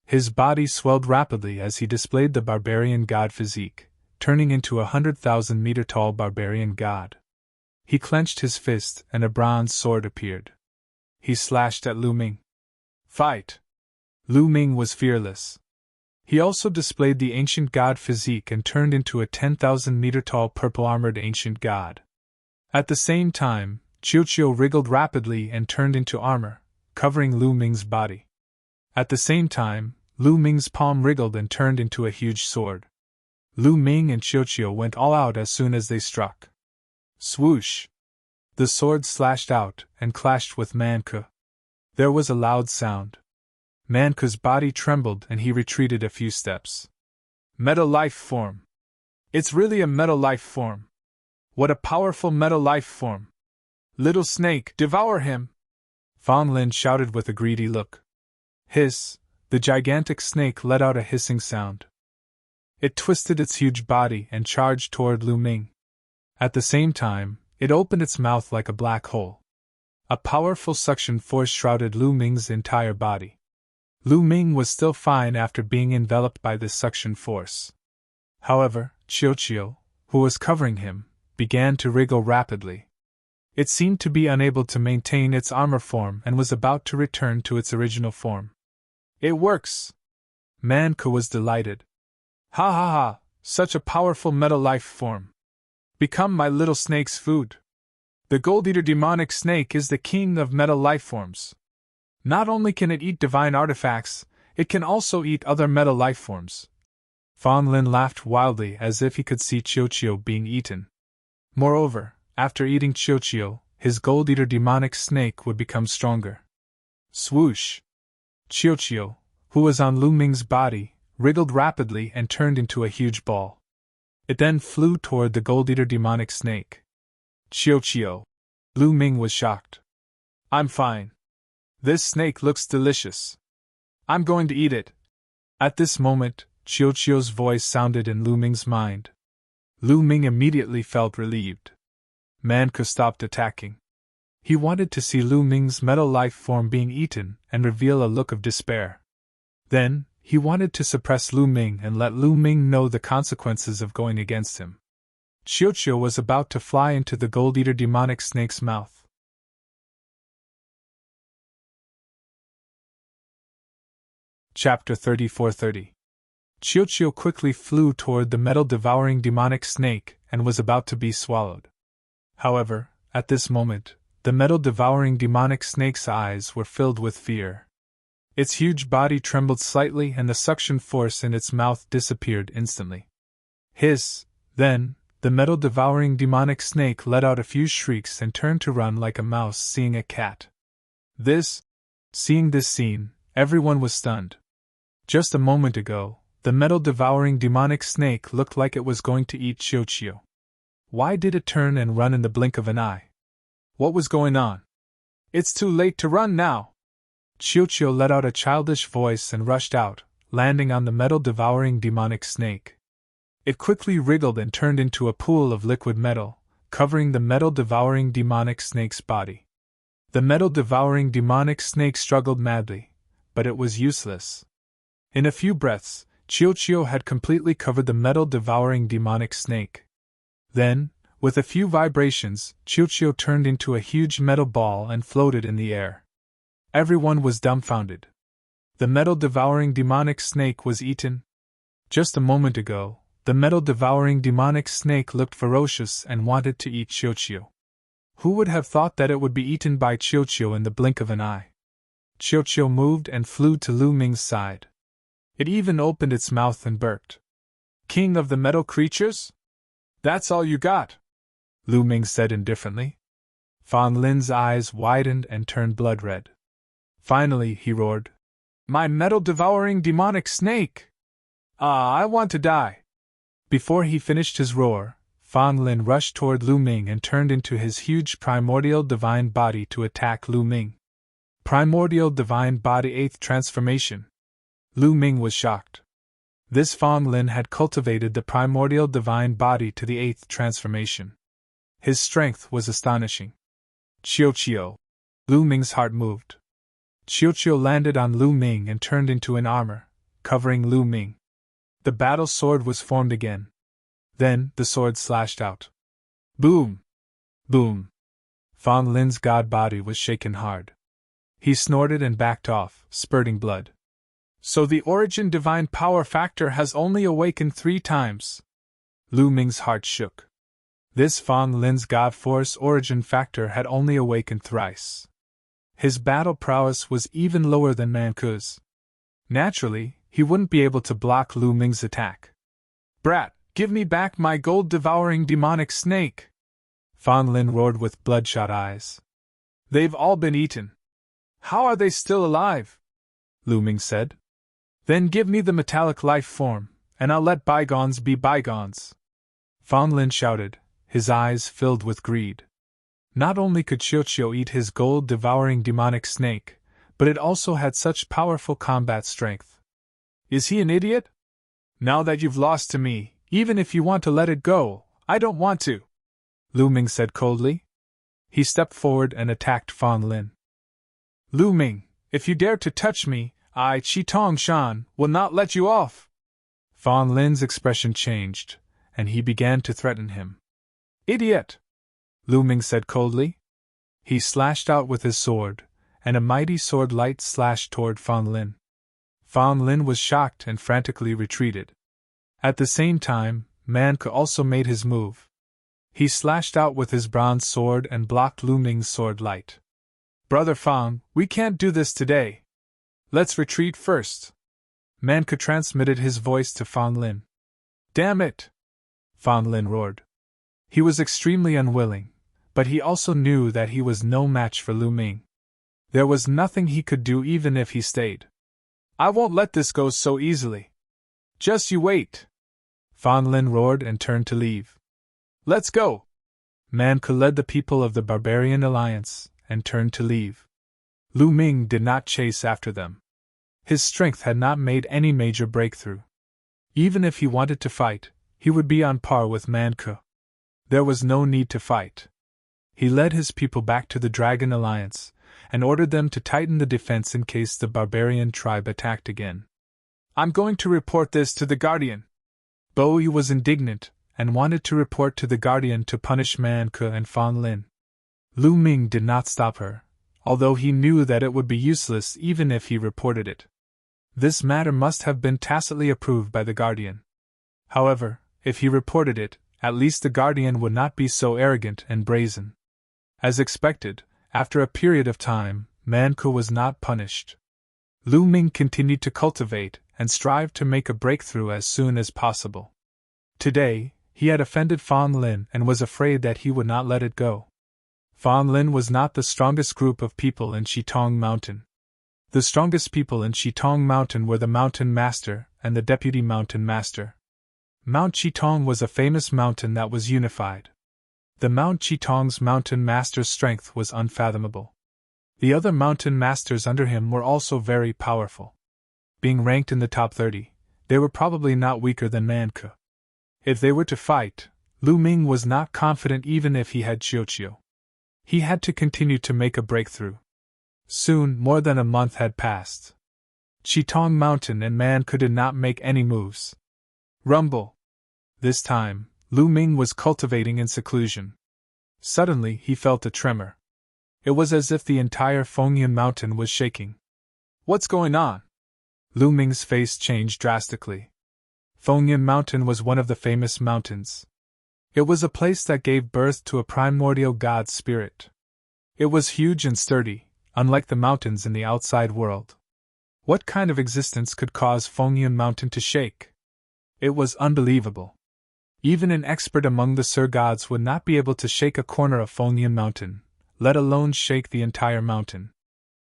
Speaker 1: His body swelled rapidly as he displayed the barbarian god physique, turning into a 100,000-meter-tall barbarian god. He clenched his fist and a bronze sword appeared. He slashed at Lu Ming. "Fight!" Lu Ming was fearless. He also displayed the ancient god physique and turned into a 10,000-meter-tall purple-armored ancient god. At the same time, Qiuqiu wriggled rapidly and turned into armor, covering Lu Ming's body. At the same time, Lu Ming's palm wriggled and turned into a huge sword. Lu Ming and Qiuqiu went all out as soon as they struck. Swoosh! The sword slashed out and clashed with Manke. There was a loud sound. Manke's body trembled and he retreated a few steps. Metal life form! It's really a metal life form! What a powerful metal life form! Little snake, devour him! Fan Lin shouted with a greedy look. Hiss! The gigantic snake let out a hissing sound. It twisted its huge body and charged toward Lu Ming. At the same time, it opened its mouth like a black hole. A powerful suction force shrouded Lu Ming's entire body. Lu Ming was still fine after being enveloped by this suction force. However, Qiuqiu, who was covering him, began to wriggle rapidly. It seemed to be unable to maintain its armor form and was about to return to its original form. "It works!" Manke was delighted. "Ha ha ha! Such a powerful metal life form. Become my little snake's food. The gold-eater demonic snake is the king of metal life forms. Not only can it eat divine artifacts, it can also eat other metal life forms. Fan Lin laughed wildly as if he could see Qiuqiu being eaten. Moreover, after eating Qiuqiu, his gold-eater demonic snake would become stronger. Swoosh! Qiuqiu, who was on Lu Ming's body, wriggled rapidly and turned into a huge ball. It then flew toward the gold-eater demonic snake. Qiuqiu! Lu Ming was shocked. I'm fine. This snake looks delicious. I'm going to eat it. At this moment, Qiuqiu's voice sounded in Lu Ming's mind. Lu Ming immediately felt relieved. Manke stopped attacking. He wanted to see Lu Ming's metal life form being eaten and reveal a look of despair. Then, he wanted to suppress Lu Ming and let Lu Ming know the consequences of going against him. Qiuqiu was about to fly into the gold-eater demonic snake's mouth. Chapter 34:30. Qiuqiu quickly flew toward the metal-devouring demonic snake and was about to be swallowed. However, at this moment, the metal-devouring demonic snake's eyes were filled with fear. Its huge body trembled slightly and the suction force in its mouth disappeared instantly. Hiss! Then, the metal-devouring demonic snake let out a few shrieks and turned to run like a mouse seeing a cat. Seeing this scene, everyone was stunned. Just a moment ago, the metal-devouring demonic snake looked like it was going to eat Qiuqiu. Why did it turn and run in the blink of an eye? What was going on? It's too late to run now! Qiuqiu let out a childish voice and rushed out, landing on the metal-devouring demonic snake. It quickly wriggled and turned into a pool of liquid metal, covering the metal-devouring demonic snake's body. The metal-devouring demonic snake struggled madly, but it was useless. In a few breaths, Qiuqiu had completely covered the metal-devouring demonic snake. Then, with a few vibrations, Qiuqiu turned into a huge metal ball and floated in the air. Everyone was dumbfounded. The metal-devouring demonic snake was eaten. Just a moment ago, the metal-devouring demonic snake looked ferocious and wanted to eat Qiuqiu. Who would have thought that it would be eaten by Qiuqiu in the blink of an eye? Qiuqiu moved and flew to Lu Ming's side. It even opened its mouth and burped. King of the metal creatures? That's all you got? Lu Ming said indifferently. Fan Lin's eyes widened and turned blood red. Finally, he roared. My metal-devouring demonic snake! I want to die! Before he finished his roar, Fan Lin rushed toward Lu Ming and turned into his huge primordial divine body to attack Lu Ming. Primordial divine body 8th transformation. Lu Ming was shocked. This Fan Lin had cultivated the primordial divine body to the 8th transformation. His strength was astonishing. Qiuqiu! Lu Ming's heart moved. Qiuqiu landed on Lu Ming and turned into an armor, covering Lu Ming. The battle sword was formed again. Then, the sword slashed out. Boom! Boom! Fan Lin's god body was shaken hard. He snorted and backed off, spurting blood. So the origin divine power factor has only awakened 3 times. Lu Ming's heart shook. This Fan Lin's god force origin factor had only awakened thrice. His battle prowess was even lower than Manke's. Naturally, he wouldn't be able to block Lu Ming's attack. Brat, give me back my gold-devouring demonic snake! Fan Lin roared with bloodshot eyes. They've all been eaten. How are they still alive? Lu Ming said. Then give me the metallic life form, and I'll let bygones be bygones. Fan Lin shouted, his eyes filled with greed. Not only could Qiuqiu eat his gold-devouring demonic snake, but it also had such powerful combat strength. Is he an idiot? Now that you've lost to me, even if you want to let it go, I don't want to, Lu Ming said coldly. He stepped forward and attacked Fan Lin. Lu Ming, if you dare to touch me, I, Qitong Shan, will not let you off. Fan Lin's expression changed, and he began to threaten him. Idiot! Lu Ming said coldly. He slashed out with his sword, and a mighty sword light slashed toward Fan Lin. Fan Lin was shocked and frantically retreated. At the same time, Manke also made his move. He slashed out with his bronze sword and blocked Lu Ming's sword light. Brother Fang, we can't do this today. Let's retreat first. Manke transmitted his voice to Fang Lin. Damn it! Fang Lin roared. He was extremely unwilling, but he also knew that he was no match for Lu Ming. There was nothing he could do even if he stayed. I won't let this go so easily. Just you wait. Fang Lin roared and turned to leave. Let's go! Manke led the people of the Barbarian Alliance and turned to leave. Lu Ming did not chase after them. His strength had not made any major breakthrough. Even if he wanted to fight, he would be on par with Manke. There was no need to fight. He led his people back to the Dragon Alliance and ordered them to tighten the defense in case the barbarian tribe attacked again. I'm going to report this to the Guardian. Bowie was indignant and wanted to report to the Guardian to punish Manke and Fang Lin. Lu Ming did not stop her, although he knew that it would be useless even if he reported it. This matter must have been tacitly approved by the Guardian. However, if he reported it, at least the Guardian would not be so arrogant and brazen. As expected, after a period of time, Manke was not punished. Lu Ming continued to cultivate and strive to make a breakthrough as soon as possible. Today, he had offended Fang Lin and was afraid that he would not let it go. Fang Lin was not the strongest group of people in Shitong Mountain. The strongest people in Shitong Mountain were the Mountain Master and the Deputy Mountain Master. Mount Shitong was a famous mountain that was unified. The Mount Shitong's Mountain Master's strength was unfathomable. The other Mountain Masters under him were also very powerful. Being ranked in the top 30, they were probably not weaker than Manke. If they were to fight, Lu Ming was not confident even if he had Qiuqiu. He had to continue to make a breakthrough. Soon, more than a month had passed. Shitong Mountain and Manke did not make any moves. Rumble. This time, Lu Ming was cultivating in seclusion. Suddenly, he felt a tremor. It was as if the entire Fengyun Mountain was shaking. What's going on? Lu Ming's face changed drastically. Fengyun Mountain was one of the famous mountains. It was a place that gave birth to a primordial god spirit. It was huge and sturdy, unlike the mountains in the outside world. What kind of existence could cause Fengyun Mountain to shake? It was unbelievable. Even an expert among the Ser gods would not be able to shake a corner of Fengyun Mountain, let alone shake the entire mountain.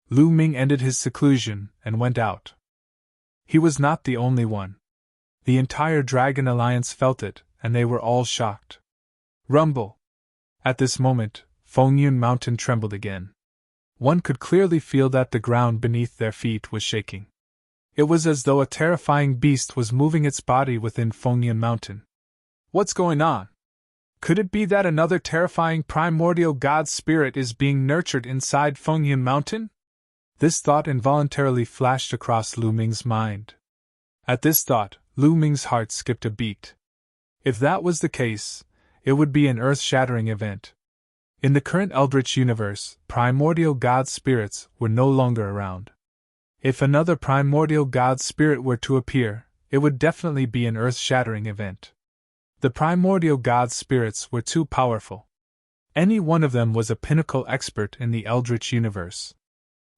Speaker 1: Lu Ming ended his seclusion and went out. He was not the only one. The entire Dragon Alliance felt it, and they were all shocked. Rumble! At this moment, Fengyun Mountain trembled again. One could clearly feel that the ground beneath their feet was shaking. It was as though a terrifying beast was moving its body within Fengyun Mountain. What's going on? Could it be that another terrifying primordial god spirit is being nurtured inside Fengyun Mountain? This thought involuntarily flashed across Lu Ming's mind. At this thought, Lu Ming's heart skipped a beat. If that was the case, it would be an earth-shattering event. In the current Eldritch universe, primordial god spirits were no longer around. If another primordial god spirit were to appear, it would definitely be an earth-shattering event. The primordial god spirits were too powerful. Any one of them was a pinnacle expert in the Eldritch universe.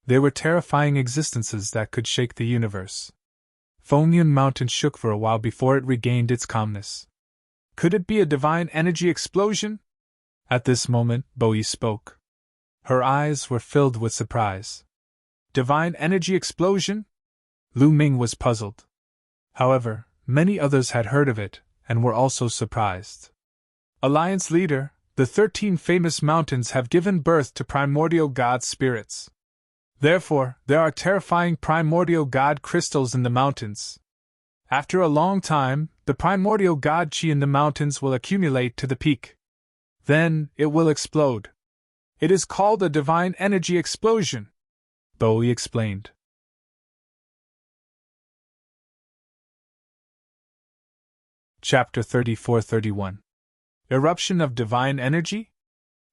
Speaker 1: They were terrifying existences that could shake the universe. Fengyun Mountain shook for a while before it regained its calmness. Could it be a divine energy explosion? At this moment, Bowie spoke. Her eyes were filled with surprise. Divine energy explosion? Lu Ming was puzzled. However, many others had heard of it, and were also surprised. Alliance leader, the 13 famous mountains have given birth to primordial god spirits. Therefore, there are terrifying primordial god crystals in the mountains. After a long time, the primordial god chi in the mountains will accumulate to the peak. Then, it will explode. It is called a divine energy explosion, Bowie explained. Chapter 34-31. Eruption of divine energy?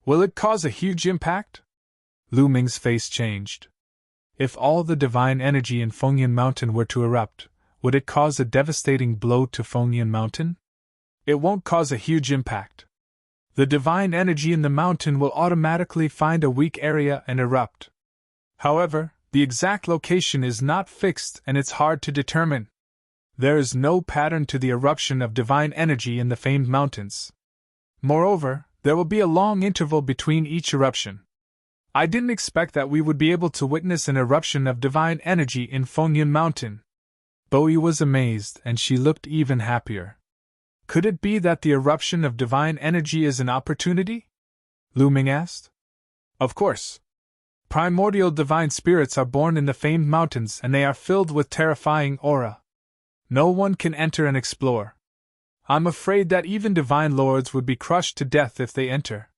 Speaker 1: Will it cause a huge impact? Lu Ming's face changed. If all the divine energy in Fengyun Mountain were to erupt, Would it cause a devastating blow to Fengyan Mountain? It won't cause a huge impact. The divine energy in the mountain will automatically find a weak area and erupt. However, the exact location is not fixed and it's hard to determine. There is no pattern to the eruption of divine energy in the famed mountains. Moreover, there will be a long interval between each eruption. I didn't expect that we would be able to witness an eruption of divine energy in Fengyan Mountain. Bowie was amazed and she looked even happier. Could it be that the eruption of divine energy is an opportunity? Lu Ming asked. Of course. Primordial divine spirits are born in the famed mountains and they are filled with terrifying aura. No one can enter and explore. I'm afraid that even divine lords would be crushed to death if they enter.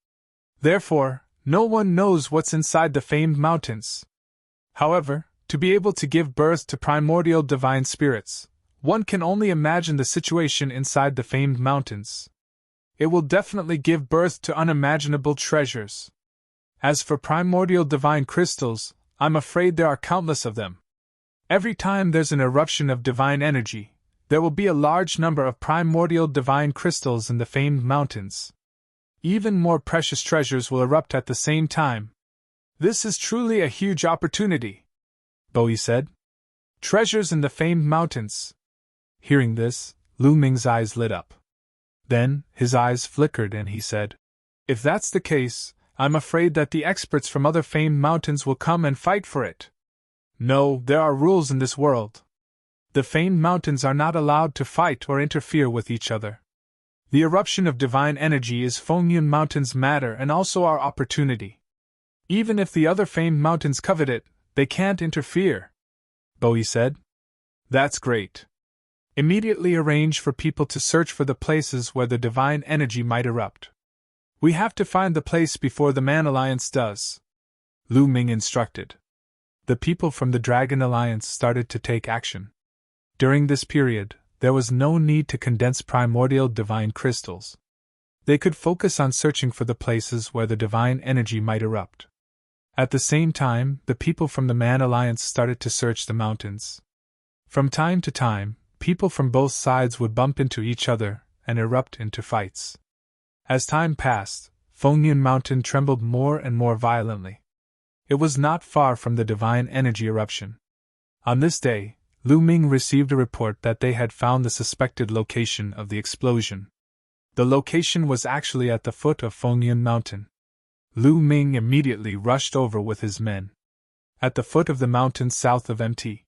Speaker 1: Therefore, no one knows what's inside the famed mountains. However, to be able to give birth to primordial divine spirits, one can only imagine the situation inside the famed mountains. It will definitely give birth to unimaginable treasures. As for primordial divine crystals, I'm afraid there are countless of them. Every time there's an eruption of divine energy, there will be a large number of primordial divine crystals in the famed mountains. Even more precious treasures will erupt at the same time. This is truly a huge opportunity, Bowie said. Treasures in the famed mountains. Hearing this, Lu Ming's eyes lit up. Then, his eyes flickered and he said, If that's the case, I'm afraid that the experts from other famed mountains will come and fight for it. No, there are rules in this world. The famed mountains are not allowed to fight or interfere with each other. The eruption of divine energy is Fengyan Mountain's matter and also our opportunity. Even if the other famed mountains covet it, they can't interfere, Bowie said. That's great. Immediately arrange for people to search for the places where the divine energy might erupt. We have to find the place before the Man Alliance does, Lu Ming instructed. The people from the Dragon Alliance started to take action. During this period, there was no need to condense primordial divine crystals. They could focus on searching for the places where the divine energy might erupt. At the same time, the people from the Man Alliance started to search the mountains. From time to time, people from both sides would bump into each other and erupt into fights. As time passed, Fengyan Mountain trembled more and more violently. It was not far from the divine energy eruption. On this day, Lu Ming received a report that they had found the suspected location of the explosion. The location was actually at the foot of Fengyan Mountain. Lu Ming immediately rushed over with his men. At the foot of the mountain south of Mt.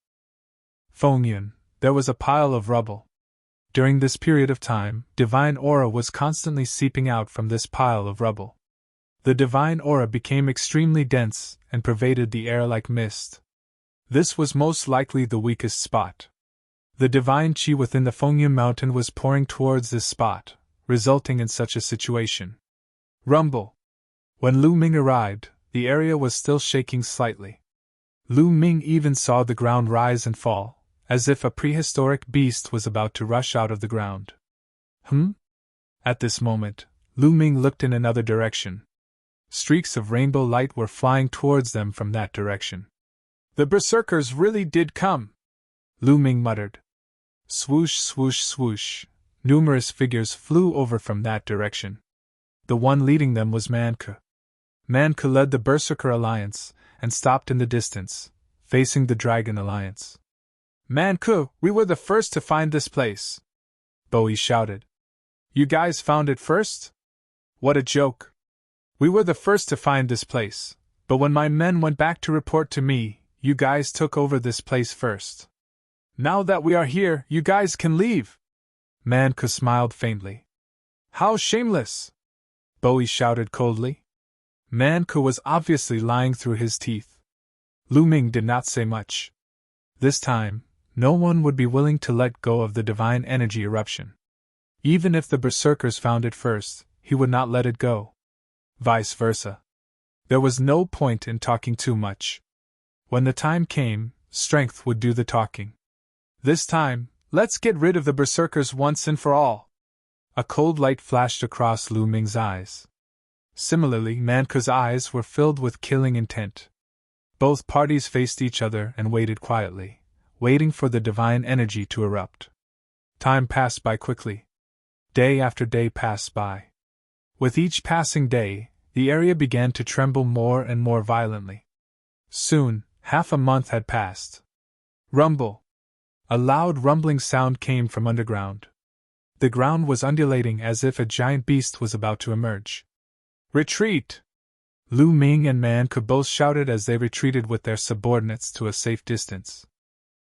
Speaker 1: Fengyan, there was a pile of rubble. During this period of time, divine aura was constantly seeping out from this pile of rubble. The divine aura became extremely dense and pervaded the air like mist. This was most likely the weakest spot. The divine chi within the Fengyan Mountain was pouring towards this spot, resulting in such a situation. Rumble. When Lu Ming arrived, the area was still shaking slightly. Lu Ming even saw the ground rise and fall, as if a prehistoric beast was about to rush out of the ground. At this moment, Lu Ming looked in another direction. Streaks of rainbow light were flying towards them from that direction. The berserkers really did come, Lu Ming muttered. Swoosh, swoosh, swoosh. Numerous figures flew over from that direction. The one leading them was Manke. Manke led the Berserker Alliance and stopped in the distance, facing the Dragon Alliance. Manke, we were the first to find this place, Bowie shouted. You guys found it first? What a joke. We were the first to find this place, but when my men went back to report to me, you guys took over this place first. Now that we are here, you guys can leave. Manke smiled faintly. How shameless! Bowie shouted coldly. Manke was obviously lying through his teeth. Lu Ming did not say much. This time, no one would be willing to let go of the divine energy eruption. Even if the berserkers found it first, he would not let it go. Vice versa. There was no point in talking too much. When the time came, strength would do the talking. This time, let's get rid of the berserkers once and for all. A cold light flashed across Lu Ming's eyes. Similarly, Manke's eyes were filled with killing intent. Both parties faced each other and waited quietly, waiting for the divine energy to erupt. Time passed by quickly. Day after day passed by. With each passing day, the area began to tremble more and more violently. Soon, half a month had passed. Rumble! A loud rumbling sound came from underground. The ground was undulating as if a giant beast was about to emerge. Retreat! Lu Ming and Man could both shout it as they retreated with their subordinates to a safe distance.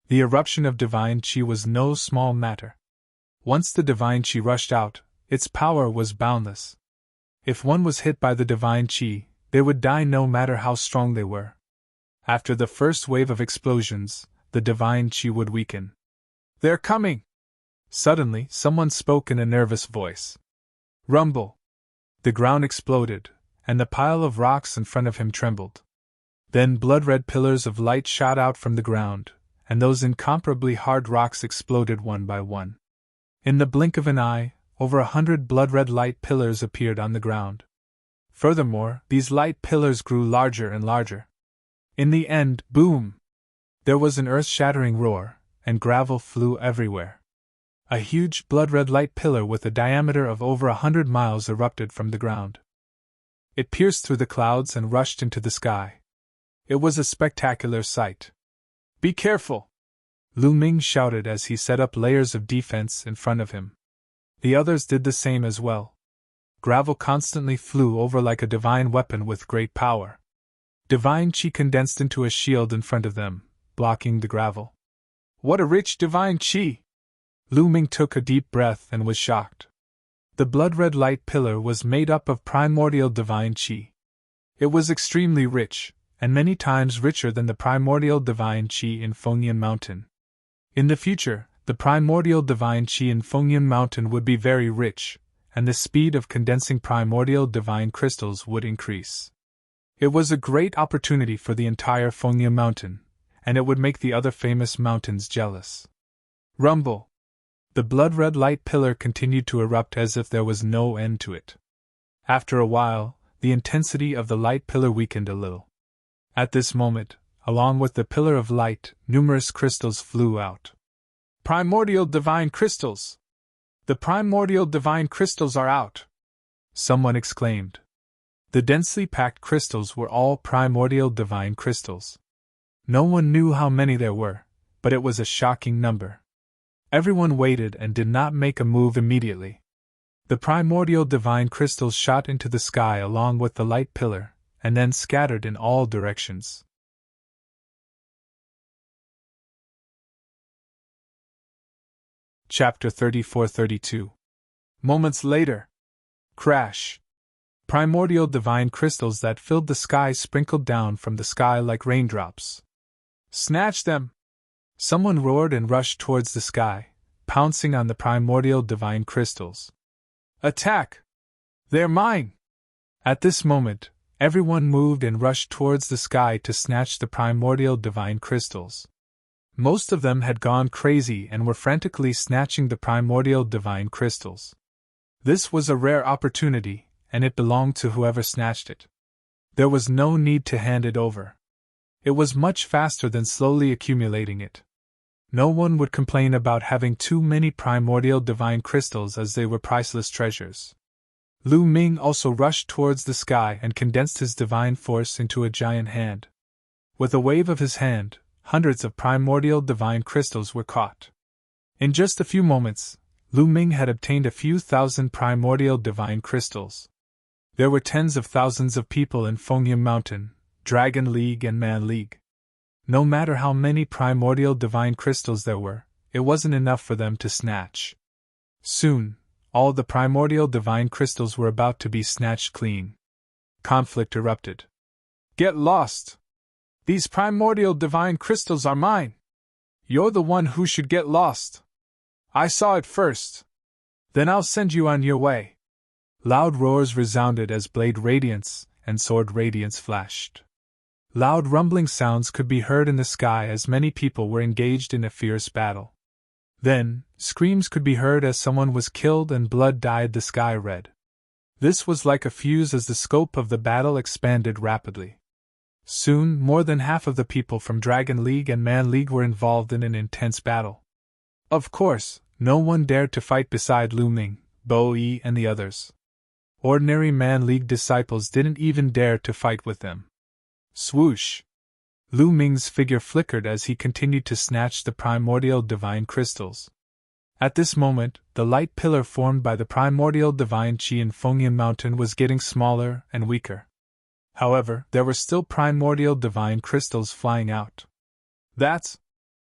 Speaker 1: The eruption of divine qi was no small matter. Once the divine qi rushed out, its power was boundless. If one was hit by the divine qi, they would die no matter how strong they were. After the first wave of explosions, the divine qi would weaken. They're coming! Suddenly, someone spoke in a nervous voice. Rumble! The ground exploded, and the pile of rocks in front of him trembled. Then blood-red pillars of light shot out from the ground, and those incomparably hard rocks exploded one by one. In the blink of an eye, over 100 blood-red light pillars appeared on the ground. Furthermore, these light pillars grew larger and larger. In the end, boom! There was an earth-shattering roar, and gravel flew everywhere. A huge blood-red light pillar with a diameter of over 100 miles erupted from the ground. It pierced through the clouds and rushed into the sky. It was a spectacular sight. Be careful! Lu Ming shouted as he set up layers of defense in front of him. The others did the same as well. Gravel constantly flew over like a divine weapon with great power. Divine qi condensed into a shield in front of them, blocking the gravel. What a rich divine qi! Lu Ming took a deep breath and was shocked. The blood-red light pillar was made up of primordial divine qi. It was extremely rich, and many times richer than the primordial divine qi in Fengyan Mountain. In the future, the primordial divine qi in Fengyan Mountain would be very rich, and the speed of condensing primordial divine crystals would increase. It was a great opportunity for the entire Fengyan Mountain, and it would make the other famous mountains jealous. Rumble! The blood-red light pillar continued to erupt as if there was no end to it. After a while, the intensity of the light pillar weakened a little. At this moment, along with the pillar of light, numerous crystals flew out. Primordial divine crystals! The primordial divine crystals are out! Someone exclaimed. The densely packed crystals were all primordial divine crystals. No one knew how many there were, but it was a shocking number. Everyone waited and did not make a move immediately. The primordial divine crystals shot into the sky along with the light pillar, and then scattered in all directions. Chapter 34-32. Moments later. Crash! Primordial divine crystals that filled the sky sprinkled down from the sky like raindrops. Snatch them! Someone roared and rushed towards the sky, pouncing on the primordial divine crystals. Attack! They're mine! At this moment, everyone moved and rushed towards the sky to snatch the primordial divine crystals. Most of them had gone crazy and were frantically snatching the primordial divine crystals. This was a rare opportunity, and it belonged to whoever snatched it. There was no need to hand it over. It was much faster than slowly accumulating it. No one would complain about having too many primordial divine crystals as they were priceless treasures. Lu Ming also rushed towards the sky and condensed his divine force into a giant hand. With a wave of his hand, hundreds of primordial divine crystals were caught. In just a few moments, Lu Ming had obtained a few thousand primordial divine crystals. There were tens of thousands of people in Fengyan Mountain, Dragon League and Man League. No matter how many primordial divine crystals there were, it wasn't enough for them to snatch. Soon, all the primordial divine crystals were about to be snatched clean. Conflict erupted. Get lost! These primordial divine crystals are mine! You're the one who should get lost! I saw it first! Then I'll send you on your way! Loud roars resounded as blade radiance and sword radiance flashed. Loud rumbling sounds could be heard in the sky as many people were engaged in a fierce battle. Then, screams could be heard as someone was killed and blood dyed the sky red. This was like a fuse as the scope of the battle expanded rapidly. Soon, more than half of the people from Dragon League and Man League were involved in an intense battle. Of course, no one dared to fight beside Lu Ming, Bo Yi, and the others. Ordinary Man League disciples didn't even dare to fight with them. Swoosh! Lu Ming's figure flickered as he continued to snatch the primordial divine crystals. At this moment, the light pillar formed by the primordial divine qi in Fengyan Mountain was getting smaller and weaker. However, there were still primordial divine crystals flying out. That's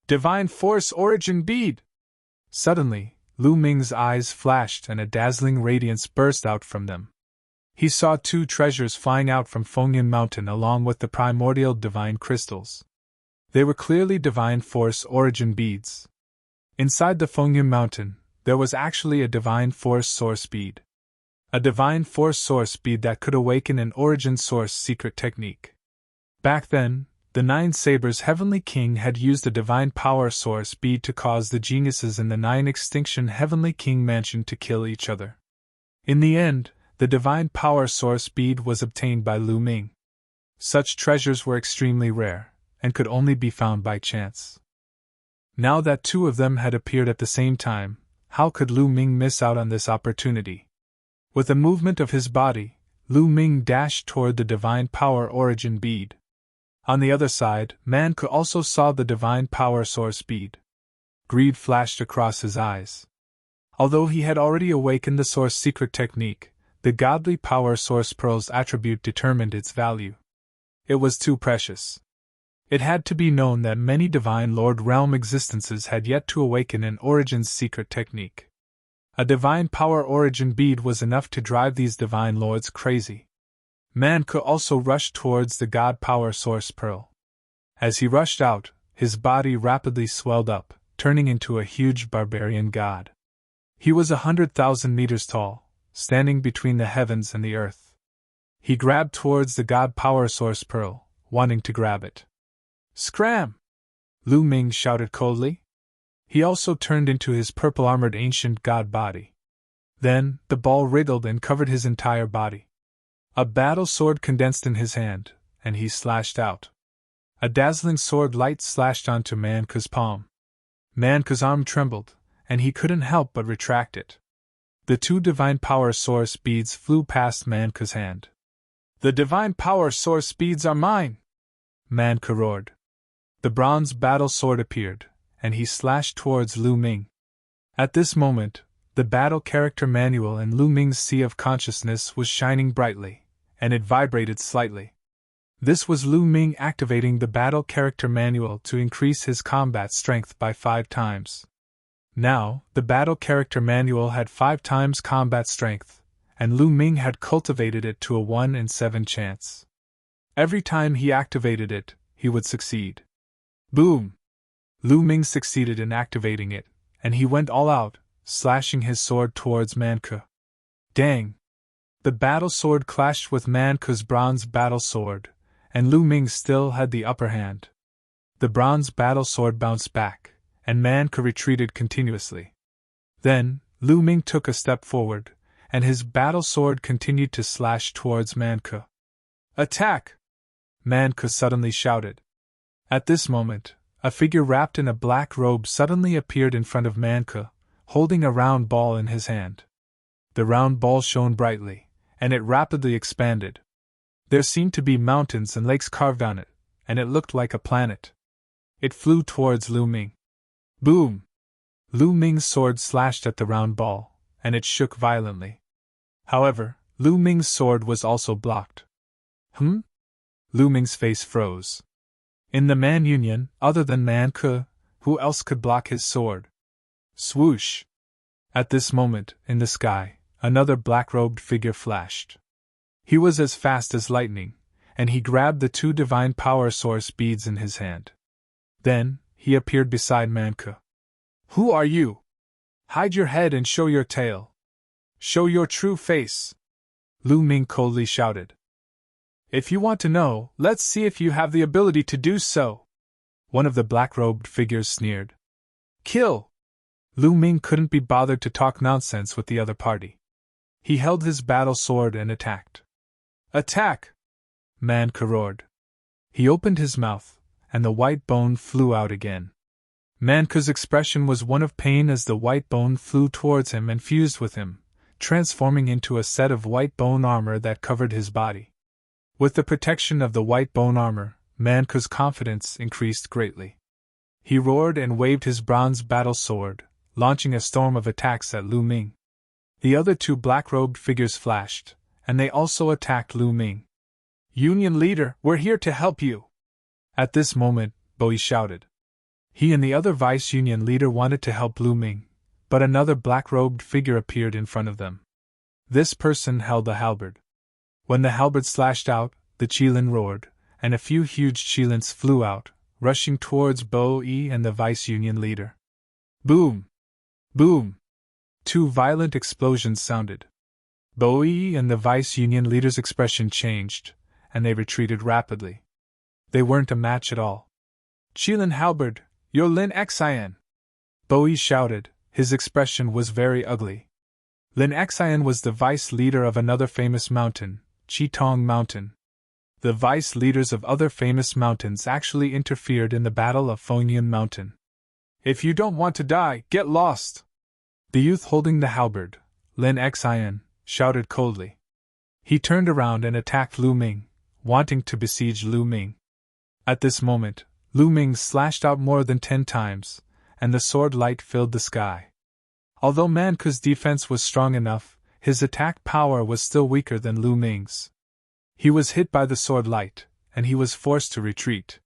Speaker 1: Divine Force Origin Bead! Suddenly, Lu Ming's eyes flashed and a dazzling radiance burst out from them. He saw 2 treasures flying out from Fengyan Mountain along with the primordial divine crystals. They were clearly Divine Force Origin Beads. Inside the Fengyan Mountain, there was actually a Divine Force Source Bead. A Divine Force Source Bead that could awaken an Origin Source secret technique. Back then, the 9 Sabers Heavenly King had used a Divine Power Source Bead to cause the geniuses in the 9 Extinction Heavenly King Mansion to kill each other. In the end, the Divine Power Source Bead was obtained by Lu Ming. Such treasures were extremely rare, and could only be found by chance. Now that 2 of them had appeared at the same time, how could Lu Ming miss out on this opportunity? With a movement of his body, Lu Ming dashed toward the Divine Power Origin Bead. On the other side, Man Ke also saw the Divine Power Source Bead. Greed flashed across his eyes. Although he had already awakened the Source Secret Technique, the Godly Power Source Pearl's attribute determined its value. It was too precious. It had to be known that many Divine Lord Realm existences had yet to awaken an Origin's secret technique. A Divine Power Origin Bead was enough to drive these Divine Lords crazy. Man Ke also rushed towards the God Power Source Pearl. As he rushed out, his body rapidly swelled up, turning into a huge barbarian god. He was 100,000 meters tall, standing between the heavens and the earth. He grabbed towards the God Power Source Pearl, wanting to grab it. Scram! Lu Ming shouted coldly. He also turned into his purple-armored ancient god body. Then, the ball wriggled and covered his entire body. A battle sword condensed in his hand, and he slashed out. A dazzling sword light slashed onto Man Ke's palm. Man Ke's arm trembled, and he couldn't help but retract it. The 2 Divine Power Source Beads flew past Man Ke's hand. The Divine Power Source Beads are mine! Man Ke roared. The bronze battle sword appeared, and he slashed towards Lu Ming. At this moment, the battle character manual in Lu Ming's sea of consciousness was shining brightly, and it vibrated slightly. This was Lu Ming activating the battle character manual to increase his combat strength by 5 times. Now, the battle character manual had 5 times combat strength, and Lu Ming had cultivated it to a 1 in 7 chance. Every time he activated it, he would succeed. Boom! Lu Ming succeeded in activating it, and he went all out, slashing his sword towards Man Ke. Dang! The battle sword clashed with Man Ke's bronze battle sword, and Lu Ming still had the upper hand. The bronze battle sword bounced back, and Man Ke retreated continuously. Then, Lu Ming took a step forward, and his battle sword continued to slash towards Man Ke. Attack! Man Ke suddenly shouted. At this moment, a figure wrapped in a black robe suddenly appeared in front of Man Ke, holding a round ball in his hand. The round ball shone brightly, and it rapidly expanded. There seemed to be mountains and lakes carved on it, and it looked like a planet. It flew towards Lu Ming. Boom! Lu Ming's sword slashed at the round ball, and it shook violently. However, Lu Ming's sword was also blocked. Lu Ming's face froze. In the Man Union, other than Man Ke, who else could block his sword? Swoosh! At this moment, in the sky, another black-robed figure flashed. He was as fast as lightning, and he grabbed the 2 Divine Power Source Beads in his hand. Then, he appeared beside Man Ke. Who are you? Hide your head and show your tail. Show your true face! Lu Ming coldly shouted. If you want to know, let's see if you have the ability to do so. One of the black-robed figures sneered. Kill! Lu Ming couldn't be bothered to talk nonsense with the other party. He held his battle sword and attacked. Attack! Man Ke roared. He opened his mouth, and the white bone flew out again. Manku's expression was one of pain as the white bone flew towards him and fused with him, transforming into a set of white bone armor that covered his body. With the protection of the white bone armor, Manku's confidence increased greatly. He roared and waved his bronze battle sword, launching a storm of attacks at Lu Ming. The other two black-robed figures flashed, and they also attacked Lu Ming. "Union leader, we're here to help you!" At this moment, Bowie shouted. He and the other vice-union leader wanted to help Lu Ming, but another black-robed figure appeared in front of them. This person held a halberd. When the halberd slashed out, the Qilin roared, and a few huge Qilins flew out, rushing towards Bowie and the vice-union leader. Boom! Boom! Two violent explosions sounded. Bowie and the vice-union leader's expression changed, and they retreated rapidly. They weren't a match at all. "Qilin halberd, you're Lin Xian!" Bowie shouted. His expression was very ugly. Lin Xian was the vice-leader of another famous mountain, Qitong Mountain. The vice-leaders of other famous mountains actually interfered in the Battle of Fengyan Mountain. "If you don't want to die, get lost!" The youth holding the halberd, Lin Xian, shouted coldly. He turned around and attacked Lu Ming, wanting to besiege Lu Ming. At this moment, Lu Ming slashed out more than 10 times, and the sword light filled the sky. Although Manku's defense was strong enough, his attack power was still weaker than Lu Ming's. He was hit by the sword light, and he was forced to retreat.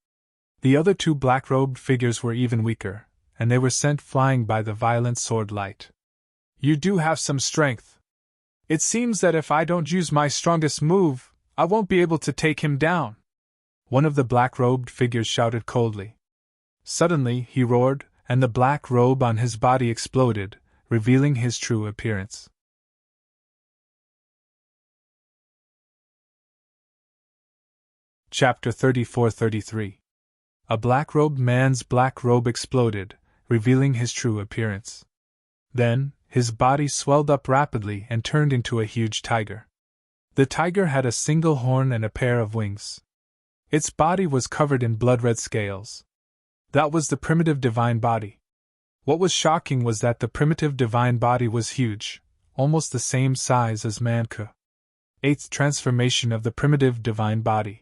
Speaker 1: The other two black-robed figures were even weaker, and they were sent flying by the violent sword light. "You do have some strength. It seems that if I don't use my strongest move, I won't be able to take him down," one of the black-robed figures shouted coldly. Suddenly, he roared, and the black robe on his body exploded, revealing his true appearance. Chapter 34-33. A black-robed man's black robe exploded, revealing his true appearance. Then, his body swelled up rapidly and turned into a huge tiger. The tiger had a single horn and a pair of wings. Its body was covered in blood-red scales. That was the primitive divine body. What was shocking was that the primitive divine body was huge, almost the same size as Manku. 8th transformation of the primitive divine body.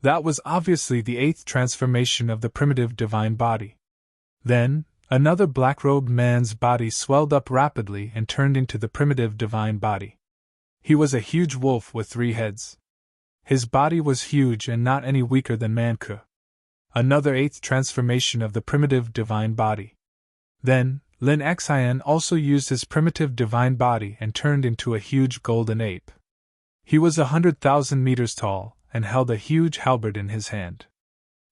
Speaker 1: That was obviously the 8th transformation of the primitive divine body. Then, another black-robed man's body swelled up rapidly and turned into the primitive divine body. He was a huge wolf with 3 heads. His body was huge and not any weaker than Manku. Another 8th transformation of the primitive divine body. Then, Lin Xian also used his primitive divine body and turned into a huge golden ape. He was 100,000 meters tall, and held a huge halberd in his hand.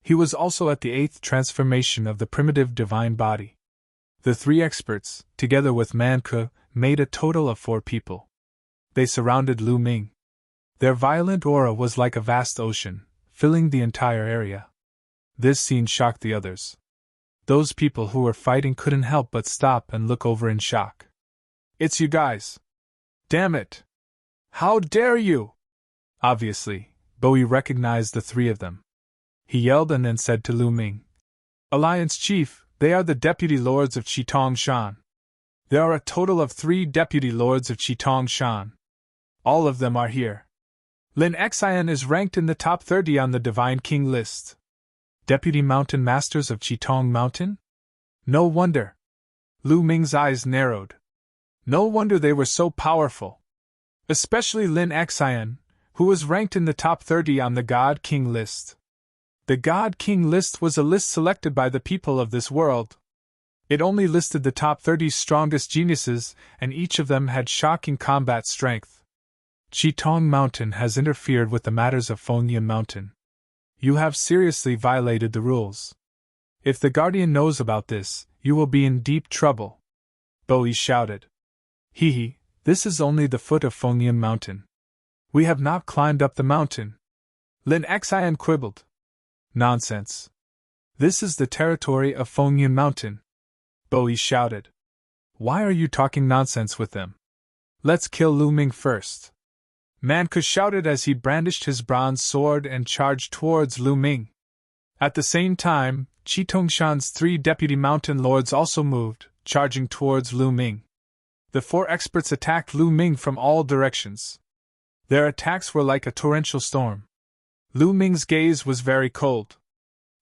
Speaker 1: He was also at the 8th transformation of the primitive divine body. The 3 experts, together with Manku, made a total of 4 people. They surrounded Lu Ming. Their violent aura was like a vast ocean, filling the entire area. This scene shocked the others. Those people who were fighting couldn't help but stop and look over in shock. "It's you guys! Damn it! How dare you!" Obviously, Bowie recognized the 3 of them. He yelled and then said to Lu Ming, "Alliance Chief, they are the Deputy Lords of Qitong Shan. There are a total of 3 Deputy Lords of Qitong Shan. All of them are here. Lin Xian is ranked in the top 30 on the Divine King list. Deputy Mountain Masters of Qitong Mountain? No wonder." Lu Ming's eyes narrowed. No wonder they were so powerful. Especially Lin Xian, who was ranked in the top 30 on the God King list. The God King list was a list selected by the people of this world. It only listed the top 30 strongest geniuses, and each of them had shocking combat strength. Qitong Mountain has interfered with the matters of Fengyan Mountain. You have seriously violated the rules. If the Guardian knows about this, you will be in deep trouble. Bowie shouted. Hee, this is only the foot of Fengyan Mountain. We have not climbed up the mountain. Lin Xian quibbled. Nonsense. This is the territory of Fengyan Mountain. Bowie shouted. Why are you talking nonsense with them? Let's kill Lu Ming first. Manke shouted as he brandished his bronze sword and charged towards Lu Ming. At the same time, Qi Tongshan's 3 deputy mountain lords also moved, charging towards Lu Ming. The 4 experts attacked Lu Ming from all directions. Their attacks were like a torrential storm. Lu Ming's gaze was very cold.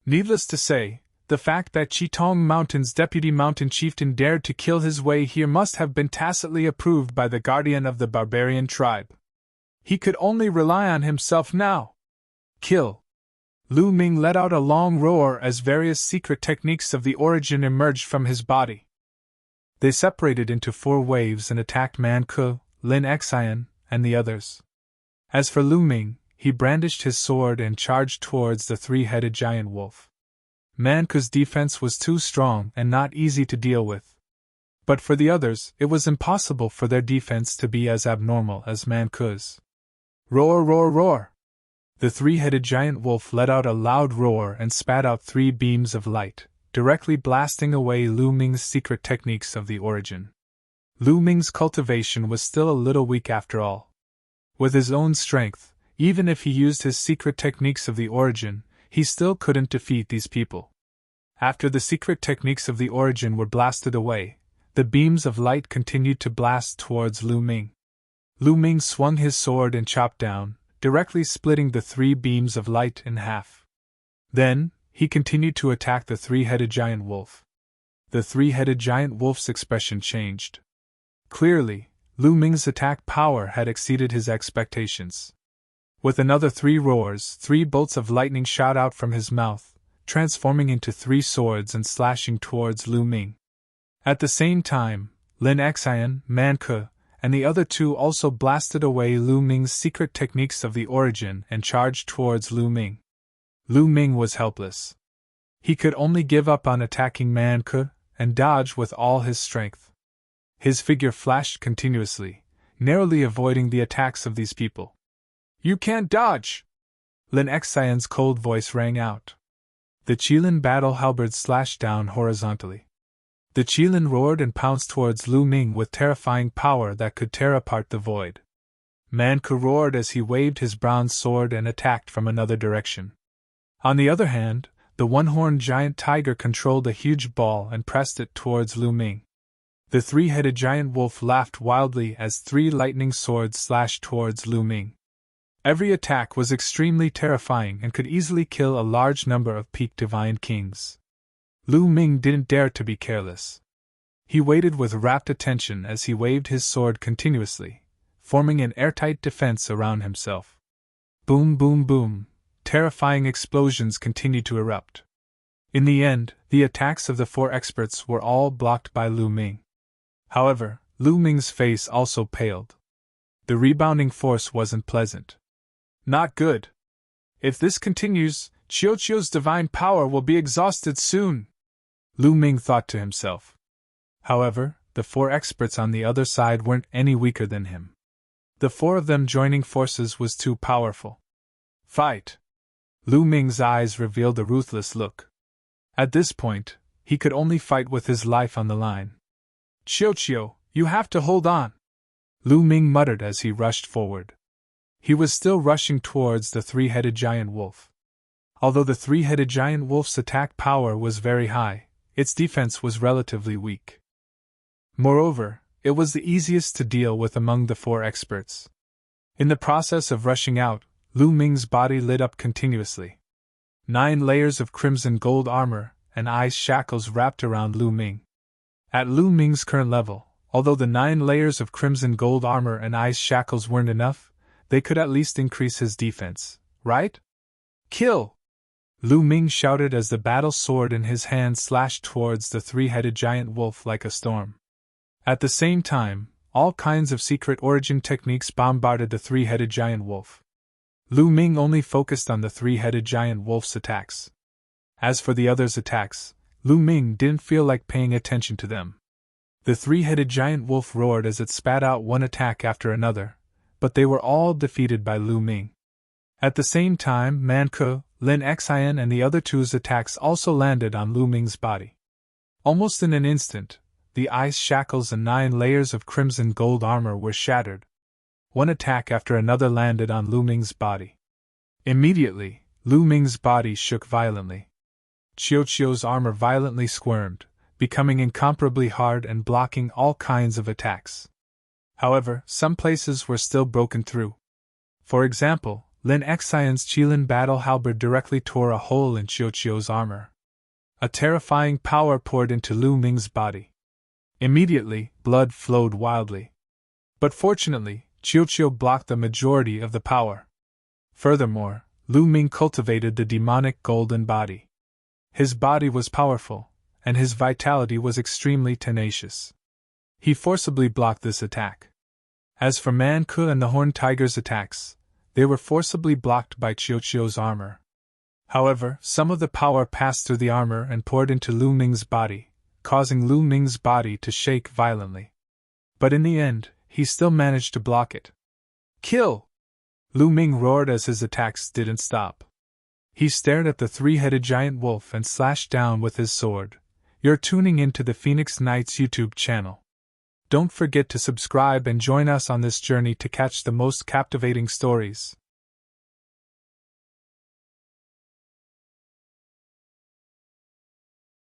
Speaker 1: Needless to say, the fact that Qitong Mountain's deputy mountain chieftain dared to kill his way here must have been tacitly approved by the guardian of the barbarian tribe. He could only rely on himself now. Kill! Lu Ming let out a long roar as various secret techniques of the origin emerged from his body. They separated into 4 waves and attacked Man Ke, Lin Xian, and the others. As for Lu Ming, he brandished his sword and charged towards the 3-headed giant wolf. Man Ke's defense was too strong and not easy to deal with. But for the others, it was impossible for their defense to be as abnormal as Man Ke's. Roar, roar, roar! The 3-headed giant wolf let out a loud roar and spat out 3 beams of light, directly blasting away Lu Ming's secret techniques of the origin. Lu Ming's cultivation was still a little weak after all. With his own strength, even if he used his secret techniques of the origin, he still couldn't defeat these people. After the secret techniques of the origin were blasted away, the beams of light continued to blast towards Lu Ming. Lu Ming swung his sword and chopped down, directly splitting the 3 beams of light in half. Then, he continued to attack the 3-headed giant wolf. The 3-headed giant wolf's expression changed. Clearly, Lu Ming's attack power had exceeded his expectations. With another 3 roars, 3 bolts of lightning shot out from his mouth, transforming into 3 swords and slashing towards Lu Ming. At the same time, Lin Xian, Man Ke, and the other 2 also blasted away Lu Ming's secret techniques of the origin and charged towards Lu Ming. Lu Ming was helpless. He could only give up on attacking Man Ke and dodge with all his strength. His figure flashed continuously, narrowly avoiding the attacks of these people. "You can't dodge!" Lin Xian's cold voice rang out. The Qilin battle halberd slashed down horizontally. The Qilin roared and pounced towards Lu Ming with terrifying power that could tear apart the void. Man Ke roared as he waved his bronze sword and attacked from another direction. On the other hand, the one-horned giant tiger controlled a huge ball and pressed it towards Lu Ming. The 3-headed giant wolf laughed wildly as 3 lightning swords slashed towards Lu Ming. Every attack was extremely terrifying and could easily kill a large number of peak divine kings. Lu Ming didn't dare to be careless. He waited with rapt attention as he waved his sword continuously, forming an airtight defense around himself. Boom, boom, boom, terrifying explosions continued to erupt. In the end, the attacks of the 4 experts were all blocked by Lu Ming. However, Lu Ming's face also paled. The rebounding force wasn't pleasant. Not good. If this continues, Qiuqiu's divine power will be exhausted soon, Lu Ming thought to himself. However, the 4 experts on the other side weren't any weaker than him. The 4 of them joining forces was too powerful. Fight! Lu Ming's eyes revealed a ruthless look. At this point, he could only fight with his life on the line. "Qiuqiu, you have to hold on," Lu Ming muttered as he rushed forward. He was still rushing towards the 3-headed giant wolf. Although the 3-headed giant wolf's attack power was very high, its defense was relatively weak. Moreover, it was the easiest to deal with among the 4 experts. In the process of rushing out, Lu Ming's body lit up continuously. 9 layers of crimson gold armor and ice shackles wrapped around Lu Ming. At Lu Ming's current level, although the 9 layers of crimson gold armor and ice shackles weren't enough, they could at least increase his defense, right? "Kill!" Lu Ming shouted as the battle sword in his hand slashed towards the 3-headed giant wolf like a storm. At the same time, all kinds of secret origin techniques bombarded the 3-headed giant wolf. Lu Ming only focused on the 3-headed giant wolf's attacks. As for the others' attacks, Lu Ming didn't feel like paying attention to them. The 3-headed giant wolf roared as it spat out one attack after another, but they were all defeated by Lu Ming. At the same time, Man Ke, Lin Xian and the other 2's attacks also landed on Lu Ming's body. Almost in an instant, the ice shackles and 9 layers of crimson gold armor were shattered. One attack after another landed on Lu Ming's body. Immediately, Lu Ming's body shook violently. Qiuqiu's armor violently squirmed, becoming incomparably hard and blocking all kinds of attacks. However, some places were still broken through. For example, Lin Xian's Qilin battle halberd directly tore a hole in Qiuqiu's armor. A terrifying power poured into Lu Ming's body. Immediately, blood flowed wildly. But fortunately, Qiuqiu blocked the majority of the power. Furthermore, Lu Ming cultivated the demonic golden body. His body was powerful, and his vitality was extremely tenacious. He forcibly blocked this attack. As for Man Ke and the Horned Tiger's attacks, they were forcibly blocked by Qiuqiu's armor. However, some of the power passed through the armor and poured into Lu Ming's body, causing Lu Ming's body to shake violently. But in the end, he still managed to block it. Kill! Lu Ming roared as his attacks didn't stop. He stared at the three-headed giant wolf and slashed down with his sword. You're tuning into the Phoenix Knights YouTube channel. Don't forget to subscribe and join us on this journey to catch the most captivating stories.